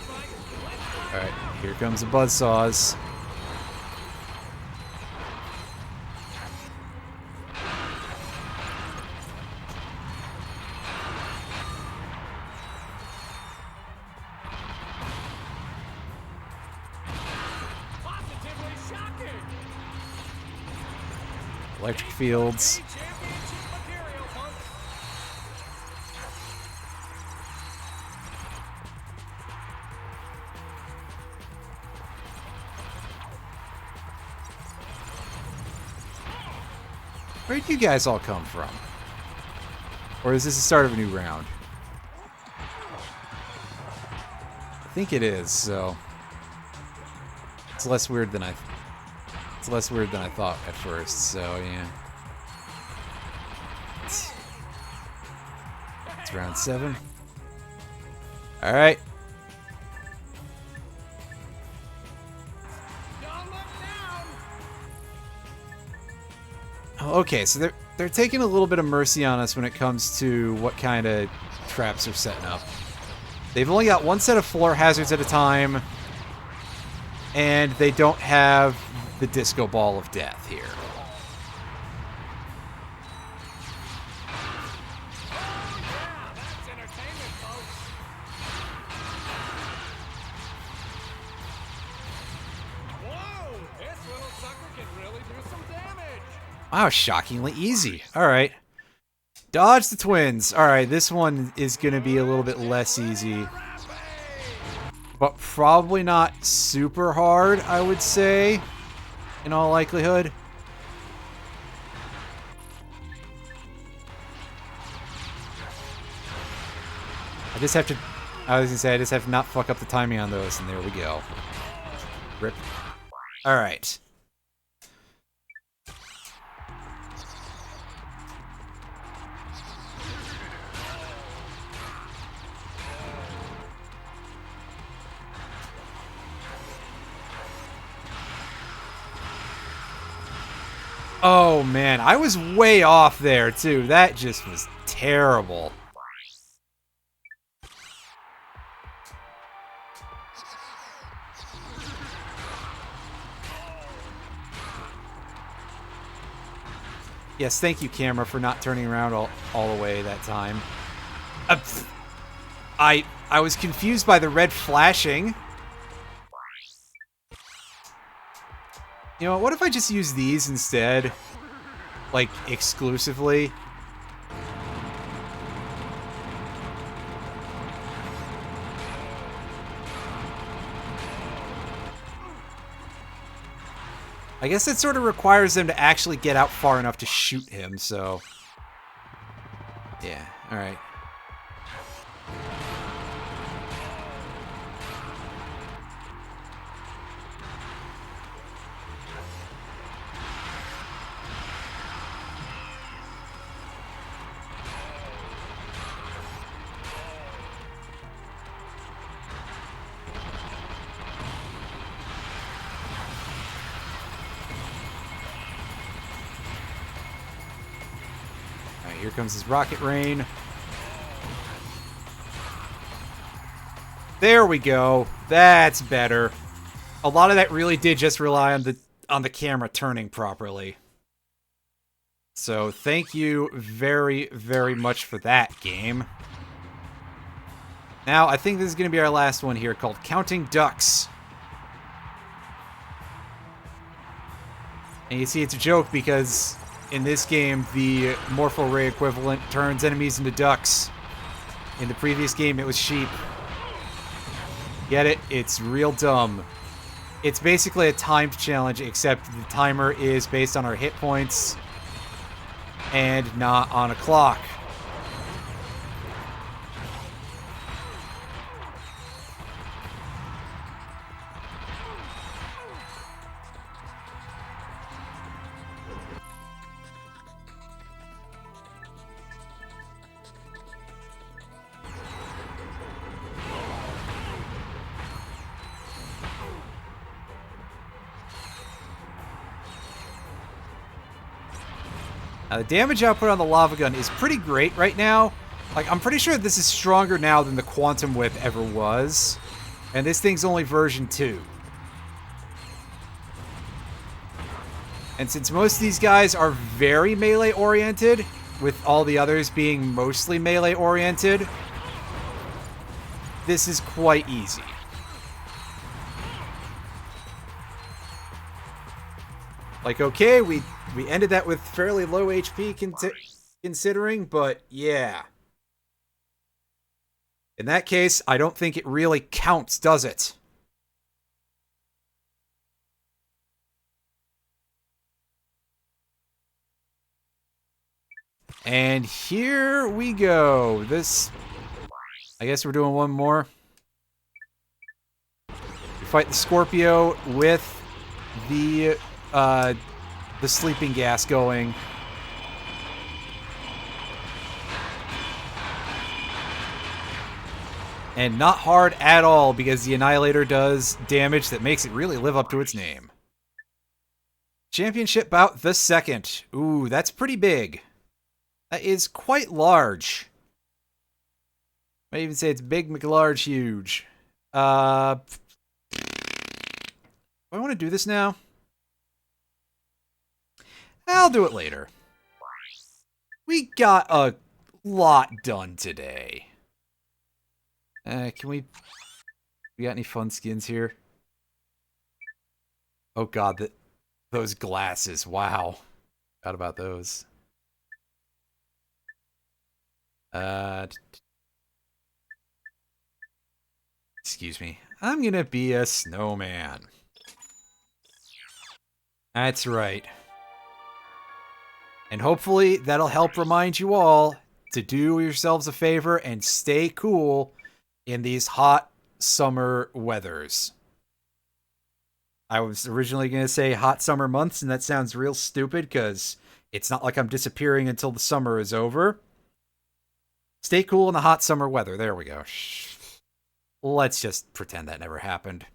All right, here comes the buzzsaws. Electric fields. Where'd you guys all come from? Or is this the start of a new round? I think it is, so it's less weird than I thought at first, so yeah. It's round 7. Alright. Okay, so they're taking a little bit of mercy on us when it comes to what kind of traps they're setting up. They've only got one set of floor hazards at a time, and they don't have the disco ball of death here. Wow, shockingly easy. Alright. Dodge the twins. Alright, this one is going to be a little bit less easy. But probably not super hard, I would say. In all likelihood. I just have to not fuck up the timing on those, and there we go. Rip. Alright. Oh man, I was way off there too. That just was terrible. Yes, thank you, camera, for not turning around all the way that time. I was confused by the red flashing. You know, what if I just use these instead? Like, exclusively? I guess it sort of requires them to actually get out far enough to shoot him, so... Yeah, alright. Here comes his rocket rain. There we go. That's better. A lot of that really did just rely on the camera turning properly. So thank you very, very much for that, game. Now, I think this is going to be our last one here, called Counting Ducks. And you see, it's a joke because in this game, the Morpho Ray equivalent turns enemies into ducks. In the previous game, it was sheep. Get it? It's real dumb. It's basically a timed challenge, except the timer is based on our hit points and not on a clock. Now, the damage output on the lava gun is pretty great right now, Like, I'm pretty sure this is stronger now than the Quantum Whip ever was. And this thing's only version 2. And since most of these guys are very melee-oriented, with all the others being mostly melee-oriented, this is quite easy. Like, okay, we ended that with fairly low HP considering, but yeah. In that case, I don't think it really counts, does it? And here we go. This... I guess we're doing one more. We fight the Scorpio with the sleeping gas going. And not hard at all, because the Annihilator does damage that makes it really live up to its name. Championship bout the second. Ooh, that's pretty big. That is quite large. Might even say it's big, McLarge, huge. Do I want to do this now? I'll do it later. We got a lot done today. Can we got any fun skins here? Oh god, those glasses, wow. Forgot about those. Excuse me. I'm gonna be a snowman. That's right. And hopefully that'll help remind you all to do yourselves a favor and stay cool in these hot summer weathers. I was originally going to say hot summer months, and that sounds real stupid because it's not like I'm disappearing until the summer is over. Stay cool in the hot summer weather. There we go. Let's just pretend that never happened.